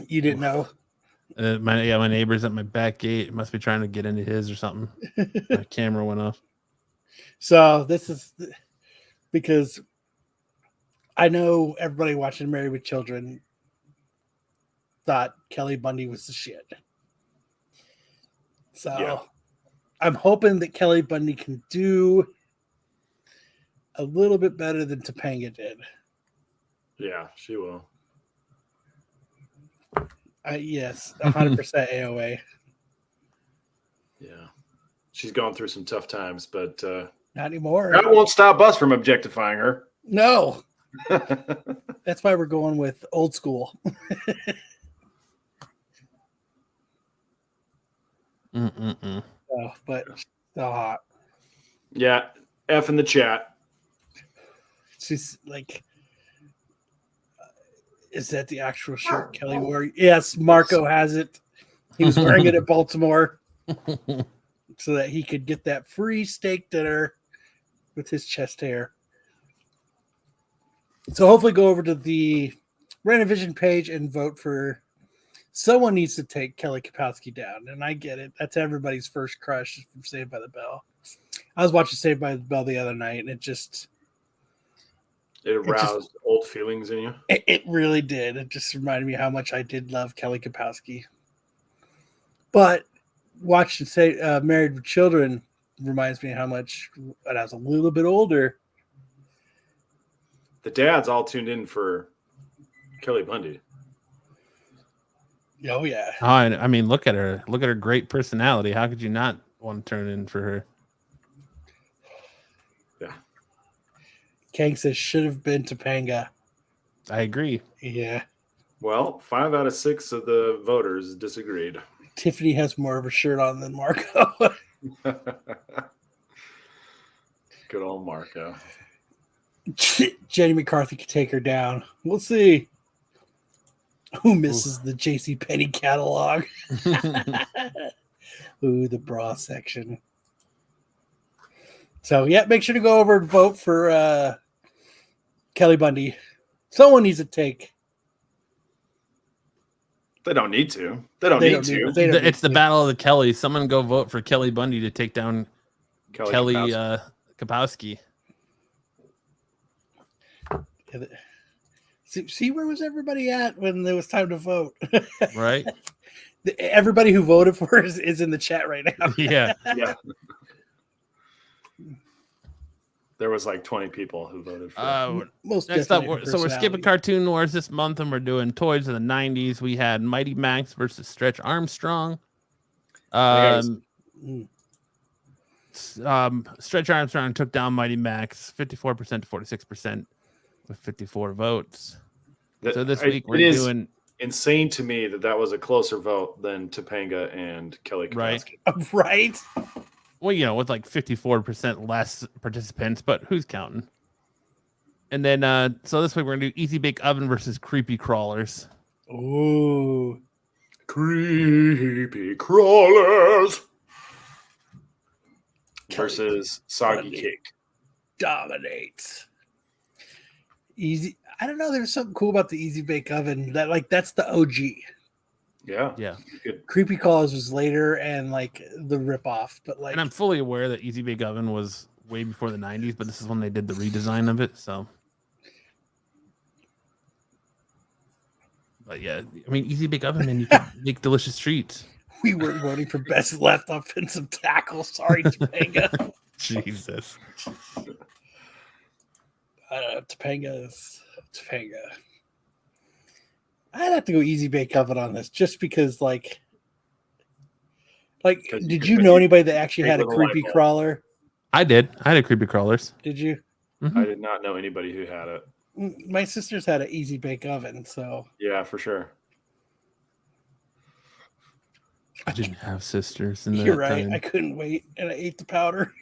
You didn't know? My neighbor's at my back gate. Must be trying to get into his or something. My camera went off. So this is because I know everybody watching Married with Children thought Kelly Bundy was the shit. So Yeah. I'm hoping that Kelly Bundy can do a little bit better than Topanga did. Yeah, she will. Yes, 100% AOA. Yeah. She's going through some tough times, but Not anymore. that won't stop us from objectifying her. No. That's why we're going with old school. But so hot. Yeah. F in the chat. She's like, is that the actual shirt Kelly wore? Yes, Marco has it. He was wearing it at Baltimore so that he could get that free steak dinner with his chest hair. So hopefully go over to the Rennavision page and vote for someone needs to take Kelly Kapowski down. And I get it. That's everybody's first crush from Saved by the Bell. I was watching Saved by the Bell the other night, and it aroused old feelings in you. It really did. It just reminded me how much I did love Kelly Kapowski. But watching Married with Children reminds me how much when I was a little bit older. The dads all tuned in for Kelly Bundy. Oh yeah. I mean, look at her. Look at her great personality. How could you not want to turn in for her? Yeah. Kang says should have been Topanga. I agree. Yeah. Well, 5 out of 6 of the voters disagreed. Tiffany has more of a shirt on than Marco. Good old Marco. Jenny McCarthy could take her down. We'll see. Who misses the J.C. Penney catalog? Ooh, the bra section. So, yeah, make sure to go over and vote for Kelly Bundy. Someone needs to take. They don't need to. They don't need to. It's the battle of the Kellys. Someone go vote for Kelly Bundy to take down Kelly Kapowski. See, where was everybody at when there was time to vote? Right. Everybody who voted for her is in the chat right now. Yeah. Yeah. There was like 20 people who voted for Most next up, definitely so we're skipping Cartoon Wars this month, and we're doing toys of the 90s. We had Mighty Max versus Stretch Armstrong. Stretch Armstrong took down Mighty Max 54% to 46% with 54 votes. So this week we're doing insane to me that was a closer vote than Topanga and Kelly Kapowski. Right. Well, you know, with like 54% less participants, but who's counting? And then, so this week we're gonna do Easy Bake Oven versus Creepy Crawlers. Ooh, Creepy Crawlers versus Soggy Cake. Dominates. Easy. I don't know. There's something cool about the Easy Bake Oven. That's the OG. Yeah. Good. Creepy Crawlers was later and like the ripoff, but like. And I'm fully aware that Easy Bake Oven was way before the 90s, but this is when they did the redesign of it. So, but yeah, I mean, Easy Bake Oven, man, you can make delicious treats. We weren't voting for best left offensive tackle. Sorry, Topanga. Jesus. Topanga is Topanga. I'd have to go Easy Bake Oven on this just because, like, did you know anybody that actually had a creepy crawler? I did. I had a Creepy Crawlers. Did you? Mm-hmm. I did not know anybody who had it. My sister's had an easy bake oven, so Yeah, for sure. I didn't have sisters in that you're right. time. I couldn't wait, and I ate the powder.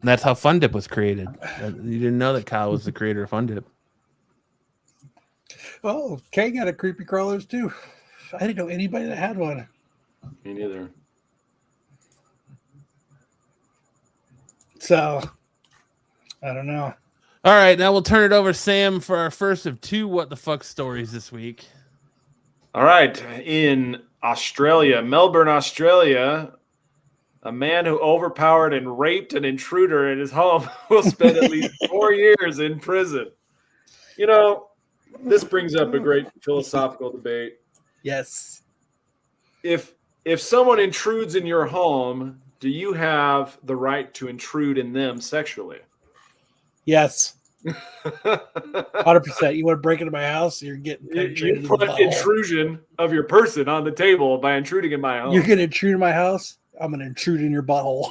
That's how Fun Dip was created. You didn't know that Kyle was the creator of Fun Dip. Oh, Kay got a creepy crawlers too. I didn't know anybody that had one. Me neither. So I don't know. All right, now we'll turn it over to Sam for our first of 2 what the fuck stories this week. All right. In Australia, Melbourne, Australia, a man who overpowered and raped an intruder in his home will spend at least 4 years in prison. You know, this brings up a great philosophical debate. Yes. If someone intrudes in your home, do you have the right to intrude in them sexually? Yes. 100%. You want to break into my house? You're getting penetrated. You put intrusion of your person on the table by intruding in my home. You're going to intrude in my house? I'm going to intrude in your butthole.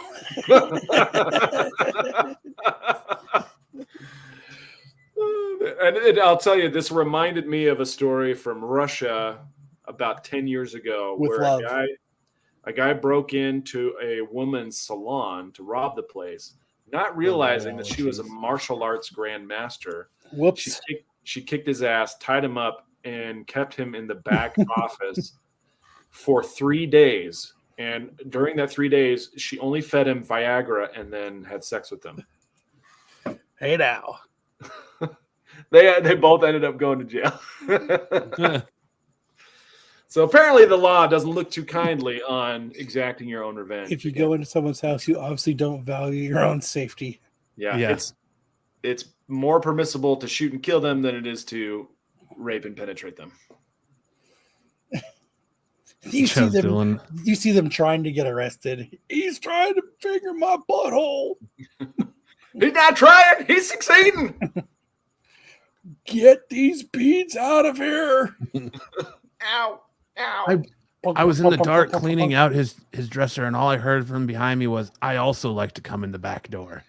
And I'll tell you, this reminded me of a story from Russia about 10 years ago With where love. a guy broke into a woman's salon to rob the place, not realizing that she was a martial arts grandmaster. Whoops. She kicked his ass, tied him up, and kept him in the back office for 3 days. And during that 3 days, she only fed him Viagra and then had sex with him. Hey now. They both ended up going to jail. So apparently the law doesn't look too kindly on exacting your own revenge. If you go into someone's house, you obviously don't value your own safety. Yeah. It's more permissible to shoot and kill them than it is to rape and penetrate them. You see them trying to get arrested. He's trying to finger my butthole. He's not trying. He's succeeding. Get these beads out of here. Ow. Ow. I was in the dark cleaning out his dresser, and all I heard from behind me was, "I also like to come in the back door."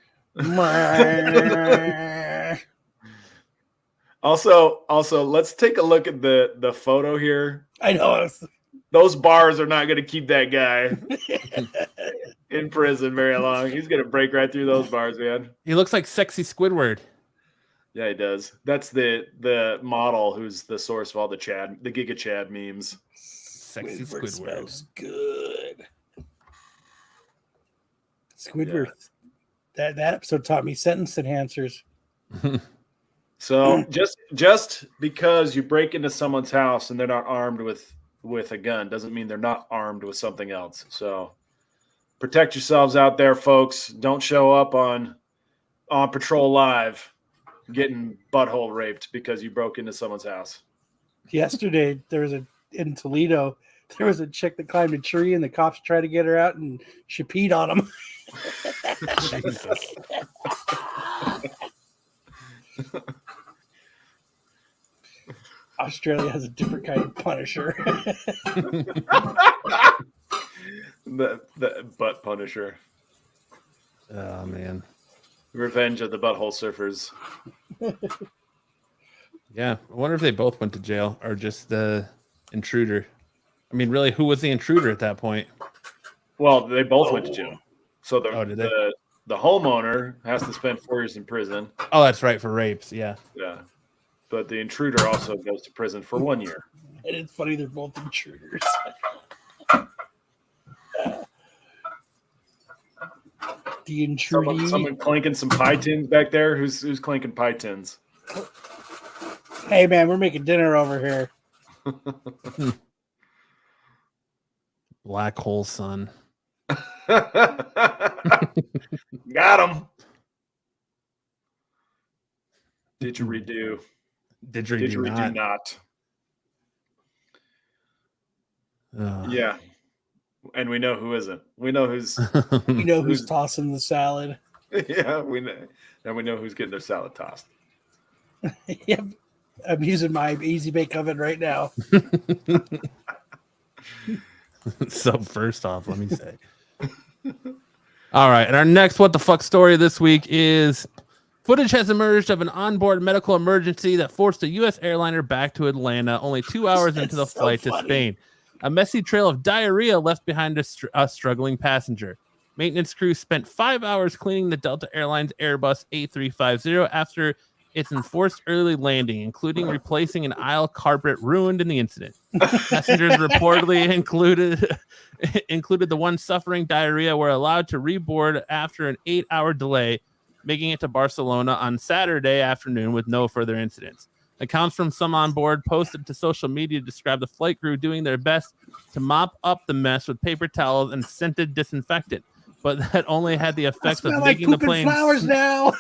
Also, let's take a look at the photo here. I know. Those bars are not going to keep that guy in prison very long. He's going to break right through those bars, man. He looks like sexy Squidward. Yeah, he does. That's the model who's the source of all the Giga Chad memes. Sexy Squidward. Smells good. Squidward. Yeah. That episode taught me sentence enhancers. So just because you break into someone's house and they're not armed with a gun doesn't mean they're not armed with something else. So protect yourselves out there, folks. Don't show up on Patrol Live getting butthole raped because you broke into someone's house. Yesterday, in Toledo, there was a chick that climbed a tree and the cops tried to get her out and she peed on him. Jesus. Australia has a different kind of punisher. the butt punisher. Oh man. Revenge of the butthole surfers. Yeah, I wonder if they both went to jail or just the intruder. I mean, really, who was the intruder at that point? Well, they both went to jail. So did the homeowner has to spend 4 years in prison. Oh, that's right, for rapes. Yeah. Yeah. But the intruder also goes to prison for 1 year. And it's funny, they're both intruders. The intruding. Someone clanking some pie tins back there. Who's clanking pie tins? Hey man, we're making dinner over here. Black hole sun. Got him. Didgeridoo. Didgeridoo not. Oh. Yeah. And we know who isn't. We know who's You know who's tossing the salad. yeah, we know. And we know who's getting their salad tossed. Yep. I'm using my easy bake oven right now. So first off, let me say, All right. And our next what the fuck story this week is footage has emerged of an onboard medical emergency that forced a U.S. airliner back to Atlanta only 2 hours into the flight to Spain. A messy trail of diarrhea left behind a struggling passenger. Maintenance crews spent 5 hours cleaning the Delta Airlines Airbus A350 after its enforced early landing, including replacing an aisle carpet ruined in the incident. Passengers reportedly included the one suffering diarrhea were allowed to reboard after an 8-hour delay, making it to Barcelona on Saturday afternoon with no further incidents. Accounts from some on board posted to social media describe the flight crew doing their best to mop up the mess with paper towels and scented disinfectant, but that only had the effect of making the plane flowers now.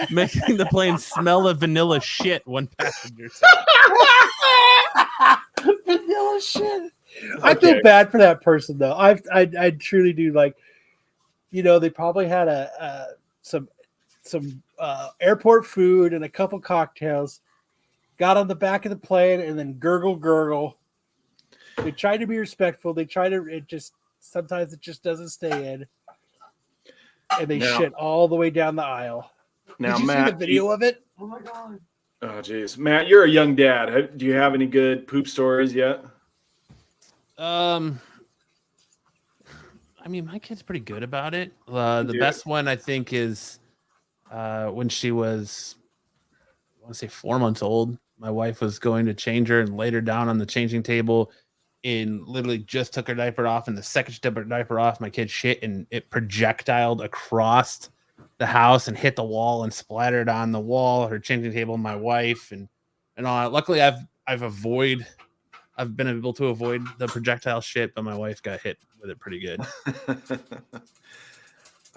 making the plane smell of vanilla shit. One passenger said. Vanilla shit. I feel bad for that person though. I truly do. Like, you know, they probably had some airport food and a couple cocktails. Got on the back of the plane and then gurgle. They try to be respectful. They try to. Sometimes it just doesn't stay in, and they shit all the way down the aisle. Now, did you Matt, see the video of it? Oh my god. Oh, geez. Matt, you're a young dad. Do you have any good poop stories yet? I mean, my kid's pretty good about it. The best one I think is when she was, I want to say 4 months old. My wife was going to change her and laid her down on the changing table and literally just took her diaper off. And the second she took her diaper off, my kid shit and it projectiled across the house and hit the wall and splattered on the wall, her changing table, my wife, and all that. Luckily, I've been able to avoid the projectile shit, but my wife got hit with it pretty good.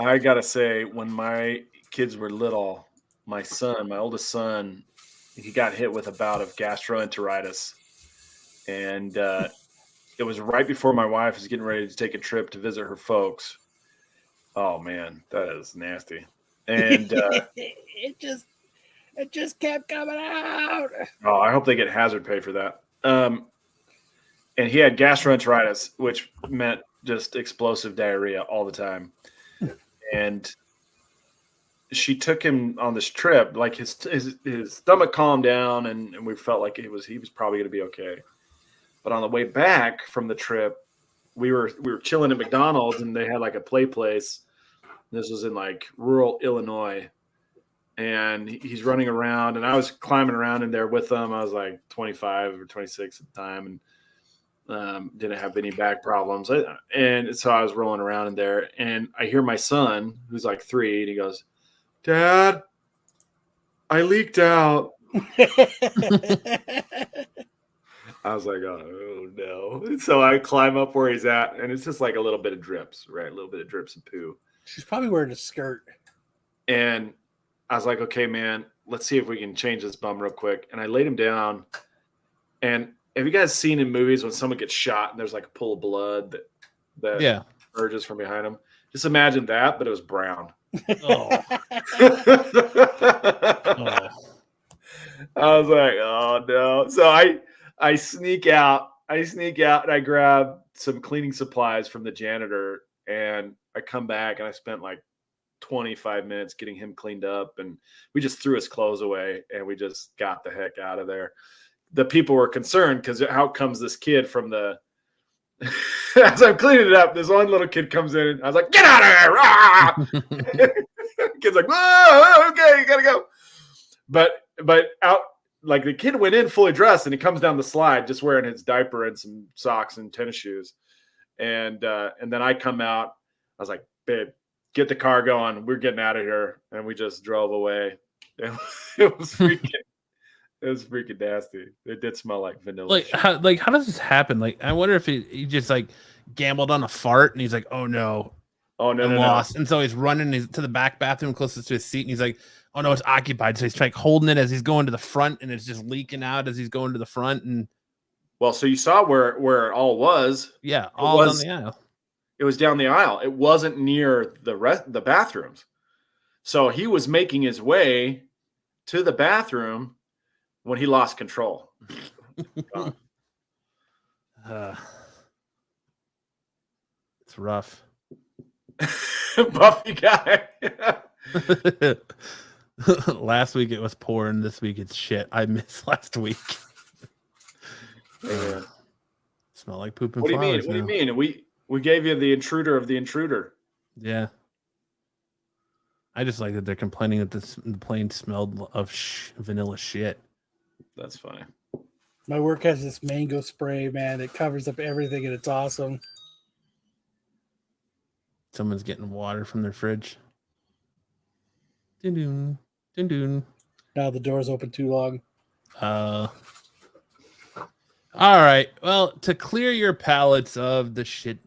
I gotta say, when my kids were little, my oldest son, he got hit with a bout of gastroenteritis, and it was right before my wife was getting ready to take a trip to visit her folks. Oh man, that is nasty. And it just kept coming out. Oh, I hope they get hazard pay for that. And he had gastroenteritis, which meant just explosive diarrhea all the time. And she took him on this trip, like his stomach calmed down, and we felt like he was probably going to be okay. But on the way back from the trip, we were chilling at McDonald's, and they had like a play place. This was in like rural Illinois, and he's running around, and I was climbing around in there with him. I was like 25 or 26 at the time, and didn't have any back problems. And so I was rolling around in there, and I hear my son, who's like 3, and he goes, "Dad, I leaked out." I was like, oh no. So I climb up where he's at, and it's just like a little bit of drips, right? A little bit of drips and poo. She's probably wearing a skirt. And I was like, okay, man, let's see if we can change this bum real quick. And I laid him down. And have you guys seen in movies when someone gets shot and there's like a pool of blood that emerges from behind them? Just imagine that, but it was brown. Oh. I was like, oh no. So I sneak out and I grab some cleaning supplies from the janitor, and I come back and I spent like 25 minutes getting him cleaned up, and we just threw his clothes away and we just got the heck out of there. The people were concerned because how comes this kid from the as I'm cleaning it up, this one little kid comes in, and I was like, "Get out of here!" Kid's like, "Whoa, okay, you gotta go." But out, like the kid went in fully dressed, and he comes down the slide just wearing his diaper and some socks and tennis shoes, and then I come out. I was like, "Babe, get the car going. We're getting out of here," and we just drove away. It was freaking. It was freaking nasty. It did smell like vanilla. Like how does this happen? Like, I wonder if he just like gambled on a fart and he's like, oh no, lost. And so he's running to the back bathroom closest to his seat, and he's like, oh no, it's occupied. So he's like holding it as he's going to the front, and it's just leaking out as he's going to the front. And well, so you saw where it all was. Yeah, all down the aisle. It was down the aisle. It wasn't near the bathrooms. So he was making his way to the bathroom when he lost control. It's rough. Buffy guy. Last week it was pouring. This week it's shit. I missed last week. Yeah. Smell like poop and What do you mean? flowers. What do you now. mean? We gave you the intruder of the intruder. Yeah. I just like that they're complaining that the plane smelled of vanilla shit. That's funny. My work has this mango spray, man. It covers up everything, and it's awesome. Someone's getting water from their fridge. Dun dun dun. Now the door's open too long. All right. Well, to clear your palates of the shit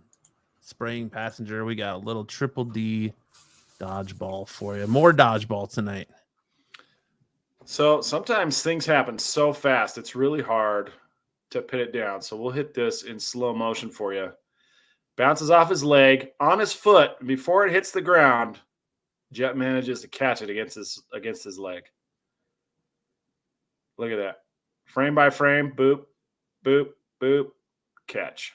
spraying passenger, we got a little triple D dodgeball for you. More dodgeball tonight. So sometimes things happen so fast, it's really hard to pin it down. So we'll hit this in slow motion for you. Bounces off his leg, on his foot, and before it hits the ground, Jet manages to catch it against his leg. Look at that. Frame by frame, boop, boop, boop, catch.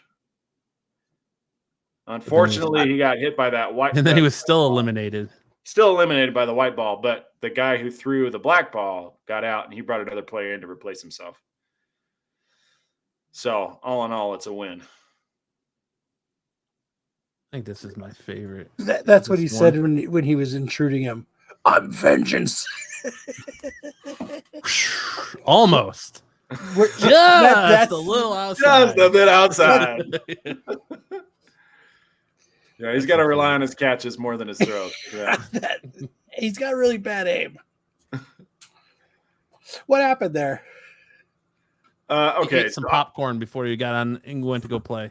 Unfortunately, he got hit by that white. And then he was still eliminated. Still eliminated by the white ball, but the guy who threw the black ball got out, and he brought another player in to replace himself. So, all in all, it's a win. I think this is my favorite. That's what he said when he was intruding him. I'm vengeance. Almost. Just That's a little outside. Just a bit outside. Yeah, he's got to rely on his catches more than his throws. Yeah. He's got really bad aim. What happened there? Okay. He ate some popcorn before you got on and went to go play.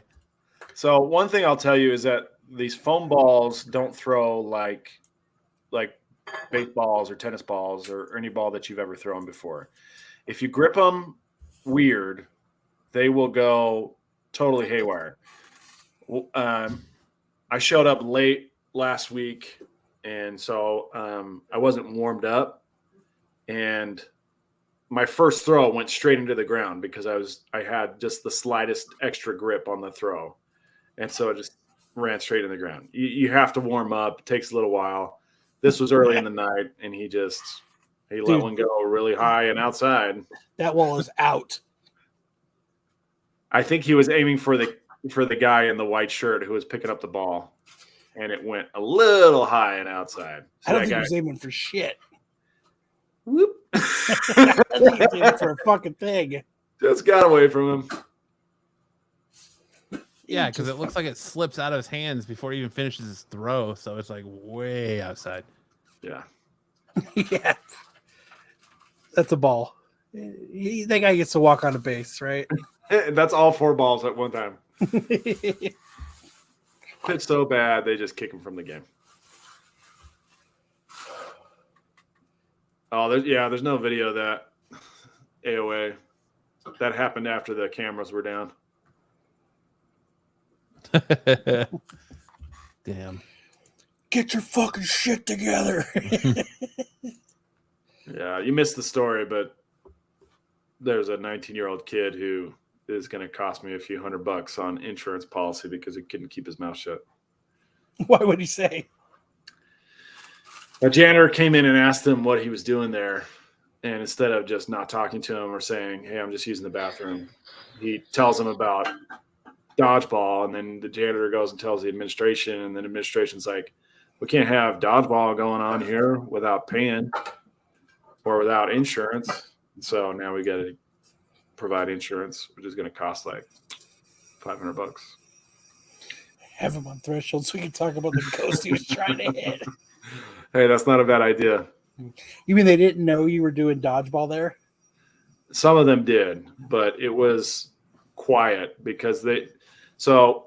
So one thing I'll tell you is that these foam balls don't throw like baseballs or tennis balls or any ball that you've ever thrown before. If you grip them weird, they will go totally haywire. I showed up late last week, and so I wasn't warmed up, and my first throw went straight into the ground because I had just the slightest extra grip on the throw, and so it just ran straight in the ground. You have to warm up. It takes a little while. This was early in the night, and he let one go really high and outside. That wall is out. I think he was aiming for the guy in the white shirt who was picking up the ball, and it went a little high and outside. So I don't think he was aiming for shit. Whoop. I think he was aiming for a fucking thing. Just got away from him. Yeah, because it looks like it slips out of his hands before he even finishes his throw. So it's like way outside. Yeah. Yeah. That's a ball. That guy gets to walk on a base, right? That's all 4 balls at one time. Pitch so bad, they just kick him from the game. Oh, there's no video of that. AOA. That happened after the cameras were down. Damn. Get your fucking shit together. Yeah, you missed the story, but there's a 19-year-old kid who is going to cost me a few $100 on insurance policy because he couldn't keep his mouth shut. Why would he say? A janitor came in and asked him what he was doing there, and instead of just not talking to him or saying, "Hey, I'm just using the bathroom," he tells him about dodgeball, and then the janitor goes and tells the administration, and then administration's like, "We can't have dodgeball going on here without paying or without insurance." And so now we got to provide insurance, which is going to cost like $500. Have him on threshold so we can talk about the ghost he was trying to hit. Hey, that's not a bad idea. You mean they didn't know you were doing dodgeball there? Some of them did, but it was quiet because so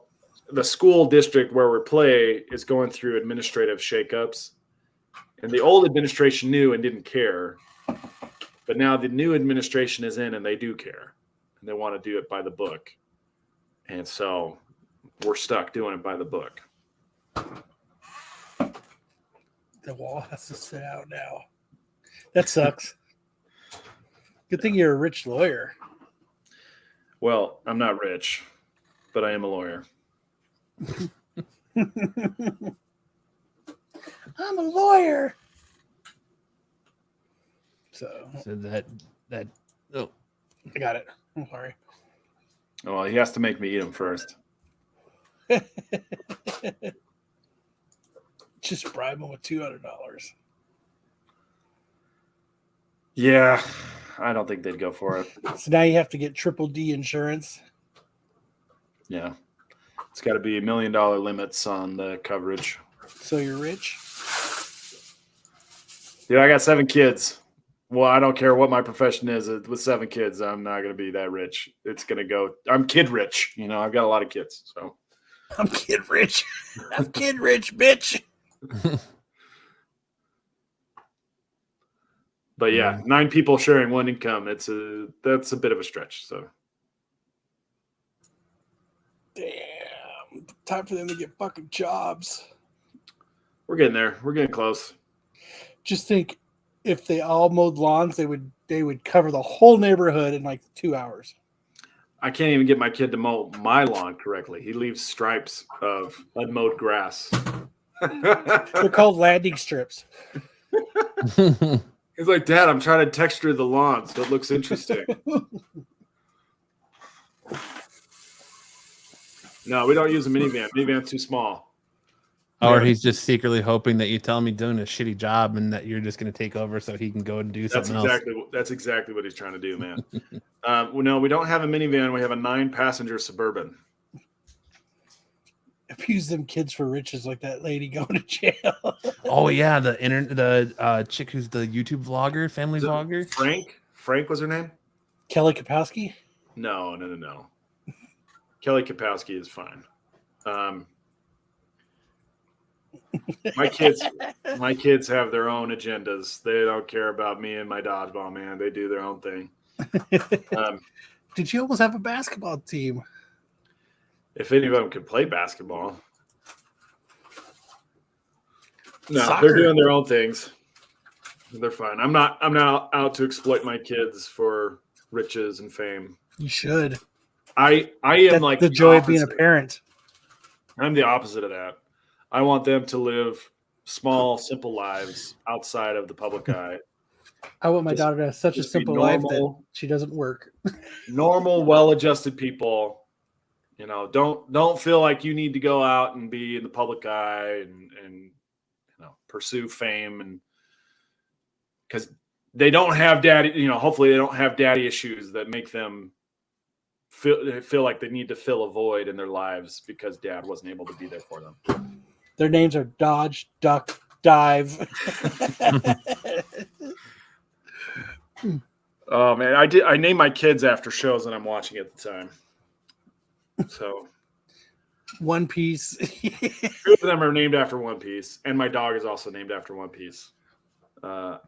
the school district where we play is going through administrative shakeups, and the old administration knew and didn't care, but now the new administration is in and they do care, and they want to do it by the book, and so we're stuck doing it by the book. The wall has to sit out now. That sucks. Good thing you're a rich lawyer. Well, I'm not rich, but I am a lawyer. I'm a lawyer. So that oh, I got it. I'm sorry. Well, he has to make me eat them first. Just bribe him with $200. Yeah, I don't think they'd go for it. So now you have to get triple D insurance. Yeah. It's got to be $1 million limits on the coverage. So you're rich. Yeah, I got 7 kids. Well, I don't care what my profession is. With 7 kids, I'm not going to be that rich. It's going to go. I'm kid rich. You know, I've got a lot of kids. So I'm kid rich. I'm kid rich, bitch. But yeah, 9 people sharing one income. That's a bit of a stretch. So Damn. Time for them to get fucking jobs. we're getting there. We're getting close. Just think, if they all mowed lawns, they would cover the whole neighborhood in like 2 hours. I can't even get my kid to mow my lawn correctly. He leaves stripes of unmowed grass. They're called landing strips. He's like, Dad, I'm trying to texture the lawn so it looks interesting. No, we don't use a minivan. Minivan's too small. or he's just secretly hoping that you tell him he's doing a shitty job and that you're just going to take over so he can go and do something else. That's exactly what he's trying to do, man. No, we don't have a minivan. We have a 9-passenger Suburban. Abuse them kids for riches like that lady going to jail. Oh yeah, the chick who's the YouTube vlogger, family vlogger. Frank was her name? Kelly Kapowski? No. Kelly Kapowski is fine. My kids have their own agendas. They don't care about me and my dodgeball, man. They do their own thing. Did you almost have a basketball team? If any of them could play basketball. No, Soccer. They're doing their own things. They're fine. I'm not out to exploit my kids for riches and fame. You should. I am That's like the joy of being a parent. I'm the opposite of that. I want them to live small, simple lives outside of the public eye. I want my daughter to have such a just be simple life that normal. she doesn't work. Normal, well-adjusted people. You know, don't feel like you need to go out and be in the public eye and pursue fame, and because they don't have daddy. Hopefully they don't have daddy issues that make them feel like they need to fill a void in their lives because dad wasn't able to be there for them. Their names are Dodge, Duck, Dive. Oh man, I name my kids after shows that I'm watching at the time. So One Piece. 2 of them are named after One Piece, and my dog is also named after One Piece. One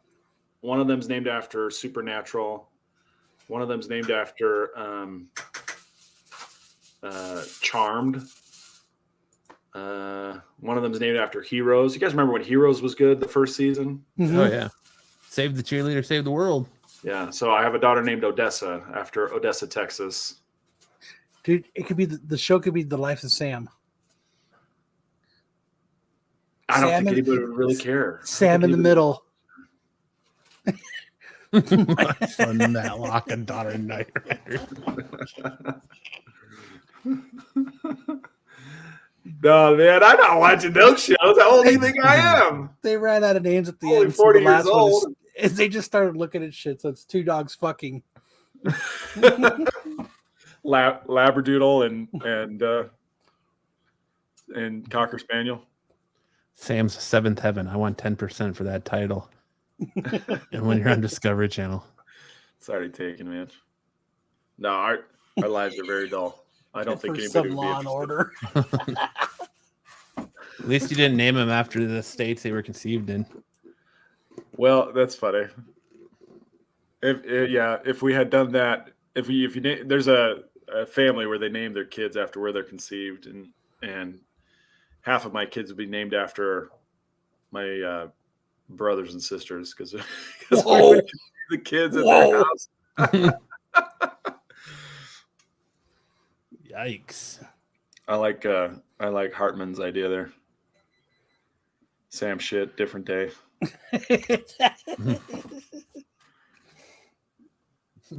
of them's named after Supernatural. One of them's named after Charmed. One of them's named after Heroes. You guys remember when Heroes was good the first season? Mhm. Oh yeah, save the cheerleader, save the world. Yeah. So I have a daughter named Odessa after Odessa, Texas. Dude, it could be the show could be The Life of Sam. I don't Sam think in- anybody would really care. Sam in the middle. My son Matlock and daughter Knight Rider. No, man, I'm not watching those shows. How old do you think I am? They ran out of names at the Only end. 40 so the last years one old. is they just started looking at shit. So it's 2 dogs fucking. Labradoodle and Cocker Spaniel. Sam's Seventh Heaven. I want 10% for that title. And when you're on Discovery Channel. It's already taken, man. No, our lives are very dull. I don't think For anybody some would be Law and interested. Order. At least you didn't name them after the states they were conceived in. Well, that's funny. If we had done that, there's a family where they name their kids after where they're conceived, and half of my kids would be named after my brothers and sisters because Whoa. the kids at their house. Yikes. I like Hartman's idea there. Sam shit, different day.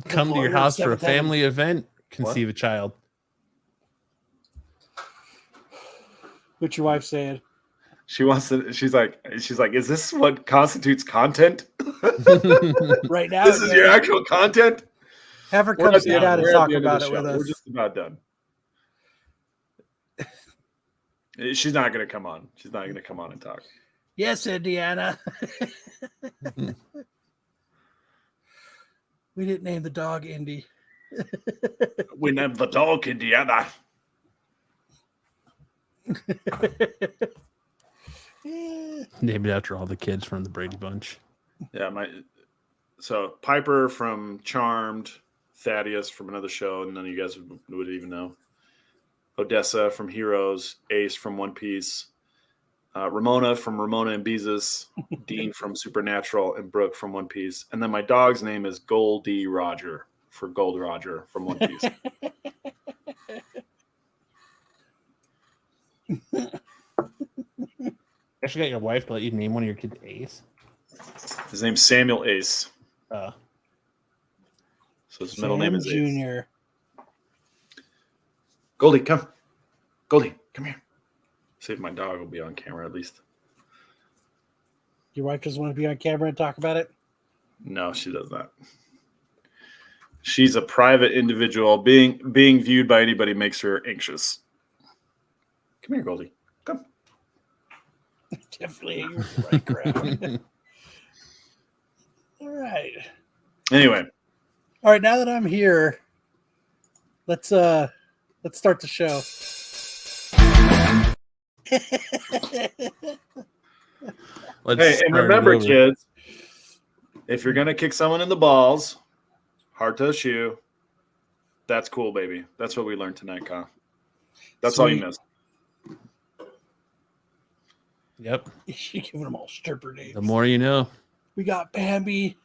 Come to your house for a family event, conceive a child. What's your wife saying? She wants to. She's like, is this what constitutes content? Right now, This is your actual content. Have her We're come at the sit end- down and we're at talk the end of about the it with show. us. We're just about done. She's not going to come on. She's not going to come on and talk. Yes, Indiana. We didn't name the dog Indy. We named the dog Indiana. Named after all the kids from the Brady Bunch. Yeah, so Piper from Charmed, Thaddeus from another show, none of you guys would even know. Odessa from Heroes, Ace from One Piece, Ramona from Ramona and Beezus, Dean from Supernatural, and Brooke from One Piece. And then my dog's name is Goldie Roger for Gold Roger from One Piece. Actually, got your wife to let you name one of your kids Ace. His name's Samuel Ace. Uh, So his middle name is Ace. Junior. Goldie, come. Goldie, come here. See if my dog will be on camera at least. Your wife doesn't want to be on camera and talk about it? No, she does not. She's a private individual. Being viewed by anybody makes her anxious. Come here, Goldie. Come. Definitely the right crowd. All right. Anyway, All right, now that I'm here, let's start the show. hey, and remember, kids, if you're gonna kick someone in the balls, hard toe shoe. That's cool, baby. That's what we learned tonight, Kyle. That's all you Sweet. missed. Yep. She giving them all stripper names. The more you know. We got Bambi.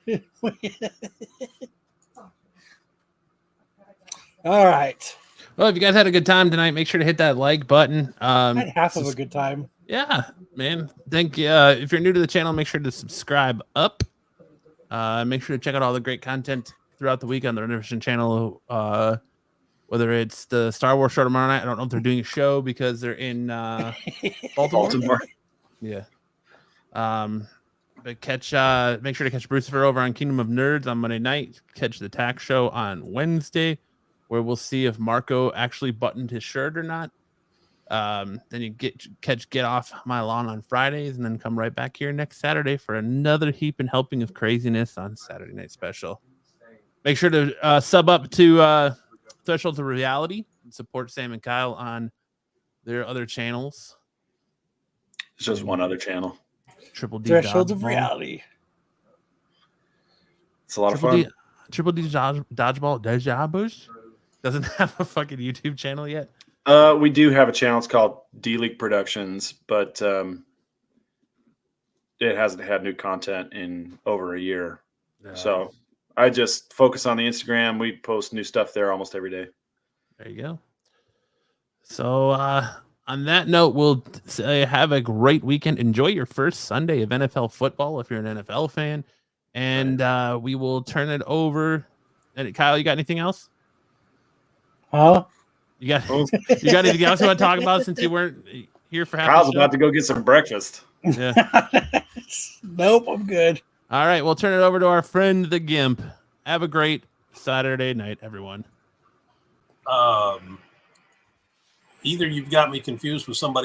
All right. Well, if you guys had a good time tonight, make sure to hit that like button. I had half of a good time. Yeah, man. Thank you. If you're new to the channel, make sure to subscribe up. Make sure to check out all the great content throughout the week on the Rennavision channel. Whether it's the Star Wars show tomorrow night. I don't know if they're doing a show because they're in Baltimore. Yeah. But make sure to catch Brucifer over on Kingdom of Nerds on Monday night. Catch the Tax Show on Wednesday, where we'll see if Marco actually buttoned his shirt or not. Then you get off my lawn on Fridays, and then come right back here next Saturday for another heap and helping of craziness on Saturday Night Special. Make sure to sub up to Threshold to Reality and support Sam and Kyle on their other channels. It's just one other channel. Triple D Threshold of Dodgeball. Reality. It's a lot of fun. Triple D Dodgeball Dejabush doesn't have a fucking YouTube channel yet. We do have a channel. It's called D-League Productions, but it hasn't had new content in over a year. So I just focus on the Instagram. We post new stuff there almost every day. There you go. So on that note, we'll say have a great weekend. Enjoy your first Sunday of NFL football if you're an NFL fan. And we will turn it over. And Kyle, you got anything else? Huh? You got anything else you want to talk about since you weren't here for half Kyle's the show? about to go get some breakfast. Yeah. Nope, I'm good. All right, we'll turn it over to our friend the Gimp. Have a great Saturday night, everyone. Either you've got me confused with somebody